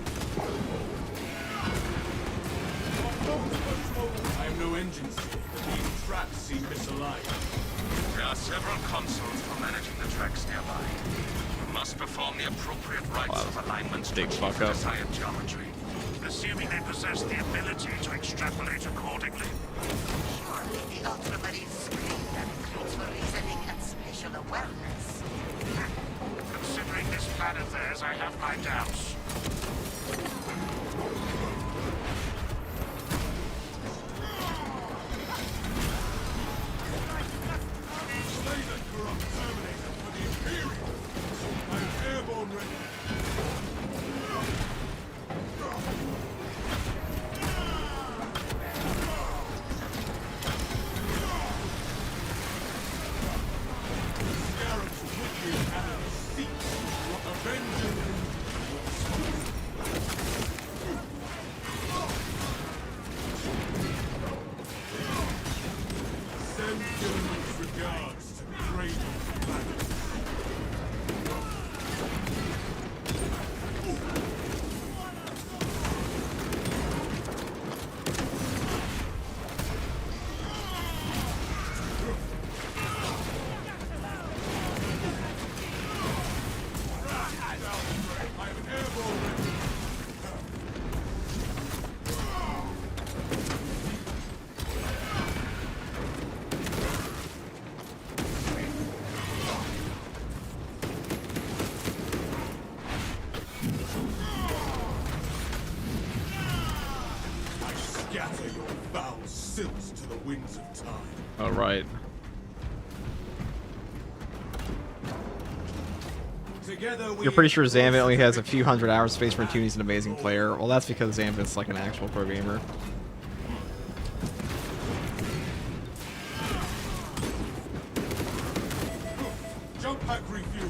I am no engine steer, but these Strats seem misaligned. There are several consoles for managing the tracks nearby. You must perform the appropriate rites Wow. of alignment to Big achieve fuck the up. desired geometry. Assuming they possess the ability to extrapolate accordingly. Surely the Ultramarine screen that includes for reasoning and spatial awareness. Considering this plan of theirs, I have my doubts. Slay the corrupt Terminator for the Imperium. I am airborne ready. Scarab's wicked animal seeks avenging. Send Gilman's regards to Cradle Planet. I have an airborne ready. I scatter your foul silts to the winds of time. Oh, right. Together we You're pretty sure Zambit only has a few hundred hours Space Marine. He's an amazing player. Well, that's because Zambit's like an actual programmer. jump pack refuel.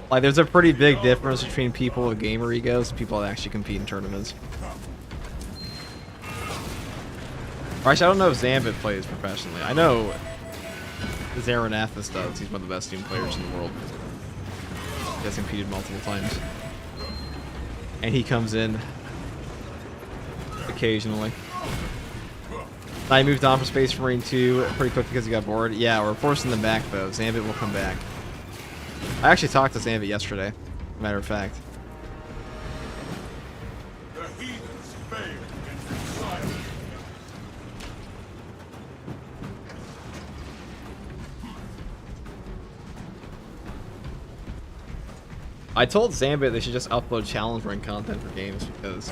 Like, there's a pretty big difference between people with gamer egos and people that actually compete in tournaments. Or actually, I don't know if Zambit plays professionally. I know Zaranathus does. He's one of the best team players in the world. He has competed multiple times. And he comes in occasionally. I moved on from Space Marine 2 pretty quick because he got bored. Yeah, we're forcing them back though. Zambit will come back. I actually talked to Zambit yesterday, matter of fact. The heathens failed against Poseidon. I told Zambit they should just upload challenge ring content for games because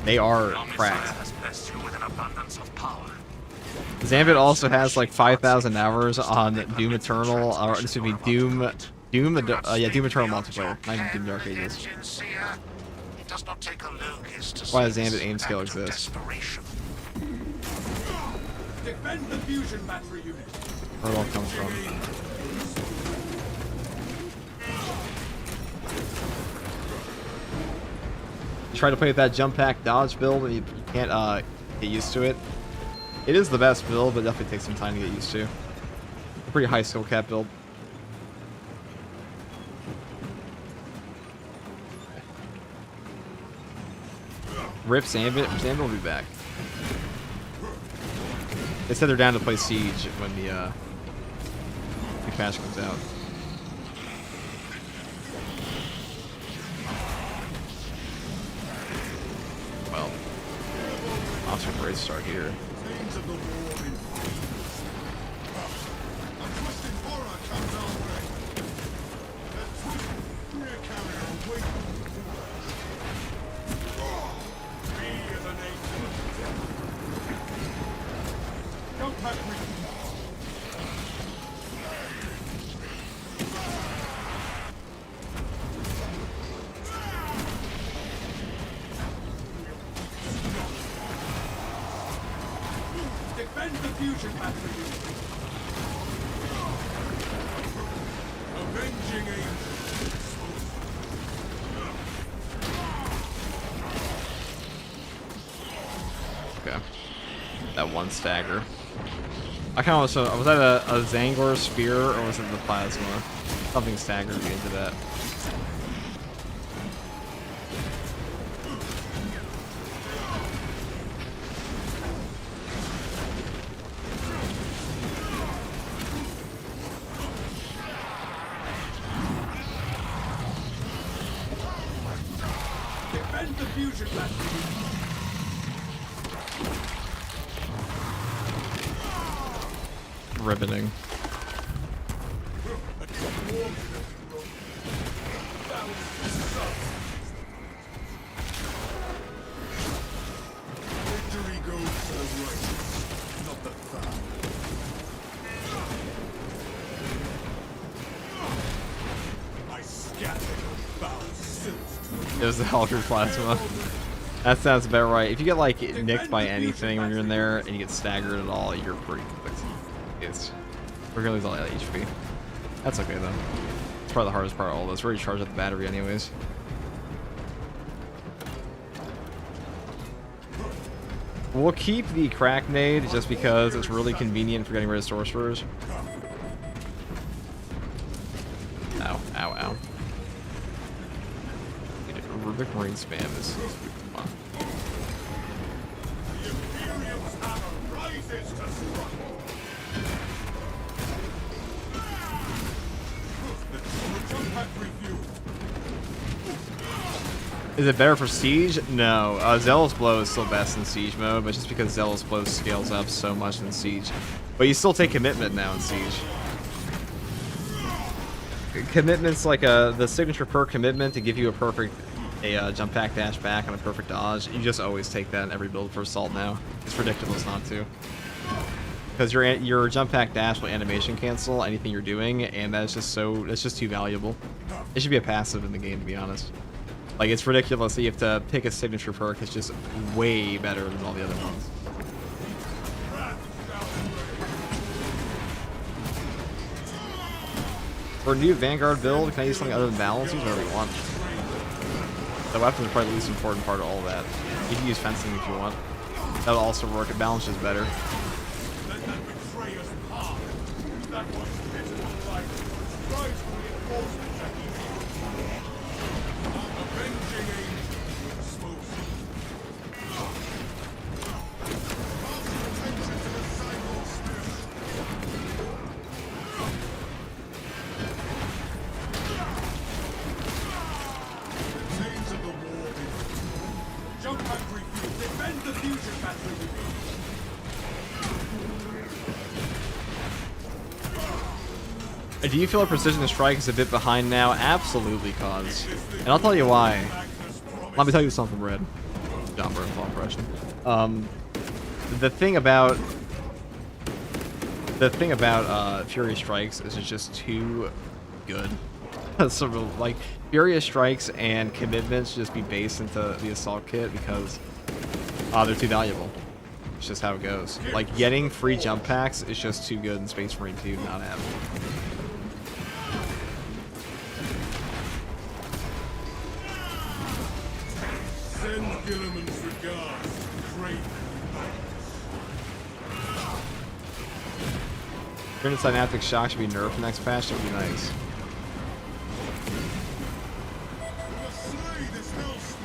they are cracked. has blessed you with an abundance of power. Zambit also has like 5,000 hours on Doom Eternal, or excuse me, Doom Eternal multiplayer, not even Doom Dark Ages. It does not take a Lucas to Why see does this Zambit aim skill act of exist? desperation. Defend the fusion battery unit. Where it all comes from. You try to play with that jump pack dodge build and you can't get used to it. It is the best build, but definitely takes some time to get used to. A pretty high skill cap build. Rip Zambit. Zambit will be back. They said they're down to play Siege when the patch comes out. Well, Monster Parade start here. Things of the war in thieves. A twisted horror comes our way. That twisted near carrier awaits. We as a nation. Don't touch me. Defend the fusion battery unit. Avenging angels. Okay. That one stagger. I kind of was that a Zangor spear or was it the plasma? Something staggered me into that. Defend the fusion battery unit. Riveting. Victory goes to the righteous, not the proud. I scatter your foul sins. It was the Hulker plasma. That sounds about right. If you get like nicked by anything when you're in there and you get staggered at all, you're pretty cooked. We're gonna lose all that HP. That's okay though. It's probably the hardest part of all this. We're already charged up the battery anyways. We'll keep the crack nade just because it's really convenient for getting rid of sorcerers. Ow, ow, ow. Rubik Marine spam is... Come on. The Imperium's hammer rises to strike. The jump pack refueled. Is it better for Siege? No. Zealous Blow is still best in Siege mode, but just because Zealous Blow scales up so much in Siege. But you still take Commitment now in Siege. Commitment's like the signature perk Commitment to give you a perfect jump pack dash back on a perfect dodge. You just always take that in every build for Assault now. It's ridiculous not to. Because your jump pack dash will animation cancel anything you're doing, and that's just too valuable. It should be a passive in the game, to be honest. Like, it's ridiculous that you have to pick a signature perk. It's just way better than all the other ones. For a new Vanguard build, can I use something other than balance? Use whatever you want. The weapons are probably the least important part of all that. You can use fencing if you want. That'll also work. It balances better. Let that betray us hard. That was pitiful life. Rise to reinforcements at easy. Avenging angels. Do you feel a precision strike is a bit behind now? Absolutely, cause. And I'll tell you why. Let me tell you something, Red. John Bernthal impression. The thing about Furious Strikes is it's just too good. Sort of like Furious Strikes and Commitments just be based into the Assault Kit because they're too valuable. It's just how it goes. Like getting free jump packs is just too good in Space Marine 2 to not have. Send Gilliman's regards. Great. Granted, Synaptic Shock should be nerfed next patch. That would be nice. Slay this hellstorm.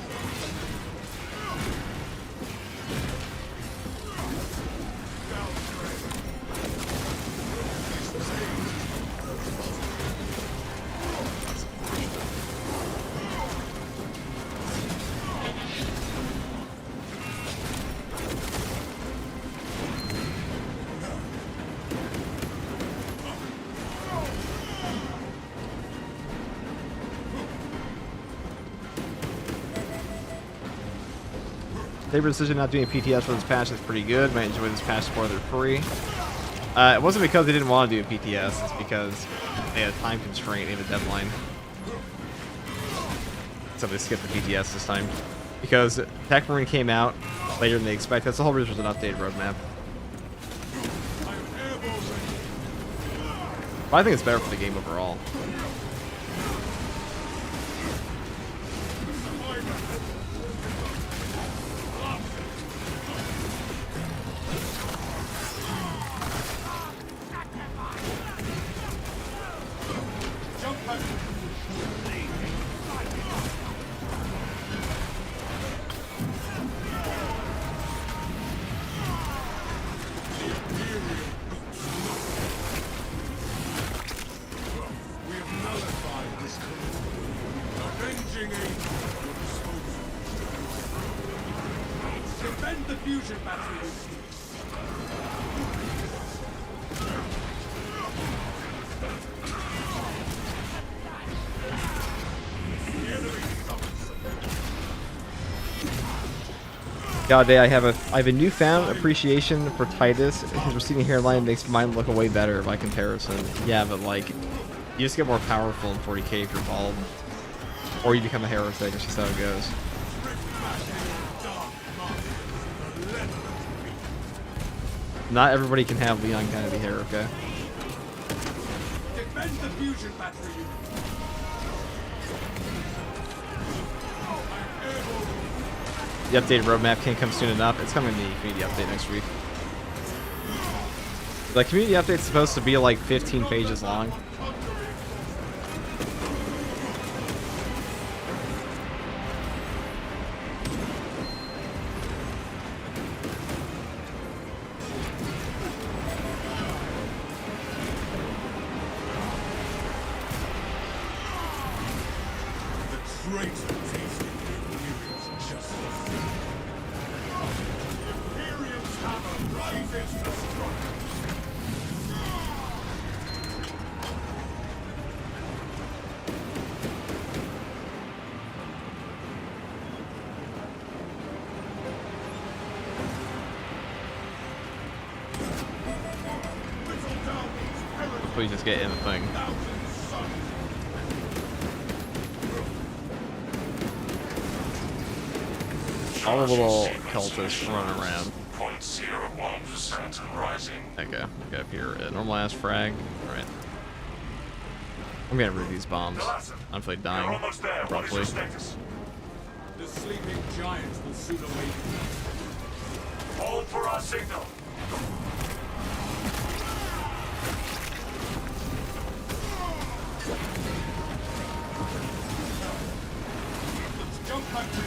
Saber's decision not doing PTS for this patch is pretty good. Might enjoy this patch before they're free. It wasn't because they didn't want to do a PTS. It's because they had a time constraint and a deadline. So they skipped the PTS this time. Because Tech Marine came out later than they expected. That's the whole reason it was an updated roadmap. But I think it's better for the game overall. Defend the fusion batteries. God, I have a newfound appreciation for Titus. His receding hairline makes mine look way better by comparison. Yeah, but like, you just get more powerful in 40k if you're bald, or you become a heretic. It's just how it goes. Not everybody can have Leon Kennedy hair, okay? Defend the fusion battery. The updated roadmap can't come soon enough. It's coming in the community update next week. The community update's supposed to be like 15 pages long. We just get in the thing. All the little cultists running around. 0.01% rising. Okay, get up here. Normal ass frag. Alright. I'm gonna root these bombs. I'm actually dying. You're almost there. What is Abruptly. your status? The sleeping giants will soon awaken. Hold for our signal. Let's jump back to you.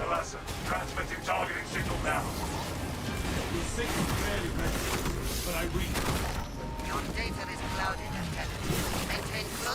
Alessa, transmitting targeting signal now. The signal's barely ready, but I read. Your data is clouded, Lieutenant. Maintain close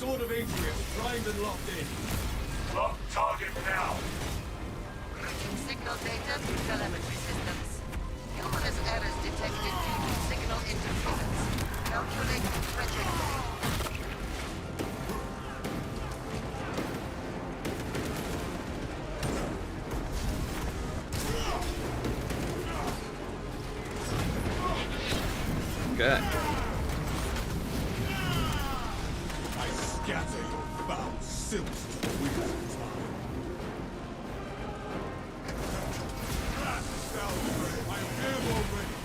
Sword of Atrium, primed and locked in. Lock target now. Routing signal data to telemetry systems. Numerous errors detected due to signal interference. Calculate trajectory. Okay. I scatter your foul silks to the winds of time. I am already.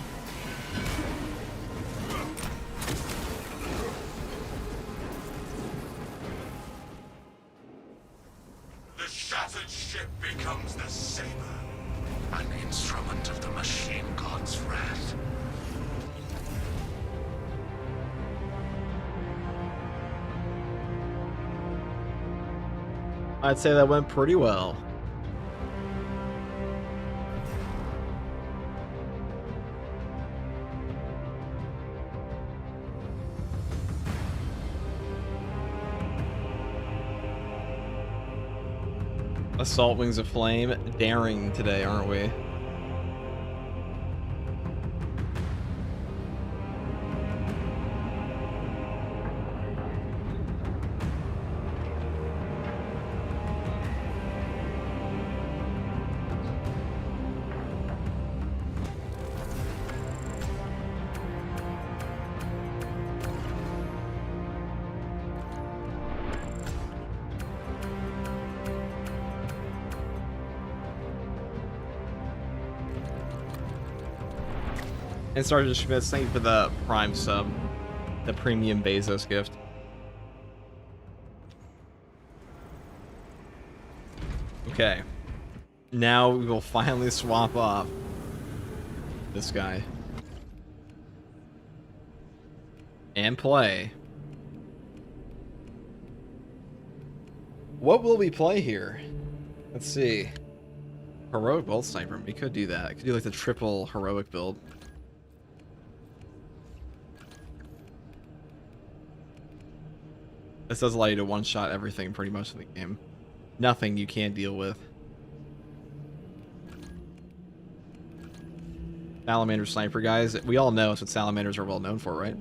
The shattered ship becomes the saber, an instrument of the machine god's wrath. I'd say that went pretty well. Assault Wings of Flame, daring today, aren't we? And Sergeant Schmitz, thank you for the Prime sub, the premium Bezos gift. Okay, now we will finally swap off this guy and play. What will we play here? Let's see. Heroic Bolt Sniper. We could do that. I could do like the triple heroic build. This does allow you to one-shot everything pretty much in the game. Nothing you can't deal with. Salamander Sniper, guys. We all know that's what salamanders are well known for, right?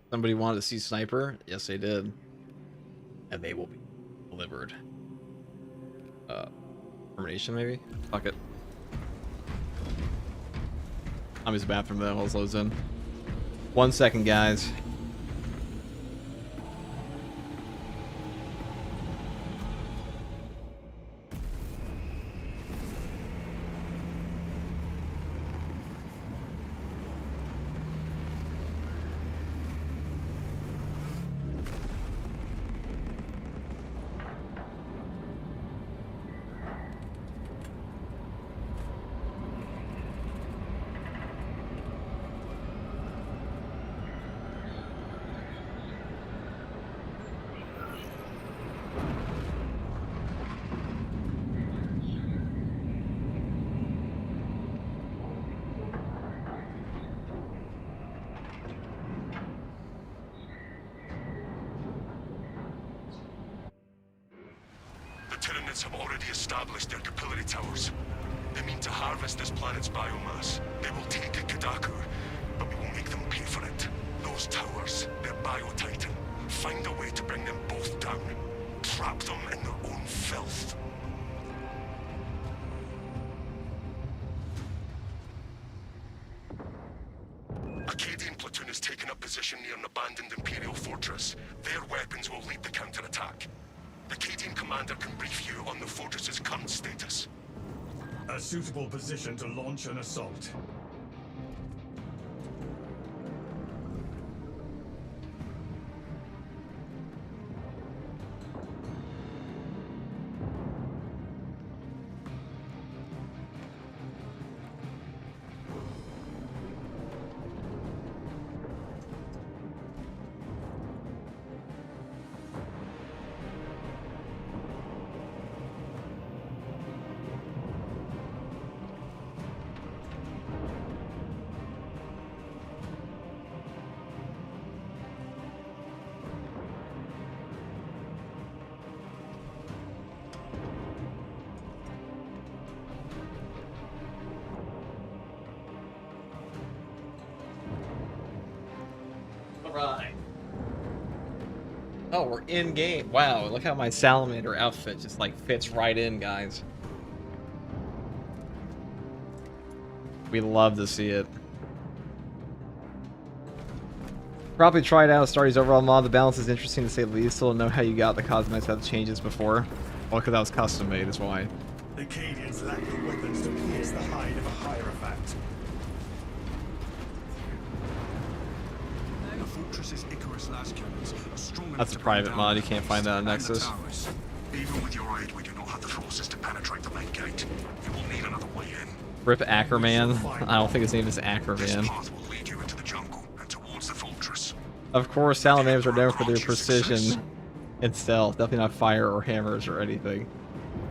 Somebody wanted to see Sniper? Yes, they did. And they will be delivered. Termination, maybe? Fuck it. I'm use the bathroom though while it loads in. 1 second, guys. Have already established their capillary towers. They mean to harvest this planet's biomass. They will take Kadaku, but we will make them pay for it. Those towers, they're bio-titan. Find a way to bring them both down. Trap them in their own filth. Acadian platoon has taken up position near an abandoned Imperial fortress. Their weapons will lead the counterattack. The Acadian commander can brief you on the fortress's current status. A suitable position to launch an assault. Oh, we're in game. Wow, look how my salamander outfit just like fits right in, guys. We love to see it. Probably tried out Starry's overall mod. The balance is interesting to say the least. Still don't know how you got the cosmetics without the changes before. Well, because that was custom made is why. The KEYBINDS lack the weapons to pierce the hide of a Hierophant. The fortress's Icarus las cannons are strong enough That's a to bring private down mod. You the can't find that on and the Nexus. towers. Even with your aid, we do not have the forces to penetrate the main gate. You will need another way in. Rip Ackerman. I don't think his name is This Ackerman. path will lead you into the jungle and towards the fortress. Of course, salamanders are known for their precision and stealth. Definitely not fire or hammers or anything.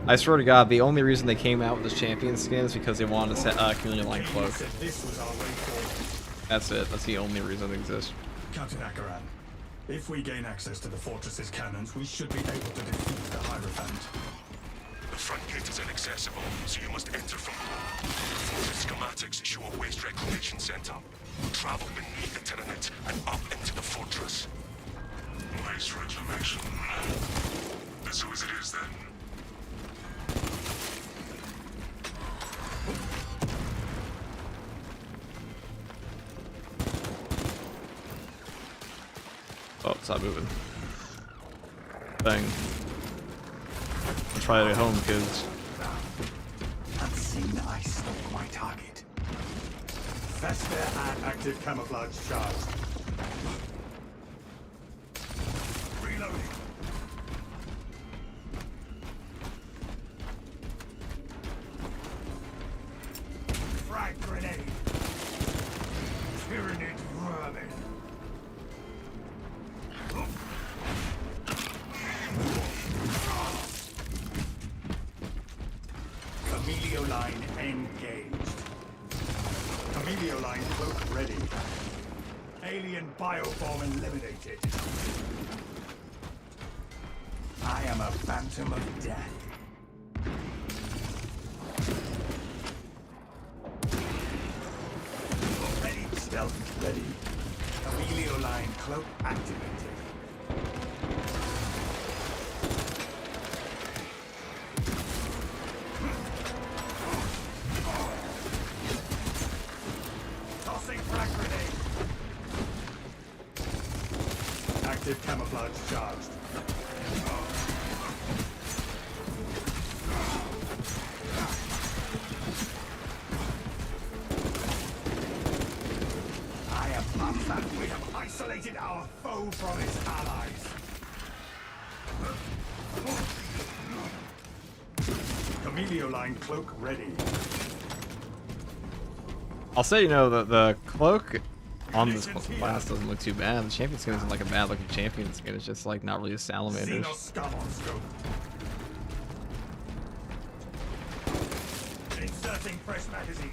I swear to God, the only reason they came out with this champion skin is because they wanted to set community line cloak. Said this was our way forward. That's it. That's the only reason it exists. Captain Akaran, if we gain access to the fortress's cannons, we should be able to defeat the Hierophant. The front gate is inaccessible, so you must enter from below. Fortress schematics show a waste reclamation center. Travel beneath the tenement and up into the fortress. Waste reclamation. That's who it is then. Oh, stop moving. Thing. Try it at home, kids. Unseen I stalk my target. Fester and active camouflage charge. Reloading. Frag grenade. Tyranid vermin. Camelio line engaged. Camelio line cloak ready. Alien bioform eliminated. I am a phantom of death. Ready, stealth ready. Camelio line cloak activated. Tossing frag grenade. Active camouflage charged. I am not that we have isolated our foe from its allies. Camelio line cloak ready. I'll say, you know, the cloak on this class doesn't look too bad. The champion skin isn't like a bad looking champion skin. It's just like not really a salamander. Xenos scum on scope. Inserting fresh magazine.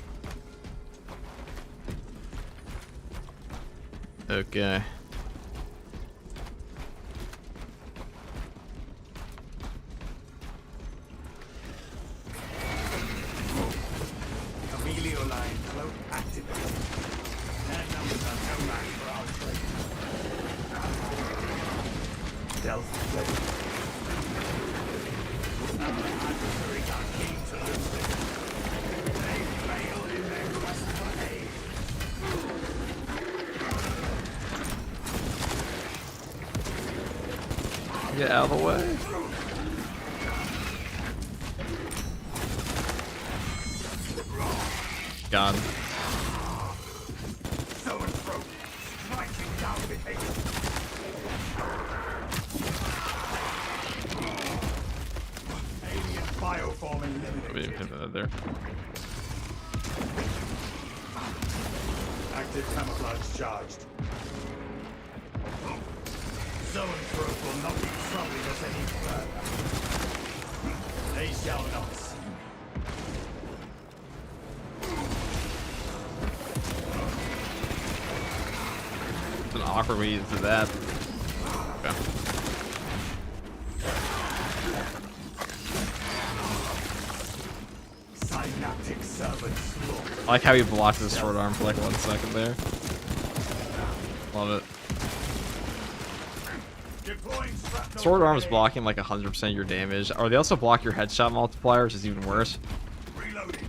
Okay. Camelio line cloak activated. Their numbers are no match for our trade. Stealth ready. Our adversaries are keen to lose this. They fail in their quest for aid. Get out of the way. God. So and fro, striking down the hate. Alien bioform We eliminated. didn't hit that there. Active camouflage charged. Zone probe will not be troubling us any further. They shall not see. It's an awkward way to do that. Okay. Synaptic servants. I like how he blocked his short arm for like 1 second there. Love it. Deploying Sword arms blocking like 100% of your damage. Or they also block your headshot multiplier, which is even worse. Reloading.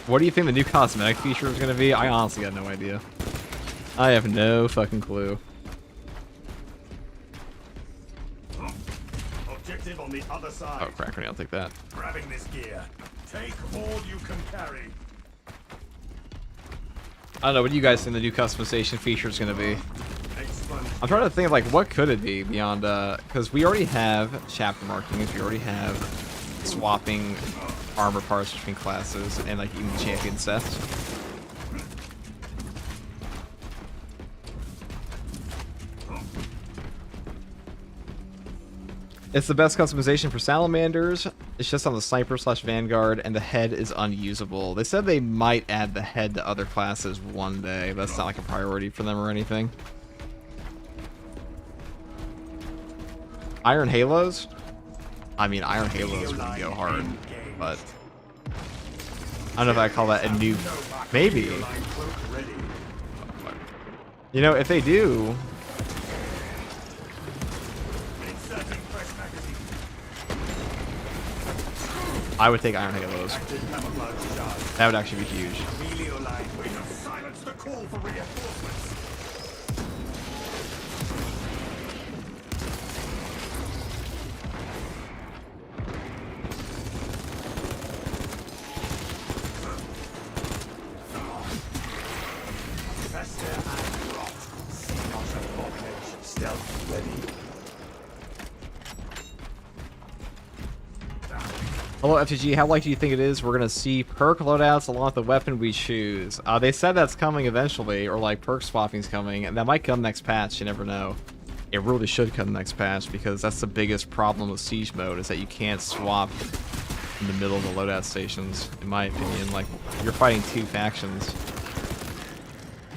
What do you think the new cosmetic feature is going to be? I honestly got no idea. I have no fucking clue. Objective on the other side. Oh, crack grenade, I'll take that. Grabbing this gear. Take all you can carry. I don't know, what do you guys think the new customization feature is going to be? Expunge. I'm trying to think of, like, what could it be beyond, because we already have chapter markings, we already have swapping armor parts between classes, and, like, even champion sets. It's the best customization for salamanders. It's just on the sniper/vanguard, and the head is unusable. They said they might add the head to other classes one day, but that's not like a priority for them or anything. Iron Halos? I mean, Iron Halos would go hard, but I don't know if I call that a new. Maybe. You know, if they do. I would take Iron Halos. That would actually be huge. Silence the call for reinforcements. Fester and rot. See not abomination. Stealth ready. Hello FTG, how likely do you think it is we're going to see perk loadouts along with the weapon we choose? They said that's coming eventually, or like perk swapping's coming, and that might come next patch, you never know. It really should come next patch, because that's the biggest problem with Siege mode, is that you can't swap in the middle of the loadout stations, in my opinion. Like, you're fighting two factions.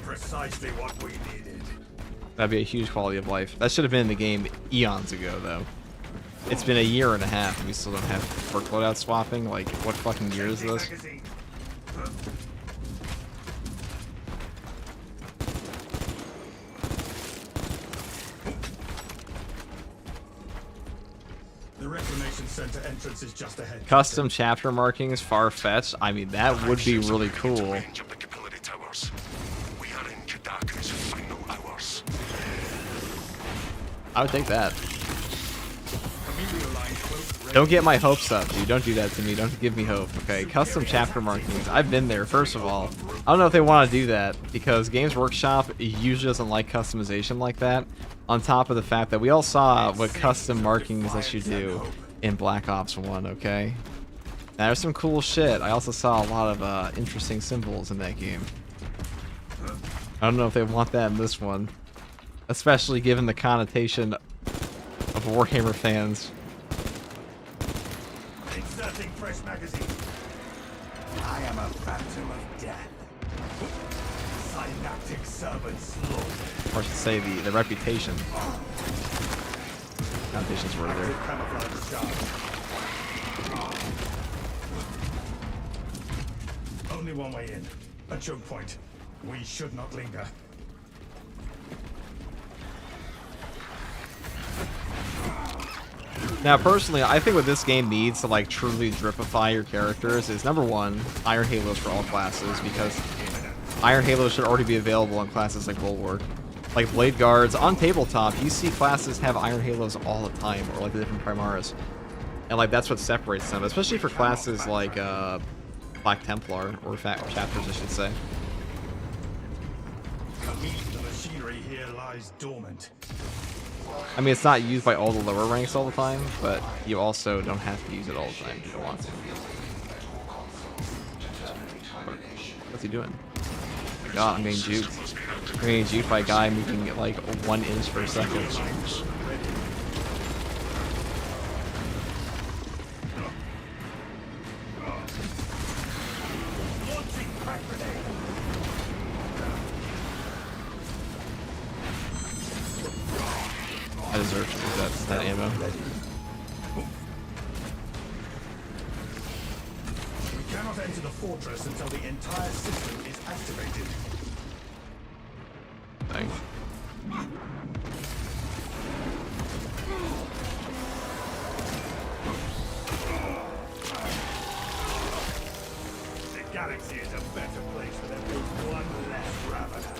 Precisely what we needed. That'd be a huge quality of life. That should have been in the game eons ago, though. It's been a year and a half and we still don't have perk loadout swapping. Like, what fucking year is this? The Reclamation Center entrance is just ahead. Custom chapter markings, far-fetched. I mean, that would be really cool. I would take that. Don't get my hopes up, dude. Don't do that to me. Don't give me hope, okay? Custom chapter markings. I've been there, first of all. I don't know if they want to do that, because Games Workshop usually doesn't like customization like that, on top of the fact that we all saw what custom markings let you do in Black Ops 1, okay? Now, there's some cool shit. I also saw a lot of interesting symbols in that game. I don't know if they want that in this one, especially given the connotation of Warhammer fans. Inserting fresh magazine. I am a phantom of death. Synaptic servant slaughter. Or I should say the reputation. Connotation's word there. Camouflage charge. Only one way in. A choke point. We should not linger. Now, personally, I think what this game needs to, like, truly dripify your characters is, number one, Iron Halos for all classes, because Iron Halos should already be available in classes like Bulwark. Like, Blade Guards, on tabletop, you see classes have Iron Halos all the time, or, like, the different Primaris. And, like, that's what separates them, especially for classes like, Black Templar, or chapters, I should say. The machinery here lies dormant. I mean, it's not used by all the lower ranks all the time, but you also don't have to use it all the time if you don't want to. What's he doing? God, I'm getting juked. I'm getting juked by a guy moving at like 1 inch per second. I deserve to use that ammo. We cannot enter the fortress until the entire system is activated. Thanks. galaxy is a better place for there being one less Ravener.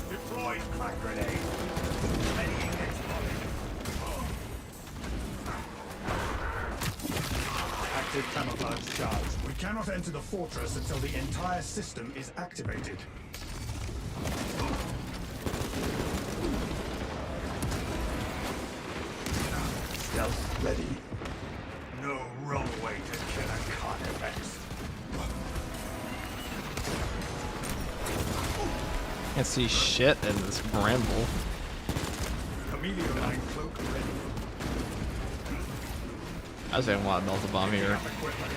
Deployed crack grenade. Readying next volley. Active camouflage charge. We cannot enter the fortress until the entire system is activated. Stealth ready. No wrong way to kill a carnifex. Can't see shit in this bramble. Chameleon line cloak ready. I was gonna want to melt the bomb here. Equipment.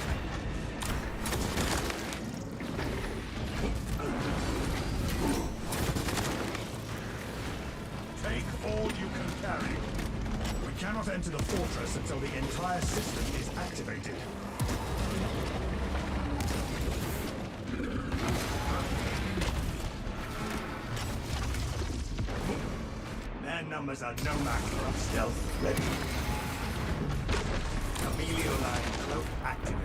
Take all you can carry. We cannot enter the fortress until the entire system is activated. Their numbers are no match for us. Stealth ready. Chameleon line cloak activated.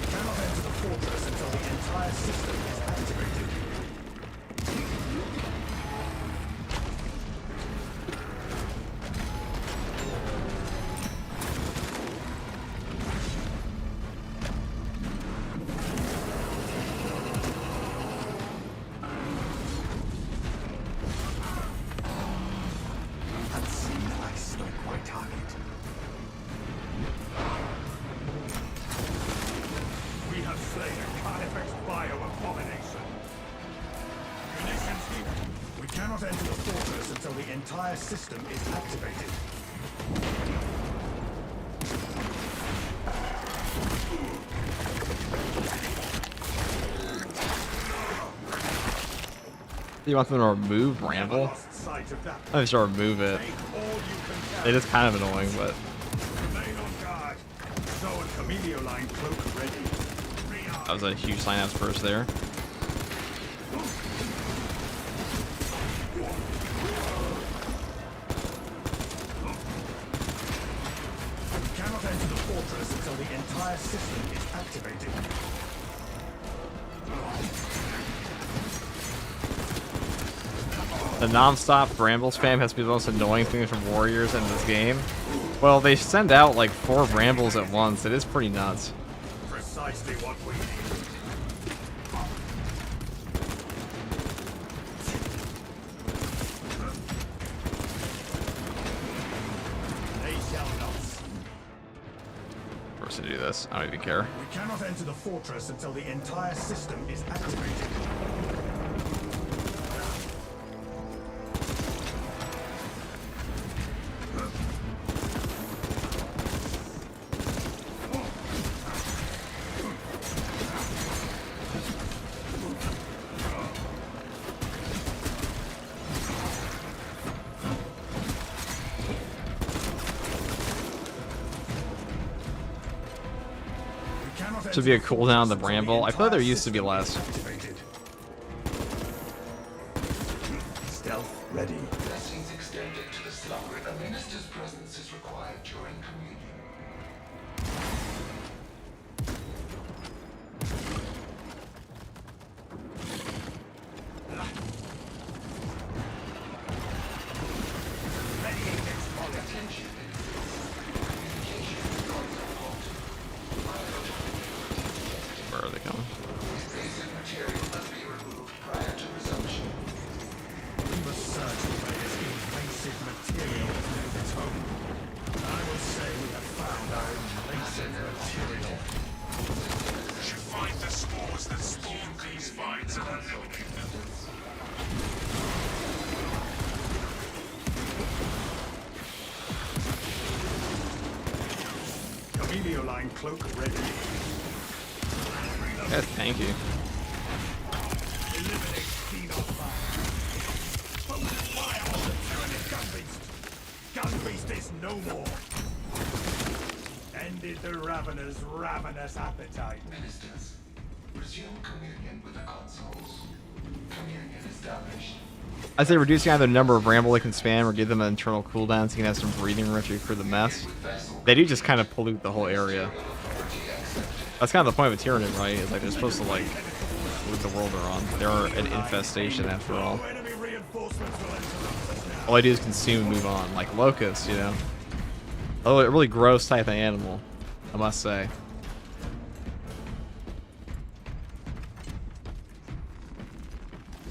We cannot enter the fortress until the entire system is activated. Unseen ice don't quite target. We have slain a Carnifex bio-abomination. Munitions here. We cannot enter the fortress until the entire system is activated. You want them to remove Bramble? Lost sight of that. I just remove it. Take all you can carry. It is kind of annoying, but Remain on guard. So a Chameleon line cloak ready. that was a huge sign-ups first there. We cannot enter the fortress until the entire system is activated. The non-stop Bramble spam has to be the most annoying thing from Warriors in this game. Well, they send out like 4 Brambles at once. It is pretty nuts. Precisely what we need. They shall not see. First to do this, I don't even care. We cannot enter the fortress until the entire system is activated. Should be a cooldown on the Bramble. I feel like there used to be less. Activated. Stealth ready. Blessings extended to the slumber. A minister's presence is required during communion. Readying next volley. Attention. Communication records are altered. Where are they coming? Invasive material must be removed prior to resumption. We must search for where this invasive material has made its home. I will say we have found our invasive material. You should find the spores that spawn these vines and eliminate them. Chameleon line cloak ready. Yes, thank you. Eliminate Xenofire. Focus fire on the tyrannid Gunbeast. Gunbeast is no more. Ended the Ravener's ravenous appetite. Ministers, Resume communion with the consoles. Communion established. I say reducing either the number of ramble they can spam or give them an internal cooldown so you can have some breathing room to for the mess. They do just kind of pollute the whole area. That's kind of the point of a Tyranid, right? It's like they're supposed to like pollute the world they're on. They're an infestation after all. Enemy reinforcements will interrupt us now. All I do is consume, move on, like locusts, you know. Oh, a really gross type of animal, I must say.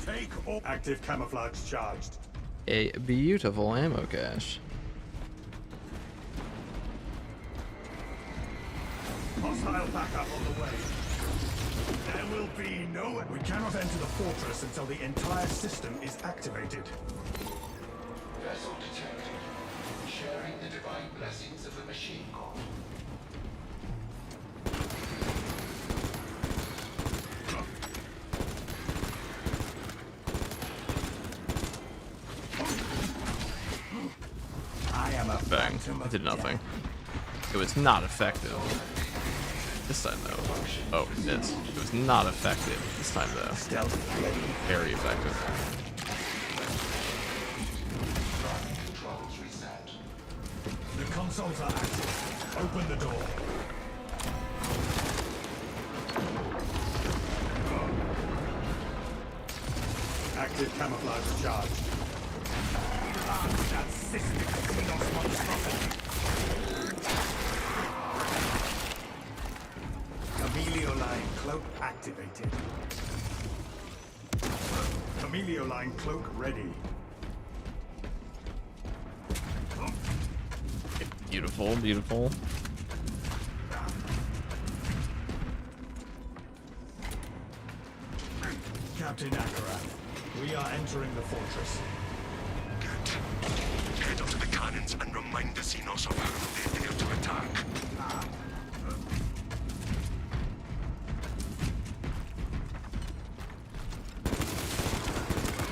Take all active camouflage charged. A beautiful ammo cache. Hostile backup on the way. There will be no... We cannot enter the fortress until the entire system is activated. Vessel detected. Sharing the divine blessings of the machine god. I am a Bang. phantom It of did nothing. death. It was not effective. This time though. Oh, it is. It was not effective. This time though. Stealth ready. Very effective. Controls reset. The consoles are active. Open the door. Active camouflage charged. That system Xenos monstrosity. Chameleoline cloak activated. Chameleoline cloak ready. Beautiful, beautiful. Captain Akarat, we are entering the fortress. Good. Head up to the cannons and remind the Xenos of how they dare to attack.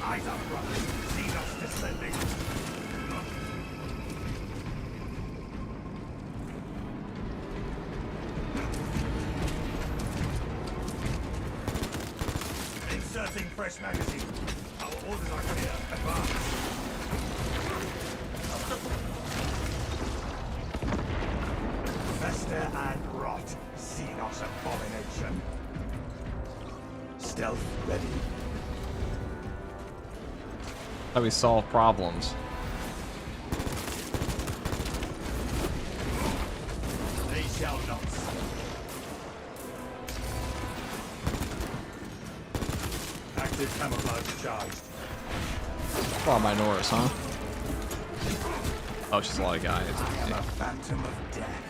Eyes up, brothers. Xenos descending. Inserting fresh magazine. Our orders are clear. Advance. Fester and rot. Xenos abomination. Stealth ready. How we solve problems. They shall not. Active camouflage charged. Oh, my Norris, huh? Oh, she's a lot of guys. I am a phantom of death.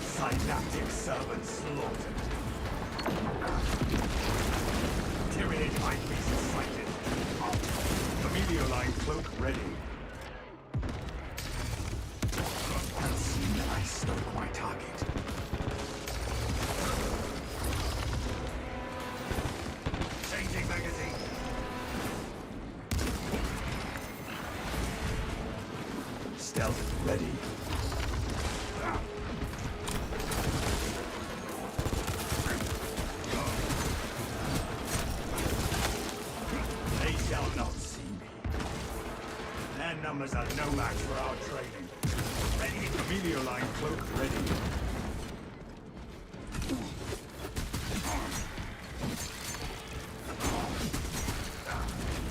Synaptic servant slaughtered. Tyranid eyepiece sighted. Chameleoline cloak ready. Unseen, I stoke my target. Changing magazine. Stealth ready. They shall not see me. Their numbers are no match for our trading. Ready. Chameleoline cloak ready.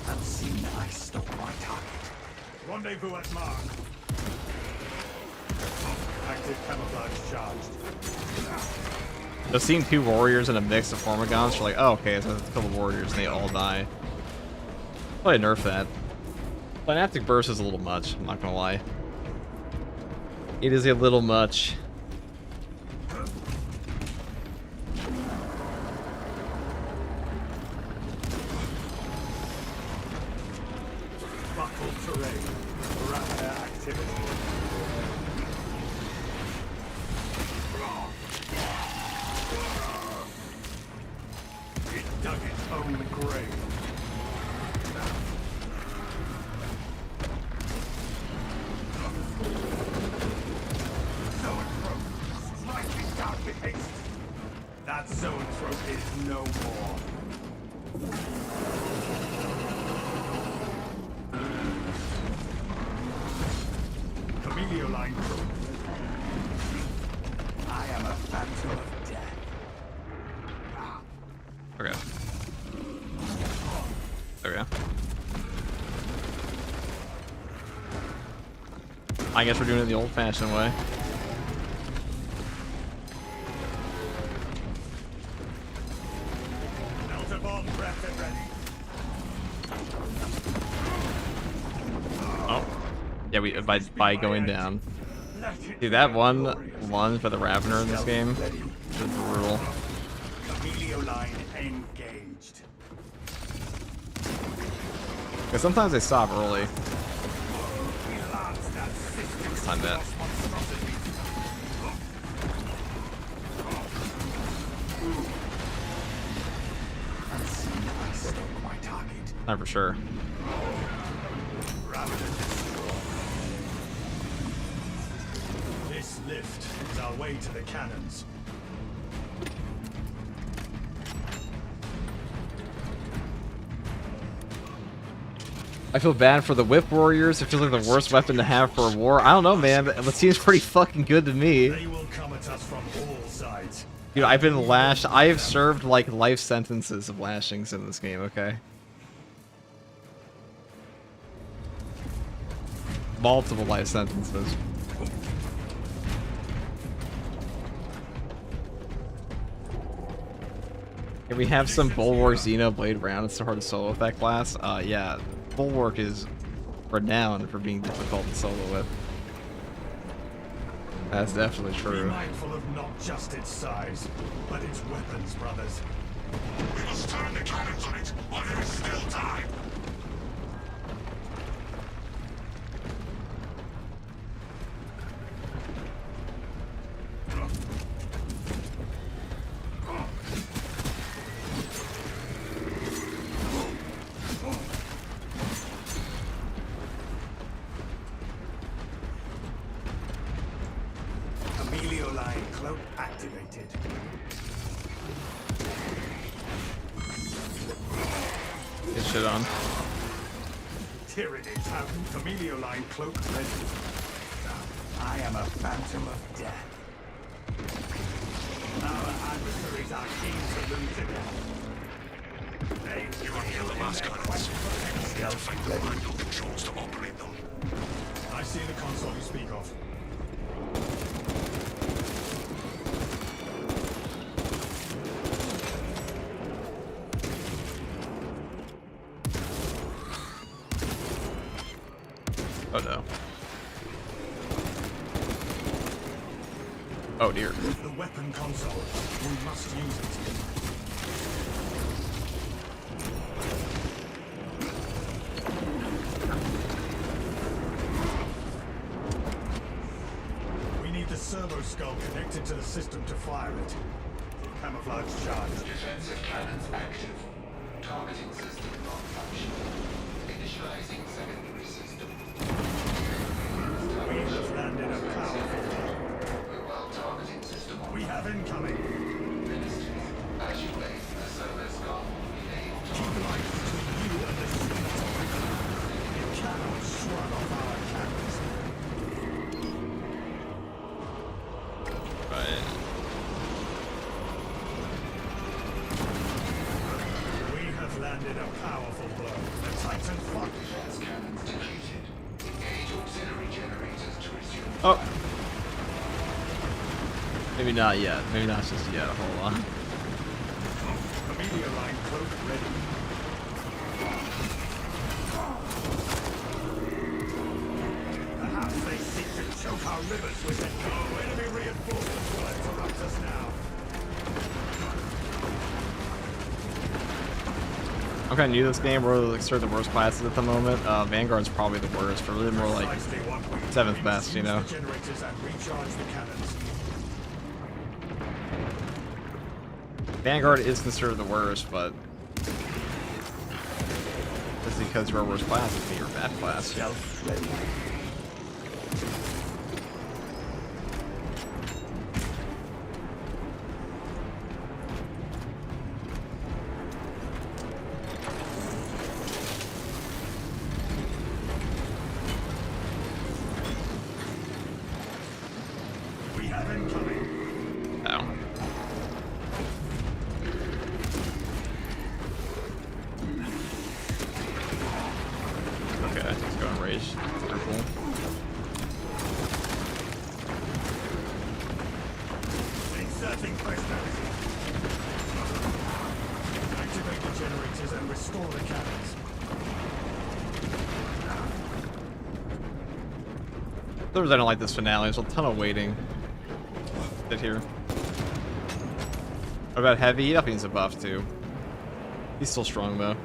Unseen, I stoke my target. Rendezvous at mark. Active camouflage charged. So seeing two warriors in a mix of Formagons, you're like, oh, okay, so it's a couple warriors and they all die. Probably nerf that. Synaptic Burst is a little much, I'm not gonna lie. It is a little much. Buckled terrain. Raptor activity. It dug its own grave. So it broke, striking down with haste. That zone throat is no more. Line crew. I am a phantom of death. Okay. There we go. I guess we're doing it the old-fashioned way. Delta bomb prepped and ready. Oh. Yeah, we by going down. Dude, that one for the Ravener in this game is brutal. Camilio line engaged. Because sometimes they stop early. Let's time that. Not for sure. This lift is our way to the cannons. I feel bad for the whip warriors. It feels like the worst weapon to have for a war. I don't know, man. It seems pretty fucking good to me. They will come at us from all sides. Dude, I've been lashed. I have served like life sentences of lashings in this game, okay? Multiple life sentences. Can we have some Bulwark Xeno Blade round? It's so hard to solo with that class. Yeah. Bulwark is renowned for being difficult to solo with. That's definitely Be true. mindful of not just its size, but its weapons, brothers. We must turn the cannons on it while there is still time. Camilio line cloak activated. Get shit on. Tyranids have Camilio line cloak ready. I am a phantom of death. Our adversaries are keen to lose again. You are near the last cannons. You will need to find the manual controls to operate them. I see the console you speak of. Oh no. Oh dear. The weapon console. We must use it. We need the servo skull connected to the system to fire it. Camouflage charge. Defensive cannons active. Targeting system not functional. Initializing secondary system. We have landed a powerful blow. Mobile targeting system on. We have incoming. Ministry. As you lay, the server skull will be enabled. Keep life between you and the cemetery. You cannot shrug off our cannons. Right. We have landed a powerful blow. The Titan fought. Defense cannons depleted. Engage auxiliary generators to resume. Oh. Maybe not yet. Maybe not just yet. Hold on. Camilio line cloak ready. Perhaps they seek to choke our rivers with it. No enemy reinforcements will interrupt us now. I'm kind of new to this game. We're like sort of the worst classes at the moment. Vanguard's probably the worst. We're really more like Precisely what we need. 7th We best, must you use know. the generators and recharge the cannons. Vanguard is considered the worst, but just because you're a worst class doesn't mean you're a bad class. Stealth ready. restore the cannons. The reason I don't like this finale. There's a ton of waiting. Sit here. What about Heavy? He definitely needs a buff too. He's still strong though.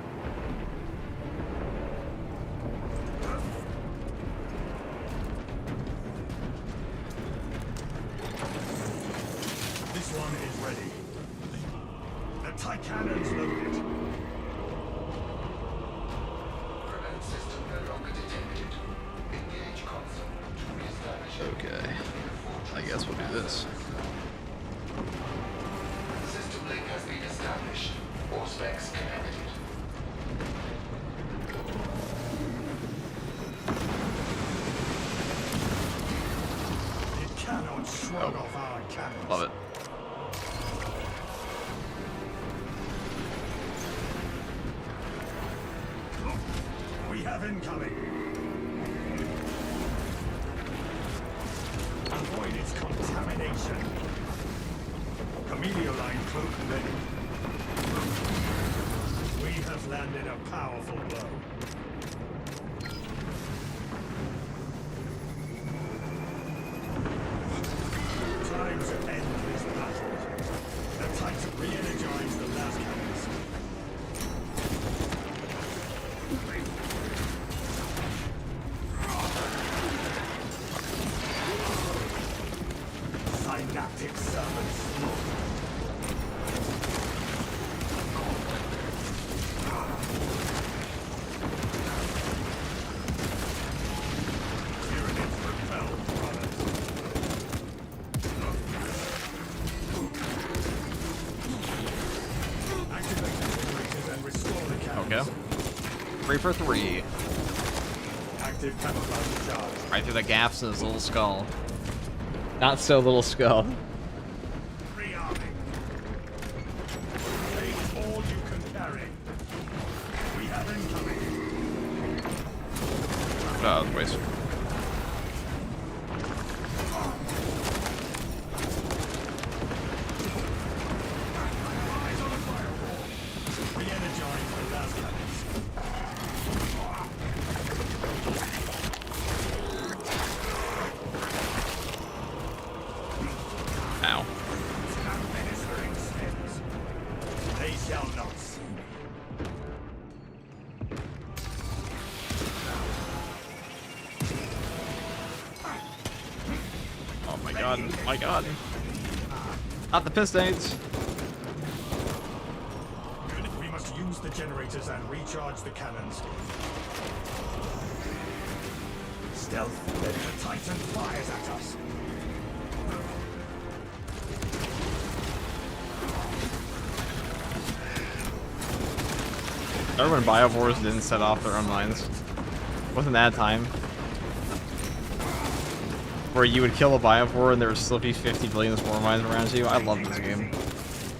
This one is ready. The TIE cannons loaded. Remote system no longer detected. Engage console to reestablish. Okay. I guess we'll do this. System link has been established. All specs connected. It cannot shrug off our cannons. Love it. We have incoming. Avoid its contamination. Camellia line cloak ready. We have landed a powerful blow. Time to end this battle. The Titan re-energize the last cannons. Synaptic servants. Tyranids repelled, brothers. Activate the generators and restore the cannons. Okay. 3 for 3. Active camouflage charge. Right through the gaps in his little skull. Not so little skull. Rearming. Take all you can carry. We have incoming. Oh, that was a waste. Eyes on the firewall. Re-energize the last cannons. Ow. Ministering spins. They shall not see me. Oh my god. My god. Not the pistons. We must use the generators and recharge the cannons. Stealth, then the Titan fires at us. Remember when Biovores didn't set off their own mines? Wasn't that a time? Where you would kill a Biovore and there would still be 50 billion spore mines around you? I love this game.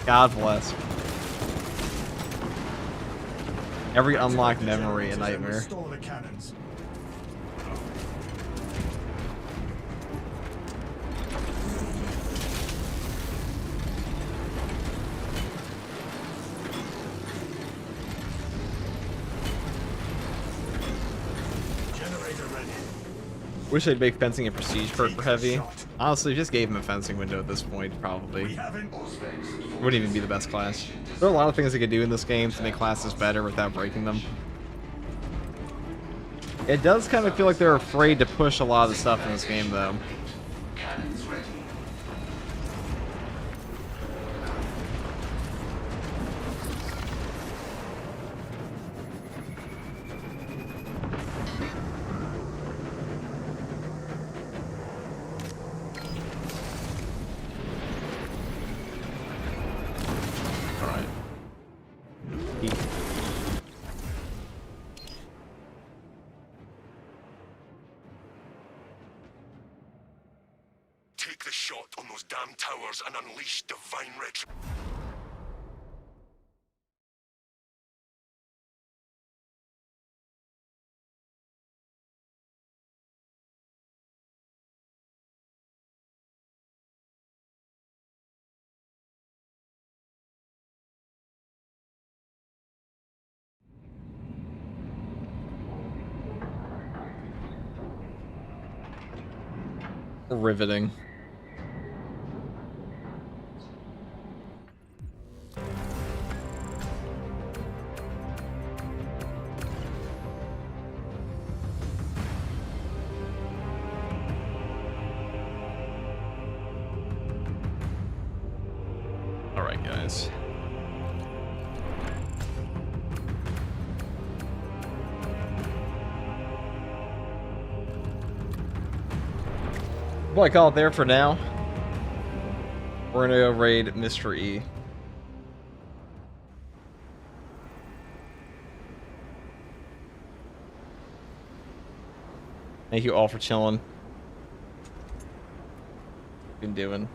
God bless. Every unlocked memory a nightmare. Restore the cannons. Generator ready. Wish they'd make fencing a prestige perk for Heavy. Honestly, just gave him a fencing window at this point, probably. We haven't. Wouldn't even be the best class. There are a lot of things they could do in this game to make classes better without breaking them. It does kind of feel like they're afraid to push a lot of the stuff in this game, though. Cannons ready. Alright. Take the shot on those damn towers and unleash divine retribution. Riveting. All right, guys. Well, I call it there for now. We're gonna go raid Mr. E. Thank you all for chilling. Been doing.